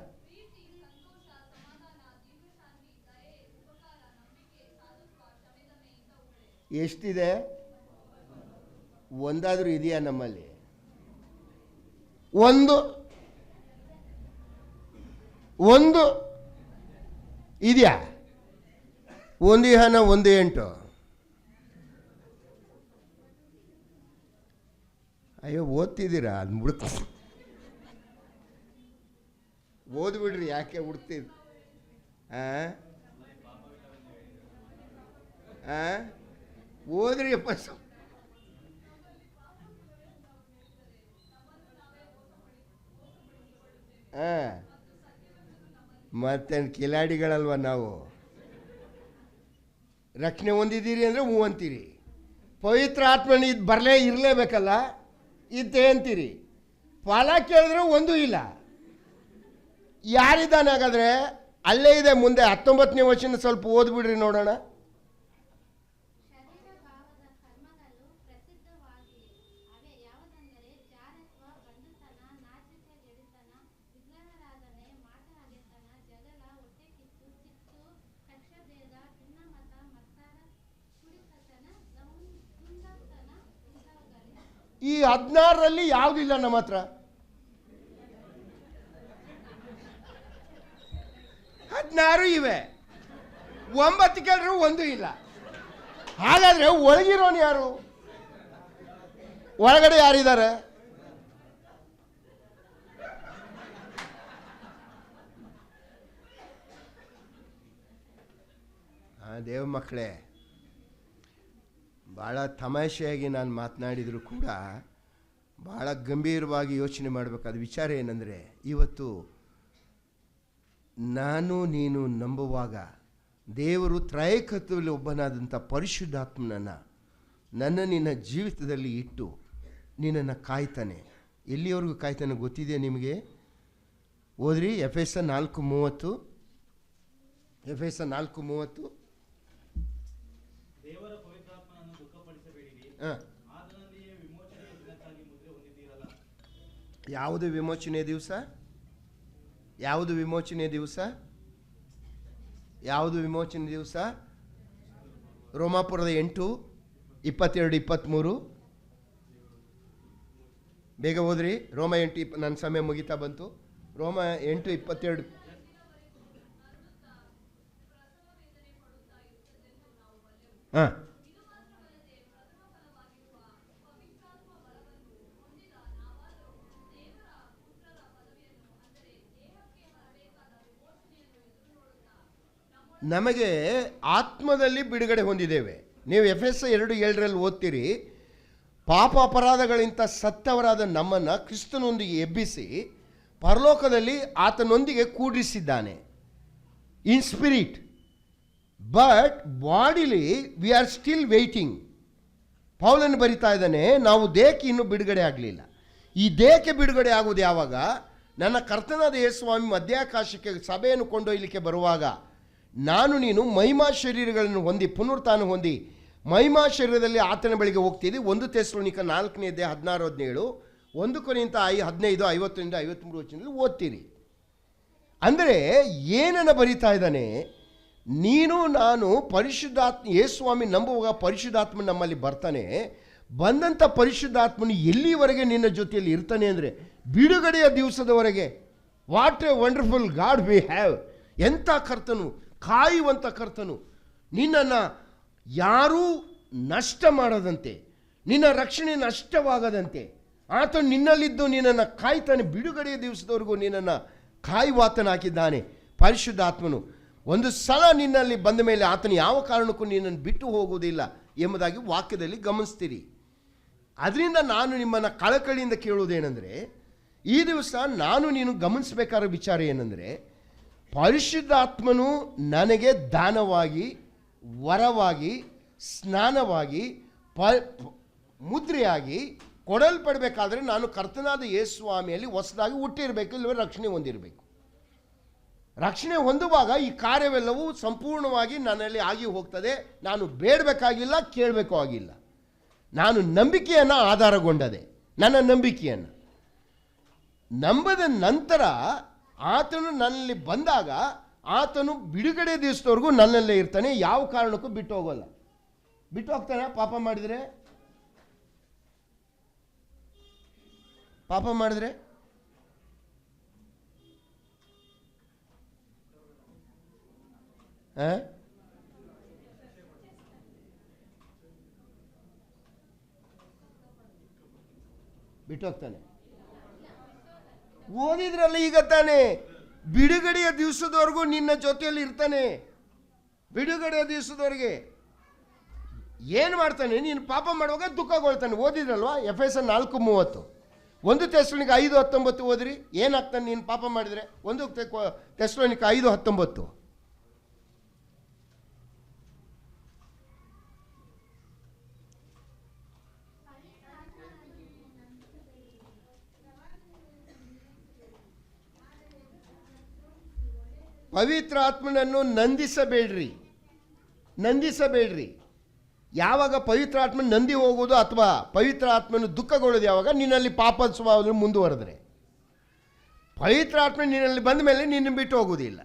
ಎಷ್ಟಿದೆ? ಒಂದಾದರೂ ಇದೆಯಾ ನಮ್ಮಲ್ಲಿ? ಒಂದು ಇದೆಯಾ? 1 Yohana 1:8. ಅಯ್ಯೋ, ಓದ್ತಿದ್ದೀರಾ? ಅದು ಮುಡ್ಕ ಓದ್ಬಿಡ್ರಿ, ಯಾಕೆ ಹುಡ್ತಿದ್? ಓದ್ರಿ ಅಪ್ಪ. ಮತ್ತೇನು ಕಿಲಾಡಿಗಳಲ್ವ ನಾವು? ರಕ್ಷಣೆ ಹೊಂದಿದ್ದೀರಿ ಅಂದರೆ ಹ್ಞೂ ಅಂತೀರಿ. ಪವಿತ್ರ ಆತ್ಮನ ಇದು ಇರಲೇಬೇಕಲ್ಲ, ಇದ್ದೇ ಅಂತೀರಿ. ಫಲ ಕೇಳಿದ್ರೆ ಒಂದೂ ಇಲ್ಲ. ಯಾರಿದ್ದಾನೆ ಹಾಗಾದರೆ? ಅಲ್ಲೇ ಇದೆ ಮುಂದೆ 19ನೇ ವಚನ, ಸ್ವಲ್ಪ ಓದ್ಬಿಡ್ರಿ ನೋಡೋಣ. ಈ 16ರಲ್ಲಿ ಯಾವುದಿಲ್ಲ ನಮ್ಮ ಹತ್ರ. 16 ಇವೆ, 9 ಕೇಳಿದ್ರು ಒಂದು ಇಲ್ಲ. ಹಾಗಾದ್ರೆ ಒಳಗಿರೋನು ಯಾರು? ಒಳಗಡೆ ಯಾರಿದ್ದಾರೆ? ದೇವ ಮಕ್ಕಳೇ, ಭಾಳ ತಮಾಷೆಯಾಗಿ ನಾನು ಮಾತನಾಡಿದರೂ ಕೂಡ ಭಾಳ ಗಂಭೀರವಾಗಿ ಯೋಚನೆ ಮಾಡಬೇಕಾದ ವಿಚಾರ ಏನಂದರೆ, ಇವತ್ತು ನಾನು ನೀನು ನಂಬುವಾಗ ದೇವರು ತ್ರೈಕತ್ವದಲ್ಲಿ ಒಬ್ಬನಾದಂಥ ಪರಿಶುದ್ಧಾತ್ಮನನ್ನು ನನ್ನ ನಿನ್ನ ಜೀವಿತದಲ್ಲಿ ಇಟ್ಟು ನಿನ್ನನ್ನು ಕಾಯ್ತಾನೆ. ಎಲ್ಲಿವರೆಗೂ ಕಾಯ್ತಾನೆ ಗೊತ್ತಿದೆಯಾ ನಿಮಗೆ? ಓದ್ರಿ, ಎಫೆಸ 4:30. ಎಫೆಸ 4:30. ದೇವರ ಪವಿತ್ರಾತ್ಮನನ್ನು ದುಃಖಪಡಿಸಬೇಡಿರಿ, ಆತನಲ್ಲಿಯೇ ವಿಮೋಚನೆಯ ದಿನಕ್ಕಾಗಿ ಮುದ್ರೆ ಹೊಂದಿದ್ದೀರಲ್ಲ. ಯಾವುದು ವಿಮೋಚನೆಯ ದಿವಸ? ಯಾವುದು ವಿಮೋಚನೆಯ ದಿವಸ? ಯಾವುದು ವಿಮೋಚನೆ ದಿವಸ? ರೋಮಾಪುರದ 8:22-23. ಬೇಗ ಓದ್ರಿ. ರೋಮ 8, ನನ್ನ ಸಮಯ ಮುಗಿತಾ ಬಂತು. ರೋಮ 8:22. ಹಾಂ, ನಮಗೆ ಆತ್ಮದಲ್ಲಿ ಬಿಡುಗಡೆ ಹೊಂದಿದ್ದೇವೆ. ನೀವು ಎಫೆಸ 2:7 ಓದ್ತೀರಿ, ಪಾಪ ಅಪರಾಧಗಳಿಂದ ಸತ್ತವರಾದ ನಮ್ಮನ್ನು ಕ್ರಿಸ್ತನೊಂದಿಗೆ ಎಬ್ಬಿಸಿ ಪರಲೋಕದಲ್ಲಿ ಆತನೊಂದಿಗೆ ಕೂಡಿಸಿದ್ದಾನೆ. In spirit, but bodily we are still waiting. ಪೌಲನು ಬರಿತಾ ಇದ್ದಾನೆ, ನಾವು ದೇಹಕ್ಕೆ ಇನ್ನೂ ಬಿಡುಗಡೆ ಆಗಲಿಲ್ಲ. ಈ ದೇಹಕ್ಕೆ ಬಿಡುಗಡೆ ಆಗುವುದು ಯಾವಾಗ? ನನ್ನ ಕರ್ತನಾದ ಯೇಸುಸ್ವಾಮಿ ಮಧ್ಯಾಕಾಶಕ್ಕೆ ಸಭೆಯನ್ನು ಕೊಂಡೊಯ್ಯಲಿಕ್ಕೆ ಬರುವಾಗ ನಾನು ನೀನು ಮಹಿಮಾ ಶರೀರಗಳನ್ನು ಹೊಂದಿ ಪುನರುತ್ಥಾನ ಹೊಂದಿ ಮಹಿಮಾ ಶರೀರದಲ್ಲಿ ಆತನ ಬಳಿಗೆ ಹೋಗ್ತಿದ್ದಿ. 1 ಥೆಸಲೋನಿಕ 4:16-17, 1 ಕೊರಿಂಥ 15:50-53 ವಚನದಲ್ಲಿ ಓದ್ತೀರಿ. ಅಂದರೆ ಏನನ್ನು ಬರಿತಾ ಇದ್ದಾನೆ? ನೀನು ನಾನು ಪರಿಶುದ್ಧಾತ್ಮ ಯೇಸುಸ್ವಾಮಿ ನಂಬುವಾಗ ಪರಿಶುದ್ಧಾತ್ಮ ನಮ್ಮಲ್ಲಿ ಬರ್ತಾನೆ. ಬಂದಂಥ ಪರಿಶುದ್ಧಾತ್ಮನು ಎಲ್ಲಿವರೆಗೆ ನಿನ್ನ ಜೊತೆಯಲ್ಲಿ ಇರ್ತಾನೆ ಅಂದರೆ ಬಿಡುಗಡೆಯ ದಿವಸದವರೆಗೆ. What a wonderful God we have. ಎಂಥ ಕರ್ತನು, ಕಾಯುವಂಥ ಕರ್ತನು. ನಿನ್ನನ್ನು ಯಾರೂ ನಷ್ಟ ಮಾಡದಂತೆ, ನಿನ್ನ ರಕ್ಷಣೆ ನಷ್ಟವಾಗದಂತೆ ಆತನು ನಿನ್ನಲ್ಲಿದ್ದು ನಿನ್ನನ್ನು ಕಾಯ್ತಾನೆ. ಬಿಡುಗಡೆಯ ದಿವಸದವರೆಗೂ ನಿನ್ನನ್ನು ಕಾಯುವಾತನಾಗಿದ್ದಾನೆ ಪರಿಶುದ್ಧಾತ್ಮನು. ಒಂದು ಸಲ ನಿನ್ನಲ್ಲಿ ಬಂದ ಮೇಲೆ ಆತನು ಯಾವ ಕಾರಣಕ್ಕೂ ನಿನ್ನನ್ನು ಬಿಟ್ಟು ಹೋಗುವುದಿಲ್ಲ ಎಂಬುದಾಗಿ ವಾಕ್ಯದಲ್ಲಿ ಗಮನಿಸ್ತೀರಿ. ಅದರಿಂದ ನಾನು ನಿಮ್ಮನ್ನು ಕಳಕಳಿಯಿಂದ ಕೇಳುವುದೇನೆಂದರೆ, ಈ ದಿವಸ ನಾನು ನೀನು ಗಮನಿಸಬೇಕಾದ ವಿಚಾರ ಏನಂದರೆ, ಪರಿಶುದ್ಧಾತ್ಮನು ನನಗೆ ದಾನವಾಗಿ, ವರವಾಗಿ, ಸ್ನಾನವಾಗಿ, ಮುದ್ರೆಯಾಗಿ ಕೊಡಲ್ಪಡಬೇಕಾದ್ರೆ ನಾನು ಕರ್ತನಾದ ಯೇಸುಸ್ವಾಮಿಯಲ್ಲಿ ಹೊಸದಾಗಿ ಹುಟ್ಟಿರಬೇಕು, ಇಲ್ಲವೇ ರಕ್ಷಣೆ ಹೊಂದಿರಬೇಕು. ರಕ್ಷಣೆ ಹೊಂದುವಾಗ ಈ ಕಾರ್ಯವೆಲ್ಲವೂ ಸಂಪೂರ್ಣವಾಗಿ ನನ್ನಲ್ಲಿ ಆಗಿ ಹೋಗ್ತದೆ. ನಾನು ಬೇಡಬೇಕಾಗಿಲ್ಲ, ಕೇಳಬೇಕು ಆಗಿಲ್ಲ. ನಾನು ನಂಬಿಕೆಯನ್ನು ಆಧಾರಗೊಂಡದೆ. ನನ್ನ ನಂಬಿಕೆಯನ್ನು ನಂಬದ ನಂತರ ಆತನು ನನ್ನಲ್ಲಿ ಬಂದಾಗ ಆತನು ಬಿಡುಗಡೆ ದಿವಸದವರೆಗೂ ನನ್ನಲ್ಲೇ ಇರ್ತಾನೆ. ಯಾವ ಕಾರಣಕ್ಕೂ ಬಿಟ್ಟು ಹೋಗೋಲ್ಲ. ಬಿಟ್ಟು ಹೋಗ್ತಾನೆ ಪಾಪ ಮಾಡಿದರೆ? ಪಾಪ ಮಾಡಿದ್ರೆ ಬಿಟ್ಟು ಹೋಗ್ತಾನೆ. ಓದಿದ್ರಲ್ಲ ಈಗ ತಾನೆ, ಬಿಡುಗಡೆಯ ದಿವಸದವರೆಗೂ ನಿನ್ನ ಜೊತೆಯಲ್ಲಿ ಇರ್ತಾನೆ. ಬಿಡುಗಡೆಯ ದಿವಸದವರೆಗೆ ಏನು ಮಾಡ್ತಾನೆ? ನೀನು ಪಾಪ ಮಾಡುವಾಗ ದುಃಖಗೊಳ್ತಾನೆ. ಓದಿದ್ರಲ್ವಾ ಎಫೆಸರ್ 4:30, 1 ಥೆಸಲೋನಿಕ 5:19 ಓದ್ರಿ. ಏನಾಗ್ತಾನೆ ನೀನು ಪಾಪ ಮಾಡಿದರೆ? 1 ಥೆಸಲೋನಿಕ 5:19. ಪವಿತ್ರ ಆತ್ಮನನ್ನು ನಂದಿಸಬೇಡ್ರಿ. ಯಾವಾಗ ಪವಿತ್ರ ಆತ್ಮನ ನಂದಿ ಹೋಗೋದು ಅಥವಾ ಪವಿತ್ರ ಆತ್ಮನ ದುಃಖಗೊಳ್ಳೋದು ಯಾವಾಗ? ನಿನ್ನಲ್ಲಿ ಪಾಪದ ಸ್ವಭಾವದಲ್ಲಿ ಮುಂದುವರೆದ್ರೆ. ಪವಿತ್ರ ಆತ್ಮ ನಿನ್ನಲ್ಲಿ ಬಂದ ಮೇಲೆ ನಿನ್ನ ಬಿಟ್ಟು ಹೋಗೋದಿಲ್ಲ.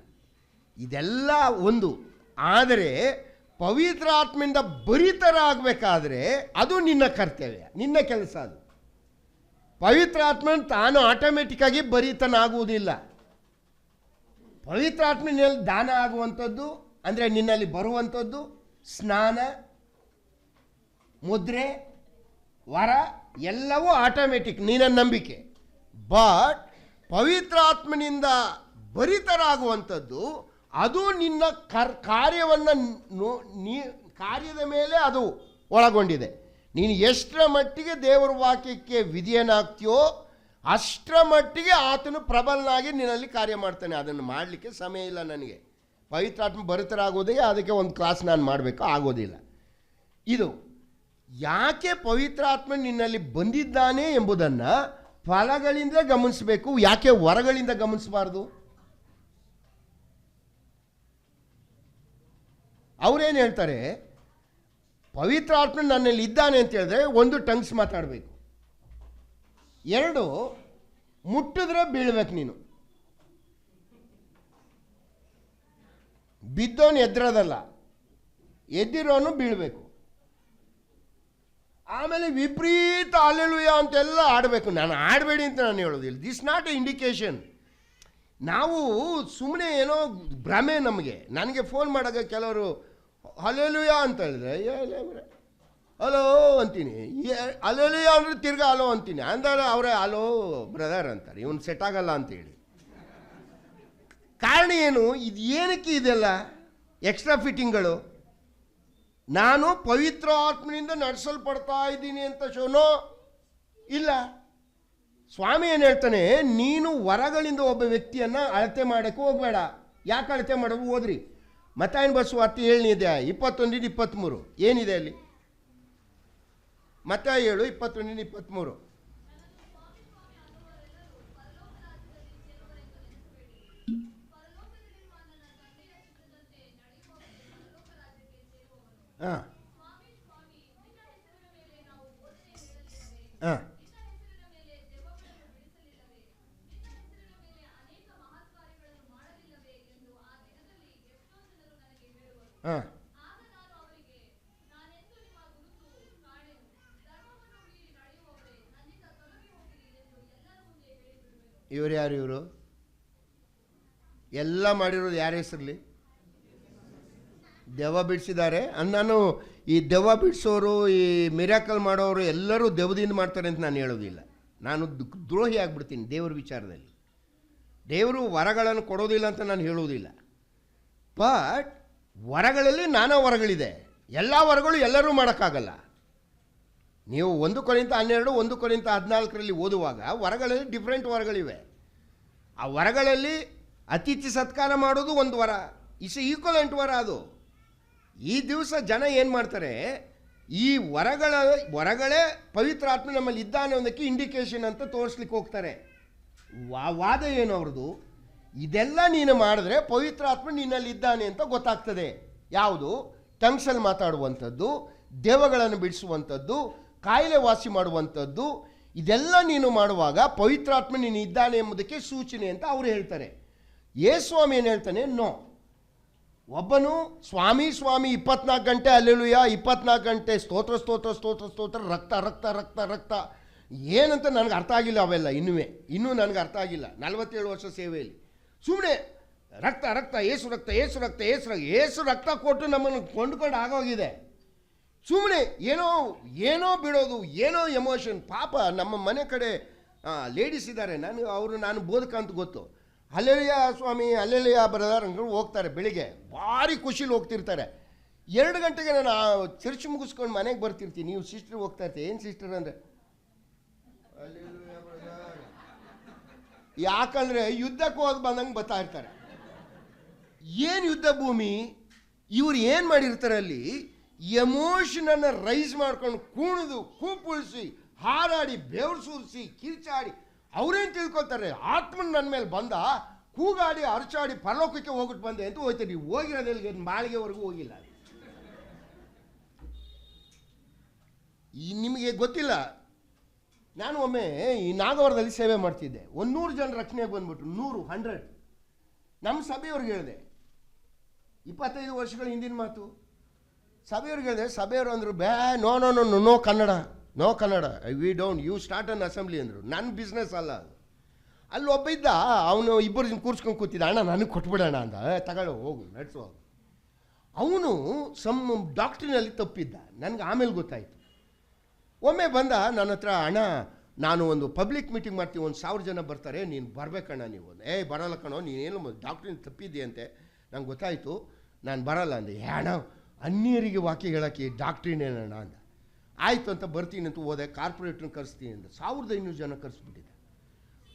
ಇದೆಲ್ಲ ಒಂದು. ಆದರೆ ಪವಿತ್ರ ಆತ್ಮದಿಂದ ಭರಿತರಾಗಬೇಕಾದ್ರೆ ಅದು ನಿನ್ನ ಕರ್ತವ್ಯ, ನಿನ್ನ ಕೆಲಸ. ಅದು ಪವಿತ್ರ ಆತ್ಮನ ತಾನು ಆಟೋಮೆಟಿಕ್ಕಾಗಿ ಭರಿತನಾಗುವುದಿಲ್ಲ. ಪವಿತ್ರ ಆತ್ಮನಲ್ಲಿ ದಾನ ಆಗುವಂಥದ್ದು ಅಂದರೆ ನಿನ್ನಲ್ಲಿ ಬರುವಂಥದ್ದು ಸ್ನಾನ, ಮುದ್ರೆ, ವರ ಎಲ್ಲವೂ ಆಟೋಮೆಟಿಕ್, ನಿನ್ನ ನಂಬಿಕೆ. ಬಟ್ ಪವಿತ್ರ ಆತ್ಮನಿಂದ ಭರಿತರಾಗುವಂಥದ್ದು ಅದು ನಿನ್ನ ಕಾರ್ಯದ ಮೇಲೆ ಅದು ಒಳಗೊಂಡಿದೆ. ನೀನು ಎಷ್ಟರ ಮಟ್ಟಿಗೆ ದೇವರ ವಾಕ್ಯಕ್ಕೆ ವಿಧೇಯನಾಗ್ತೀಯೋ ಅಷ್ಟರ ಮಟ್ಟಿಗೆ ಆತನು ಪ್ರಬಲನಾಗಿ ನಿನ್ನಲ್ಲಿ ಕಾರ್ಯ ಮಾಡ್ತಾನೆ. ಅದನ್ನು ಮಾಡಲಿಕ್ಕೆ ಸಮಯ ಇಲ್ಲ ನನಗೆ. ಪವಿತ್ರಾತ್ಮ ಭರಿತರಾಗೋದೇ ಅದಕ್ಕೆ ಒಂದು ಕ್ಲಾಸ್ ನಾನು ಮಾಡಬೇಕು, ಆಗೋದಿಲ್ಲ. ಇದು ಯಾಕೆ ಪವಿತ್ರಾತ್ಮ ನಿನ್ನಲ್ಲಿ ಬಂದಿದ್ದಾನೆ ಎಂಬುದನ್ನು ಫಲಗಳಿಂದ ಗಮನಿಸಬೇಕು. ಯಾಕೆ ವರಗಳಿಂದ ಗಮನಿಸಬಾರ್ದು? ಅವರೇನು ಹೇಳ್ತಾರೆ? ಪವಿತ್ರಾತ್ಮ ನನ್ನಲ್ಲಿ ಇದ್ದಾನೆ ಅಂತ ಹೇಳಿದ್ರೆ 1 ಟಂಗ್ಸ್ ಮಾತಾಡಬೇಕು, 2 ಮುಟ್ಟಿದ್ರೆ ಬೀಳ್ಬೇಕು. ನೀನು ಬಿದ್ದವನು ಎದ್ರದಲ್ಲ, ಎದ್ದಿರೋನು ಬೀಳಬೇಕು. ಆಮೇಲೆ ವಿಪರೀತ ಅಲ್ಲೆಲೂಯ ಅಂತೆಲ್ಲ ಆಡಬೇಕು. ನಾನು ಆಡಬೇಡಿ ಅಂತ ನಾನು ಹೇಳೋದಿಲ್ಲ. This not A indication. ನಾವು ಸುಮ್ಮನೆ ಏನೋ ಭ್ರಮೆ ನಮಗೆ. ನನಗೆ ಫೋನ್ ಮಾಡಾಗ ಕೆಲವರು ಅಲ್ಲೆಲೂಯ ಅಂತ ಹೇಳಿದ್ರೆ ಹಲೋ ಅಂತೀನಿ, ಅಲ್ಲೆಲೂಯ ಅಂದ್ರೆ ತಿರ್ಗಾ ಹಲೋ ಅಂತೀನಿ. ಅಂದರೆ ಅವರೇ ಹಲೋ ಬ್ರದರ್ ಅಂತಾರೆ, ಇವನು ಸೆಟ್ ಆಗಲ್ಲ ಅಂತೇಳಿ. ಕಾರಣ ಏನು? ಇದು ಏನಕ್ಕೆ ಇದೆಲ್ಲ ಎಕ್ಸ್ಟ್ರಾ ಫಿಟ್ಟಿಂಗ್ಗಳು? ನಾನು ಪವಿತ್ರ ಆತ್ಮನಿಂದ ನಡೆಸಲ್ಪಡ್ತಾ ಇದ್ದೀನಿ ಅಂತ ಶೋನೋ ಇಲ್ಲ. ಸ್ವಾಮಿ ಏನು ಹೇಳ್ತಾನೆ? ನೀನು ವರಗಳಿಂದ ಒಬ್ಬ ವ್ಯಕ್ತಿಯನ್ನು ಅಳತೆ ಮಾಡೋಕ್ಕೆ ಹೋಗಬೇಡ. ಯಾಕೆ ಅಳತೆ ಮಾಡೋದು? ಓದ್ರಿ ಮತ್ತಾಯನ ಬಸುವಾರ್ತೆ 7ನೇ ಅಧ್ಯಾಯ 21-23 ಏನಿದೆ ಅಲ್ಲಿ? ಮತ್ತಾಯ 7:21-23. ಹಾಂ ಹಾಂ ಹಾಂ ಇವರು ಯಾರು? ಇವರು ಎಲ್ಲ ಮಾಡಿರೋದು ಯಾರ ಹೆಸರಲ್ಲಿ? ದೆವ್ವ ಬಿಡಿಸಿದ್ದಾರೆ. ನಾನು ಈ ದೆವ್ವ ಬಿಡಿಸೋರು, ಈ ಮಿರಾಕಲ್ ಮಾಡೋರು ಎಲ್ಲರೂ ದೆವ್ವದಿಂದ ಮಾಡ್ತಾರೆ ಅಂತ ನಾನು ಹೇಳೋದಿಲ್ಲ. ನಾನು ದ್ರೋಹಿ ಆಗಿಬಿಡ್ತೀನಿ ದೇವ್ರ ವಿಚಾರದಲ್ಲಿ. ದೇವರು ವರಗಳನ್ನು ಕೊಡೋದಿಲ್ಲ ಅಂತ ನಾನು ಹೇಳೋದಿಲ್ಲ. ಬಟ್ ವರಗಳಲ್ಲಿ ನಾನಾ ವರಗಳಿದೆ. ಎಲ್ಲ ವರಗಳು ಎಲ್ಲರೂ ಮಾಡೋಕ್ಕಾಗಲ್ಲ. ನೀವು 1 ಕೊರಿಂಥ 12, 1 ಕೊರಿಂಥ 14 ಓದುವಾಗ ವರಗಳಲ್ಲಿ ಡಿಫ್ರೆಂಟ್ ವರಗಳಿವೆ. ಆ ವರಗಳಲ್ಲಿ ಅತಿಥಿ ಸತ್ಕಾರ ಮಾಡೋದು ಒಂದು ವರ, ಈಕ್ವಲೆಂಟ್ ವರ ಅದು. ಈ ದಿವಸ ಜನ ಏನು ಮಾಡ್ತಾರೆ? ಈ ವರಗಳೇ ಪವಿತ್ರ ಆತ್ಮ ನಮ್ಮಲ್ಲಿ ಇದ್ದಾನೆ ಅನ್ನೋದಕ್ಕೆ ಇಂಡಿಕೇಶನ್ ಅಂತ ತೋರಿಸ್ಲಿಕ್ಕೆ ಹೋಗ್ತಾರೆ. ವಾದ ಏನು ಅವ್ರದ್ದು? ಇದೆಲ್ಲ ನೀನು ಮಾಡಿದ್ರೆ ಪವಿತ್ರ ಆತ್ಮ ನಿನ್ನಲ್ಲಿ ಇದ್ದಾನೆ ಅಂತ ಗೊತ್ತಾಗ್ತದೆ. ಯಾವುದು? ಟಂಗ್ಸಲ್ಲಿ ಮಾತಾಡುವಂಥದ್ದು, ದೇವಗಳನ್ನು ಬಿಡಿಸುವಂಥದ್ದು, ಕಾಯಿಲೆ ವಾಸಿ ಮಾಡುವಂಥದ್ದು, ಇದೆಲ್ಲ ನೀನು ಮಾಡುವಾಗ ಪವಿತ್ರಾತ್ಮ ನೀನು ಇದ್ದಾನೆ ಎಂಬುದಕ್ಕೆ ಸೂಚನೆ ಅಂತ ಅವರು ಹೇಳ್ತಾರೆ. ಯೇಸುಸ್ವಾಮಿ ಏನು ಹೇಳ್ತಾನೆ? ನೋ, ಒಬ್ಬನು ಸ್ವಾಮಿ ಸ್ವಾಮಿ 24 ಗಂಟೆ ಅಲ್ಲೆಲುಯ್ಯ, 24 ಗಂಟೆ ಸ್ತೋತ್ರ ಸ್ತೋತ್ರ ಸ್ತೋತ್ರ ಸ್ತೋತ್ರ, ರಕ್ತ ರಕ್ತ ರಕ್ತ ರಕ್ತ, ಏನಂತ ನನಗೆ ಅರ್ಥ ಆಗಿಲ್ಲ ಅವೆಲ್ಲ. ಇನ್ನೂ ನನಗೆ ಅರ್ಥ ಆಗಿಲ್ಲ 47 ವರ್ಷ ಸೇವೆಯಲ್ಲಿ. ಸುಮ್ಮನೆ ರಕ್ತ ರಕ್ತ ಏಸು ರಕ್ತ ಏಸು ರಕ್ತ ಏಸು ರಕ್ತ ಏಸು ರಕ್ತ ಕೊಟ್ಟು ನಮ್ಮನ್ನು ಕೊಂಡ್ಕೊಂಡು ಆಗೋಗಿದೆ. ಸುಮ್ಮನೆ ಏನೋ ಏನೋ ಬಿಡೋದು, ಏನೋ ಎಮೋಷನ್. ಪಾಪ ನಮ್ಮ ಮನೆ ಕಡೆ ಲೇಡೀಸ್ ಇದ್ದಾರೆ, ನಾನು ಬೋಧಕ ಅಂತ ಗೊತ್ತು. ಅಲ್ಲೆಲುಯ್ಯ ಸ್ವಾಮಿ ಅಲ್ಲೆಲುಯ್ಯ ಬ್ರದರ್ ಅಂಗಳು ಹೋಗ್ತಾರೆ, ಬೆಳಿಗ್ಗೆ ಭಾರಿ ಖುಷಿಲಿ ಹೋಗ್ತಿರ್ತಾರೆ. 2 ಗಂಟೆಗೆ ನಾನು ಚರ್ಚ್ ಮುಗಿಸ್ಕೊಂಡು ಮನೆಗೆ ಬರ್ತಿರ್ತೀನಿ. ನೀವು ಸಿಸ್ಟರ್ ಹೋಗ್ತಾ ಇರ್ತೀವಿ. ಏನು ಸಿಸ್ಟರ್ ಅಂದರೆ ಯಾಕಂದರೆ ಯುದ್ಧಕ್ಕೆ ಹೋಗಿ ಬಂದಂಗೆ ಬರ್ತಾ ಇರ್ತಾರೆ. ಏನು ಯುದ್ಧ ಭೂಮಿ, ಇವ್ರು ಏನು ಮಾಡಿರ್ತಾರೆ ಅಲ್ಲಿ, ಎಮೋಷನನ್ನು ರೈಸ್ ಮಾಡ್ಕೊಂಡು ಕುಣಿದು ಕೂಪುಳಿಸಿ ಹಾರಾಡಿ ಬೆವರು ಸುರಿಸಿ ಕಿರ್ಚಾಡಿ ಅವ್ರೇನು ತಿಳ್ಕೊತಾರೆ, ಆತ್ಮನ ನನ್ನ ಮೇಲೆ ಬಂದ, ಕೂಗಾಡಿ ಅರಚಾಡಿ ಪರಲೋಕಕ್ಕೆ ಹೋಗ್ಬಿಟ್ಟು ಬಂದೆ ಅಂತ ಹೋಗ್ತಾರೆ. ನೀವು ಹೋಗಿರೋದೆಲ್ಲಿಗೆ, ಮಾಳಿಗೆವರೆಗೂ ಹೋಗಿಲ್ಲ. ನಿಮಗೆ ಗೊತ್ತಿಲ್ಲ, ನಾನು ಒಮ್ಮೆ ಈ ನಾಗವರದಲ್ಲಿ ಸೇವೆ ಮಾಡ್ತಿದ್ದೆ. 100 ಜನ ರಕ್ಷಣೆಗೆ ಬಂದ್ಬಿಟ್ರು. 100 ನಮ್ಮ ಸಭೆಯವ್ರಿಗೆ ಹೇಳಿದೆ, 25 ವರ್ಷಗಳ ಹಿಂದಿನ ಮಾತು. ಸಭೆಯವ್ರಿಗೆ ಹೇಳಿದೆ, ಸಭೆಯವರು ಅಂದರು no no no no no Kannada, no Kannada, we don't, you start on assembly ಅಂದರು. ನನ್ನ ಬಿಸ್ನೆಸ್ ಅಲ್ಲ ಅದು. ಅಲ್ಲಿ ಒಬ್ಬ ಇದ್ದ, ಅವನು 2 ಜನ ಕೂರ್ಸ್ಕೊಂಡು ಕೂತಿದ್ದ. ಅಣ್ಣ ನನಗೆ ಕೊಟ್ಬಿಡೋಣ ಅಂದ. ತಗೊಳ್ಳೋ ಹೋಗು ನಡೆಸೋ. ಅವನು ಡಾಕ್ಟ್ರಿನಲ್ಲಿ ತಪ್ಪಿದ್ದ. ನನಗೆ ಆಮೇಲೆ ಗೊತ್ತಾಯಿತು. ಒಮ್ಮೆ ಬಂದ ನನ್ನ ಹತ್ರ, ಅಣ್ಣ ನಾನು ಒಂದು ಪಬ್ಲಿಕ್ ಮೀಟಿಂಗ್ ಮಾಡ್ತೀವಿ, 1000 ಜನ ಬರ್ತಾರೆ, ನೀನು ಬರಬೇಕಣ್ಣ. ನೀವು ಬರೋಲ್ಲ ಕಣೋ, ನೀನೇನು ಡಾಕ್ಟ್ರಿನ ತಪ್ಪಿದ್ದೆ ನಂಗೆ ಗೊತ್ತಾಯಿತು, ನಾನು ಬರಲ್ಲ ಅಂದೆ. ಅಣ್ಣ ಅನ್ಯರಿಗೆ ವಾಕ್ಯ ಹೇಳೋಕ್ಕೆ ಡಾಕ್ಟ್ರಿನೇನಣ್ಣ ಅಂದ. ಆಯಿತು ಅಂತ ಬರ್ತೀನಿ ಅಂತ ಹೋದೆ. ಕಾರ್ಪೊರೇಟ್ರನ್ನ ಕರೆಸ್ತೀನಿ ಅಂತ 1500 ಜನ ಕರೆಸ್ಬಿಟ್ಟಿದ್ದೆ.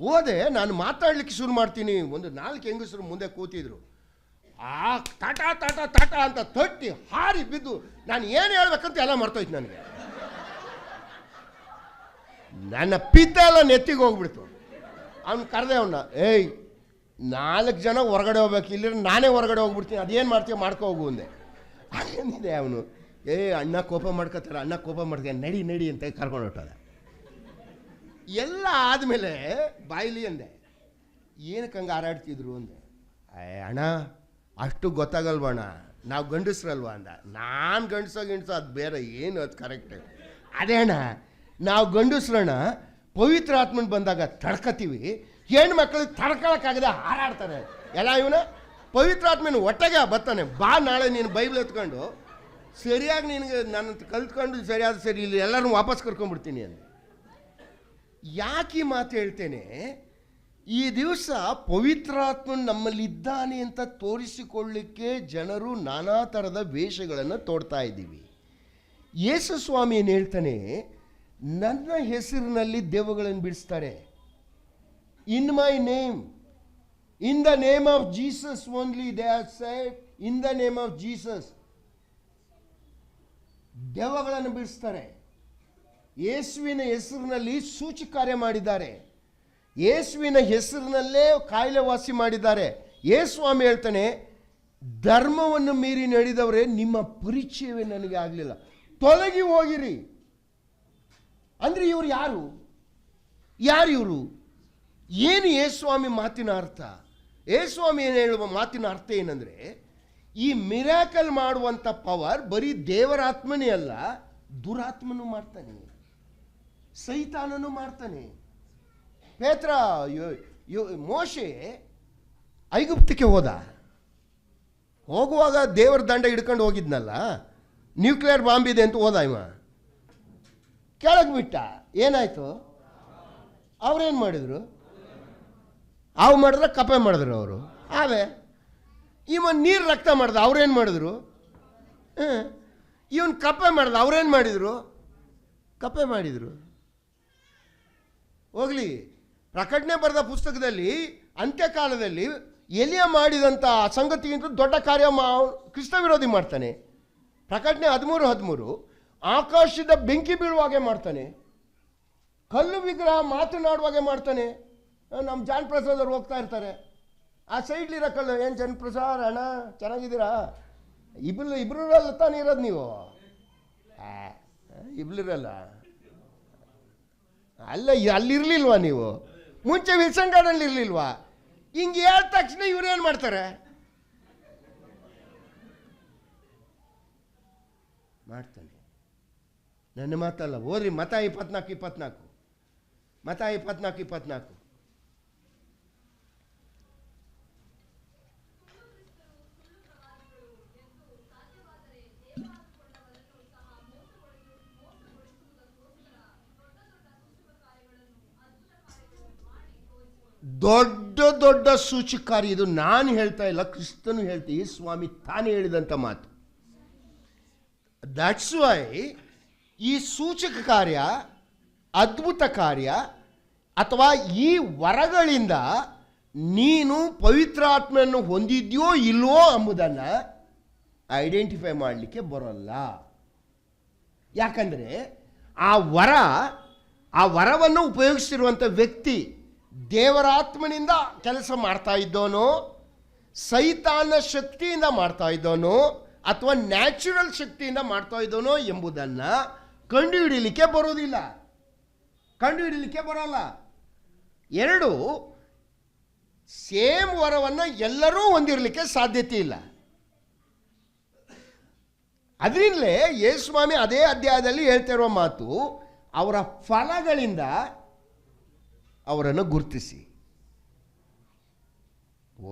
ಹೋದೆ, ನಾನು ಮಾತಾಡಲಿಕ್ಕೆ ಶುರು ಮಾಡ್ತೀನಿ. ಒಂದು 4 ಹೆಂಗಸರು ಮುಂದೆ ಕೂತಿದ್ರು. ಆ ತಾಟ ತಾಟ ತಾಟ ಅಂತ ತಟ್ಟಿ ಹಾರಿ ಬಿದ್ದು ನಾನು ಏನು ಹೇಳ್ಬೇಕಂತ ಎಲ್ಲ ಮರ್ತೋಯ್ತು ನನಗೆ. ನನ್ನ ಪಿತ್ತ ಎಲ್ಲ ನೆತ್ತಿಗೆ ಹೋಗ್ಬಿಡ್ತು. ಅವ್ನು ಕರೆದೆ ಅವನ್ನ, 4 ಜನ ಹೊರಗಡೆ ಹೋಗ್ಬೇಕು, ಇಲ್ಲಿ ನಾನೇ ಹೊರಗಡೆ ಹೋಗ್ಬಿಡ್ತೀನಿ, ಅದೇನು ಮಾಡ್ತೀವಿ ಮಾಡ್ಕೊ ಹೋಗು ಅಂದೆ. ಅಂದಿದೆ ಅವನು, ಅಣ್ಣ ಕೋಪ ಮಾಡ್ಕೋತಾರೆ, ಅಣ್ಣ ಕೋಪ ಮಾಡ್ತಾರೆ, ನಡಿ ನಡಿ ಅಂತ ಕರ್ಕೊಂಡು ಹೊಟ್ಟದ. ಎಲ್ಲ ಆದಮೇಲೆ ಬಾಯಿಲಿ ಅಂದೆ, ಏನಕ್ಕೆ ಹಂಗೆ ಹಾರಾಡ್ತಿದ್ರು ಅಂದೆ. ಅಣ್ಣ ಅಷ್ಟು ಗೊತ್ತಾಗಲ್ವಣ್ಣ, ನಾವು ಗಂಡಸ್ರಲ್ವ ಅಂದ. ನಾನು ಗಂಡಸೋ ಅದು ಬೇರೆ, ಏನು ಅದು ಕರೆಕ್ಟ್. ಅದೇ ಅಣ್ಣ, ನಾವು ಗಂಡಸ್ರಣ್ಣ ಪವಿತ್ರ ಆತ್ಮನ ಬಂದಾಗ ತಡ್ಕತೀವಿ, ಹೆಣ್ಣು ಮಕ್ಕಳಿಗೆ ತಡ್ಕೊಳಕ್ಕಾಗದೆ ಹಾರಾಡ್ತಾರೆ ಎಲ್ಲ. ಇವನ ಪವಿತ್ರ ಆತ್ಮನ ಒಟ್ಟಿಗೆ ಬರ್ತಾನೆ, ಬಾ ನಾಳೆ ನೀನು ಬೈಬಲ್ ಎತ್ಕೊಂಡು ಸರಿಯಾಗಿ ನಿನಗೆ ನನ್ನ ಕಲ್ತ್ಕೊಂಡು ಸರಿಯಾದ ಸರಿ ಇಲ್ಲಿ ಎಲ್ಲರೂ ವಾಪಸ್ ಕರ್ಕೊಂಡ್ಬಿಡ್ತೀನಿ ಅಂದೆ. ಯಾಕೆ ಈ ಮಾತು ಹೇಳ್ತೇನೆ, ಈ ದಿವಸ ಪವಿತ್ರಾತ್ಮನ ನಮ್ಮಲ್ಲಿದ್ದಾನೆ ಅಂತ ತೋರಿಸಿಕೊಳ್ಳಿಕ್ಕೆ ಜನರು ನಾನಾ ಥರದ ವೇಷಗಳನ್ನು ತೋಡ್ತಾ ಇದ್ದೀವಿ. ಯೇಸು ಸ್ವಾಮಿ ಏನು ಹೇಳ್ತಾನೆ, ನನ್ನ ಹೆಸರಿನಲ್ಲಿ ದೆವ್ವಗಳನ್ನು ಬಿಡಿಸ್ತಾರೆ. In my name, in the name of Jesus only they are said, in the name of Jesus ದೆವ್ವಗಳನ್ನು ಬಿಡಿಸ್ತಾರೆ. ಯೇಸುವಿನ ಹೆಸರಿನಲ್ಲಿ ಸೂಚಕ ಕಾರ್ಯ ಮಾಡಿದ್ದಾರೆ, ಯೇಸುವಿನ ಹೆಸರಿನಲ್ಲೇ ಕಾಯಿಲೆ ವಾಸಿ ಮಾಡಿದ್ದಾರೆ. ಯೇಸು ಸ್ವಾಮಿ ಹೇಳ್ತಾನೆ, ಧರ್ಮವನ್ನು ಮೀರಿ ನಡೆದವರೇ ನಿಮ್ಮ ಪರಿಚಯವೇ ನನಗೆ ಆಗಲಿಲ್ಲ, ತೊಲಗಿ ಹೋಗಿರಿ. ಅಂದರೆ ಇವರು ಯಾರು ಇವರು? ಏನು ಯೇಸುಸ್ವಾಮಿ ಮಾತಿನ ಅರ್ಥ? ಯೇಸುಸ್ವಾಮಿ ಏನು ಹೇಳುವ ಮಾತಿನ ಅರ್ಥ ಏನಂದರೆ, ಈ ಮಿರಾಕಲ್ ಮಾಡುವಂಥ ಪವರ್ ಬರೀ ದೇವರಾತ್ಮನೇ ಅಲ್ಲ, ದುರಾತ್ಮನೂ ಮಾಡ್ತಾನೆ, ಸೈತಾನನೂ ಮಾಡ್ತಾನೆ. ಪೇತ್ರ ಮೋಶೆ ಐಗುಪ್ತಕ್ಕೆ ಹೋಗುವಾಗ ದೇವರ ದಂಡ ಹಿಡ್ಕೊಂಡು ಹೋಗಿದ್ನಲ್ಲ, ನ್ಯೂಕ್ಲಿಯರ್ ಬಾಂಬ್ ಇದೆ ಅಂತ ಹೋದ. ಇವ ಕೆಳಗೆ ಬಿಟ್ಟ. ಏನಾಯಿತು? ಅವ್ರೇನು ಮಾಡಿದ್ರು? ಹಾವು ಮಾಡಿದ್ರೆ ಕಪ್ಪೆ ಮಾಡಿದ್ರು ಅವರು. ಆವೇ ಇವನ್ ನೀರು ರಕ್ತ ಮಾಡ್ದ, ಅವ್ರೇನು ಮಾಡಿದ್ರು? ಇವನ್ ಕಪ್ಪೆ ಮಾಡ್ದ, ಅವ್ರೇನು ಮಾಡಿದರು? ಕಪ್ಪೆ ಮಾಡಿದರು. ಹೋಗಲಿ, ಪ್ರಕಟಣೆ ಬರೆದ ಪುಸ್ತಕದಲ್ಲಿ ಅಂತ್ಯಕಾಲದಲ್ಲಿ ಎಲಿಯ ಮಾಡಿದಂಥ ಸಂಗತಿಗಿಂತ ದೊಡ್ಡ ಕಾರ್ಯ ಕ್ರಿಸ್ತ ವಿರೋಧಿ ಮಾಡ್ತಾನೆ. ಪ್ರಕಟಣೆ 13:13 ಆಕಾಶದ ಬೆಂಕಿ ಬೀಳುವಾಗೆ ಮಾಡ್ತಾನೆ, ಕಲ್ಲು ವಿಗ್ರಹ ಮಾತನಾಡುವಾಗೆ ಮಾಡ್ತಾನೆ. ನಮ್ಮ ಜಾನ್ ಪ್ರಸಾದ್ ಅವ್ರು ಹೋಗ್ತಾ ಇರ್ತಾರೆ, ಆ ಸೈಡ್ಲಿರೋ ಕಲ್ಲು, ಏನು ಜಾನ್ ಪ್ರಸಾದ್ ಅಣ್ಣ ಚೆನ್ನಾಗಿದ್ದೀರಾ? ಇಬ್ರಲ್ಲ ತಾನೇ ಇರೋದು ನೀವು? ಇಬ್ಲಿರಲ್ಲ ಅಲ್ಲ, ಅಲ್ಲಿರ್ಲಿಲ್ವಾ ನೀವು? ಮುಂಚೆ ವಿಲ್ಸನ್ ಗಾರ್ಡನ್ ಇರ್ಲಿಲ್ವಾ? ಹಿಂಗೆ ಹೇಳಿದ ತಕ್ಷಣ ಇವ್ರೇನು ಮಾಡ್ತಾರೆ? ಮಾಡ್ತಾನೆ. ನನ್ನ ಮಾತಲ್ಲ, ಓದ್ರಿ ಮತ 24:24. ಮತ 24:24. ದೊಡ್ಡ ದೊಡ್ಡ ಸೂಚಕಾರಿ. ಇದು ನಾನು ಹೇಳ್ತಾ ಇಲ್ಲ, ಕ್ರಿಸ್ತನು ಹೇಳ್ತೀವಿ, ಸ್ವಾಮಿ ತಾನೇ ಹೇಳಿದಂಥ ಮಾತು. ದಟ್ಸ್ ವೈ ಈ ಸೂಚಕ ಕಾರ್ಯ, ಅದ್ಭುತ ಕಾರ್ಯ ಅಥವಾ ಈ ವರಗಳಿಂದ ನೀನು ಪವಿತ್ರಾತ್ಮೆಯನ್ನು ಹೊಂದಿದ್ಯೋ ಇಲ್ವೋ ಎಂಬುದನ್ನು ಐಡೆಂಟಿಫೈ ಮಾಡಲಿಕ್ಕೆ ಬರೋಲ್ಲ. ಯಾಕಂದರೆ ಆ ವರವನ್ನು ಉಪಯೋಗಿಸಿರುವಂಥ ವ್ಯಕ್ತಿ ದೇವರಾತ್ಮನಿಂದ ಕೆಲಸ ಮಾಡ್ತಾ ಇದ್ದೋನೋ, ಸೈತಾನ ಶಕ್ತಿಯಿಂದ ಮಾಡ್ತಾ ಇದ್ದೋನೋ, ಅಥವಾ ನ್ಯಾಚುರಲ್ ಶಕ್ತಿಯಿಂದ ಮಾಡ್ತಾ ಇದ್ದೋನೋ ಎಂಬುದನ್ನು ಕಂಡುಹಿಡಿಯಲಿಕ್ಕೆ ಬರೋಲ್ಲ. ಎರಡು ಸೇಮ್ ವರವನ್ನು ಎಲ್ಲರೂ ಹೊಂದಿರಲಿಕ್ಕೆ ಸಾಧ್ಯತೆ ಇಲ್ಲ. ಅದರಿಂದಲೇ ಯೇಸುಸ್ವಾಮಿ ಅದೇ ಅಧ್ಯಾಯದಲ್ಲಿ ಹೇಳ್ತಾ ಇರುವ ಮಾತು, ಅವರ ಫಲಗಳಿಂದ ಅವರನ್ನು ಗುರುತಿಸಿ.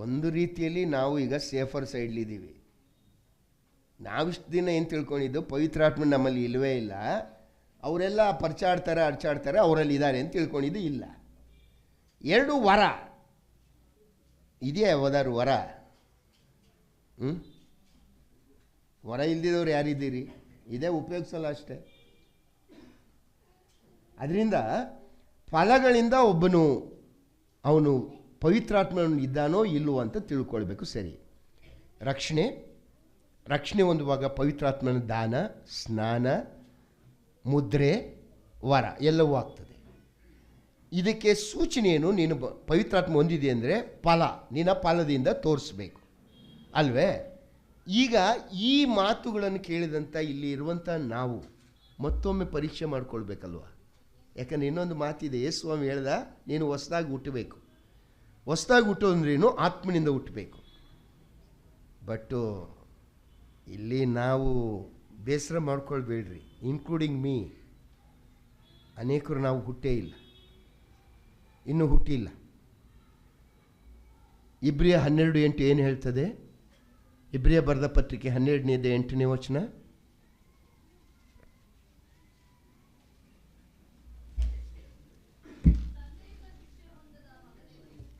ಒಂದು ರೀತಿಯಲ್ಲಿ ನಾವು ಈಗ ಸೇಫರ್ ಸೈಡ್ಲಿದ್ದೀವಿ. ನಾವಿಷ್ಟು ದಿನ ಏನು ತಿಳ್ಕೊಂಡಿದ್ದು, ಪವಿತ್ರಾತ್ಮ ನಮ್ಮಲ್ಲಿ ಇಲ್ಲವೇ ಇಲ್ಲ, ಅವರೆಲ್ಲ ಅರ್ಚಾಡ್ತಾರೆ, ಅವರಲ್ಲಿ ಇದ್ದಾರೆ ಅಂತ ತಿಳ್ಕೊಂಡಿದ್ದು ಇಲ್ಲ. ಎರಡು ವರ ಇದೆಯಾ? ಯಾವ್ದಾದ್ರು ವರ? ವರ ಇಲ್ದಿದ್ದವ್ರು ಯಾರಿದ್ದೀರಿ? ಇದೇ ಉಪಯೋಗಿಸಲ್ಲ ಅಷ್ಟೇ. ಅದರಿಂದ ಫಲಗಳಿಂದ ಅವನು ಪವಿತ್ರಾತ್ಮನು ಇದ್ದಾನೋ ಇಲ್ಲವೋ ಅಂತ ತಿಳ್ಕೊಳ್ಬೇಕು. ಸರಿ, ರಕ್ಷಣೆ ಒಂದು ಭಾಗ ಪವಿತ್ರಾತ್ಮನ ದಾನ, ಸ್ನಾನ, ಮುದ್ರೆ, ವರ ಎಲ್ಲವೂ ಆಗ್ತದೆ. ಇದಕ್ಕೆ ಸೂಚನೆ ಏನು? ನೀನು ಪವಿತ್ರಾತ್ಮ ಹೊಂದಿದೆ ಅಂದರೆ ಫಲ, ನಿನ್ನ ಫಲದಿಂದ ತೋರಿಸ್ಬೇಕು ಅಲ್ವೇ? ಈಗ ಈ ಮಾತುಗಳನ್ನು ಕೇಳಿದಂಥ ಇಲ್ಲಿ ಇರುವಂಥ ನಾವು ಮತ್ತೊಮ್ಮೆ ಪರೀಕ್ಷೆ ಮಾಡ್ಕೊಳ್ಬೇಕಲ್ವ? ಯಾಕಂದರೆ ಇನ್ನೊಂದು ಮಾತಿದೆ, ಯೇಸುಸ್ವಾಮಿ ಹೇಳ್ದ, ನೀನು ಹೊಸದಾಗಿ ಹುಟ್ಟಬೇಕು. ಹೊಸದಾಗಿ ಹುಟ್ಟೋದ್ರೇನು? ಆತ್ಮನಿಂದ ಹುಟ್ಟಬೇಕು. ಬಟ್ಟು ಇಲ್ಲಿ ನಾವು ಬೇಸರ ಮಾಡ್ಕೊಳ್ಬೇಡ್ರಿ, ಇನ್ಕ್ಲೂಡಿಂಗ್ ಮೀ. ಅನೇಕರು ನಾವು ಹುಟ್ಟೇ ಇಲ್ಲ, ಇನ್ನೂ ಹುಟ್ಟಿಲ್ಲ. ಇಬ್ರಿಯ 12:8 ಏನು ಹೇಳ್ತದೆ? ಇಬ್ರಿಯ ಬರೆದ ಪತ್ರಿಕೆ 12:8 ವಚನ.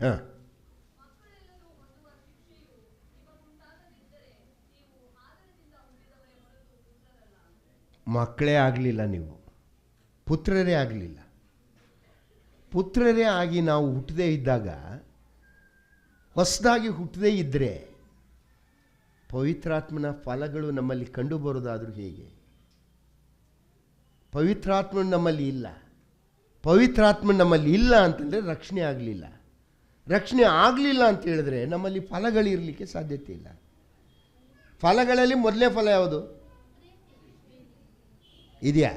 ಹಾಂ, ಮಕ್ಕಳೇ ಆಗಲಿಲ್ಲ, ನೀವು ಪುತ್ರರೇ ಆಗಲಿಲ್ಲ. ಪುತ್ರರೇ ಆಗಿ ನಾವು ಹುಟ್ಟದೇ ಇದ್ದಾಗ, ಹೊಸದಾಗಿ ಹುಟ್ಟದೇ ಇದ್ದರೆ ಪವಿತ್ರಾತ್ಮನ ಫಲಗಳು ನಮ್ಮಲ್ಲಿ ಕಂಡು ಬರೋದಾದರೂ ಹೇಗೆ? ಪವಿತ್ರಾತ್ಮ ನಮ್ಮಲ್ಲಿ ಇಲ್ಲ. ಪವಿತ್ರಾತ್ಮ ನಮ್ಮಲ್ಲಿ ಇಲ್ಲ ಅಂತಂದರೆ ರಕ್ಷಣೆ ಆಗಲಿಲ್ಲ. ರಕ್ಷಣೆ ಆಗಲಿಲ್ಲ ಅಂತ ಹೇಳಿದ್ರೆ ನಮ್ಮಲ್ಲಿ ಫಲಗಳಿರಲಿಕ್ಕೆ ಸಾಧ್ಯತೆ ಇಲ್ಲ. ಫಲಗಳಲ್ಲಿ ಮೊದಲೇ ಫಲ ಯಾವುದು ಇದೆಯಾ?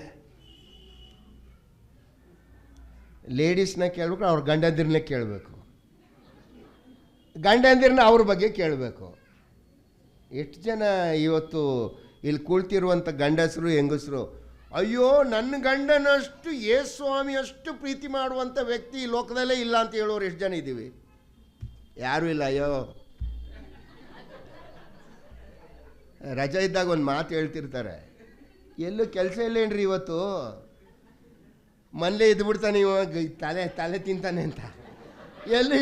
ಲೇಡೀಸ್ನ ಕೇಳಬೇಕು, ಅವ್ರ ಗಂಡಂದಿರನ್ನೇ ಕೇಳಬೇಕು, ಗಂಡಂದಿರನ್ನ ಅವ್ರ ಬಗ್ಗೆ ಕೇಳಬೇಕು. ಎಷ್ಟು ಜನ ಇವತ್ತು ಇಲ್ಲಿ ಕುಳಿತಿರುವಂಥ ಗಂಡಸರು ಹೆಂಗಸರು, ಅಯ್ಯೋ ನನ್ನ ಗಂಡನಷ್ಟು ಯೇಸುಸ್ವಾಮಿ ಅಷ್ಟು ಪ್ರೀತಿ ಮಾಡುವಂಥ ವ್ಯಕ್ತಿ ಈ ಲೋಕದಲ್ಲೇ ಇಲ್ಲ ಅಂತ ಹೇಳೋರು ಎಷ್ಟು ಜನ ಇದ್ದೀವಿ? ಯಾರೂ ಇಲ್ಲ. ಅಯ್ಯೋ, ರಜೆ ಇದ್ದಾಗ ಒಂದು ಮಾತು ಹೇಳ್ತಿರ್ತಾರೆ, ಎಲ್ಲೂ ಕೆಲಸ ಇಲ್ಲೇನ್ರಿ ಇವತ್ತು, ಮನೇಲೇ ಇದ್ಬಿಡ್ತಾನೆ ಇವಾಗ, ತಲೆ ತಿಂತಾನೆ ಅಂತ. ಎಲ್ಲೂ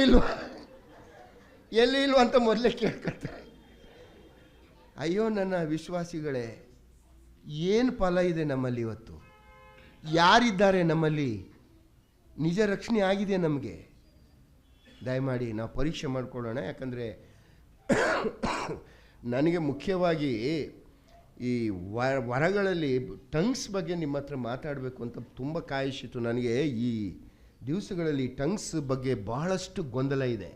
ಇಲ್ವ ಅಂತ ಮೊದಲೇ ಕೇಳ್ಕೊಳ್ತಾರೆ. ಅಯ್ಯೋ ನನ್ನ ವಿಶ್ವಾಸಿಗಳೇ, ಏನು ಫಲ ಇದೆ ನಮ್ಮಲ್ಲಿ ಇವತ್ತು? ಯಾರಿದ್ದಾರೆ ನಮ್ಮಲ್ಲಿ? ನಿಜ ರಕ್ಷಣೆ ಆಗಿದೆ ನಮಗೆ? ದಯಮಾಡಿ ನಾವು ಪರೀಕ್ಷೆ ಮಾಡಿಕೊಳ್ಳೋಣ. ಯಾಕಂದರೆ ನನಗೆ ಮುಖ್ಯವಾಗಿ ಈ ವರಗಳಲ್ಲಿ ಟಂಗ್ಸ್ ಬಗ್ಗೆ ನಿಮ್ಮ ಹತ್ರ ಮಾತಾಡಬೇಕು ಅಂತ ತುಂಬ ಕಾಯಿಸಿತು. ನನಗೆ ಈ ದಿವಸಗಳಲ್ಲಿ ಟಂಗ್ಸ್ ಬಗ್ಗೆ ಬಹಳಷ್ಟು ಗೊಂದಲ ಇದೆ.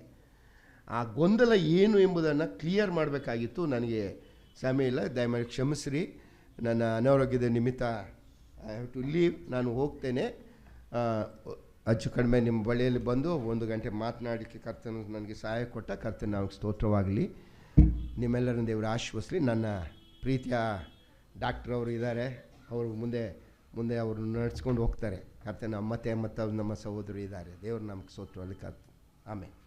ಆ ಗೊಂದಲ ಏನು ಎಂಬುದನ್ನು ಕ್ಲಿಯರ್ ಮಾಡಬೇಕಾಗಿತ್ತು. ನನಗೆ ಸಮಯ ಇಲ್ಲ, ದಯಮಾಡಿ ಕ್ಷಮಿಸ್ರಿ. ನನ್ನ ಅನಾರೋಗ್ಯದ ನಿಮಿತ್ತ ಐ ಹ್ಯಾವ್ ಟು ಲೀವ್. ನಾನು ಹೋಗ್ತೇನೆ. ಹೆಚ್ಚು ಕಡಿಮೆ ನಿಮ್ಮ ಬಳಿಯಲ್ಲಿ ಬಂದು 1 ಗಂಟೆ ಮಾತನಾಡಲಿಕ್ಕೆ ಕರ್ತನು ನನಗೆ ಸಹಾಯ ಕೊಟ್ಟ. ಕರ್ತನ ನಾವು ಸ್ತೋತ್ರವಾಗಲಿ. ನಿಮ್ಮೆಲ್ಲರನ್ನು ದೇವರು ಆಶ್ವಸಲಿ. ನನ್ನ ಪ್ರೀತಿಯ ಡಾಕ್ಟ್ರ್ ಅವರು ಇದ್ದಾರೆ, ಅವರು ಮುಂದೆ ಅವರು ನಡೆಸ್ಕೊಂಡು ಹೋಗ್ತಾರೆ. ಕರ್ತನ ಮತ್ತು ನಮ್ಮ ಸಹೋದರು ಇದ್ದಾರೆ. ದೇವರು ನಮ್ಗೆ ಸೋತ್ರದಲ್ಲಿ ಆಮೇಲೆ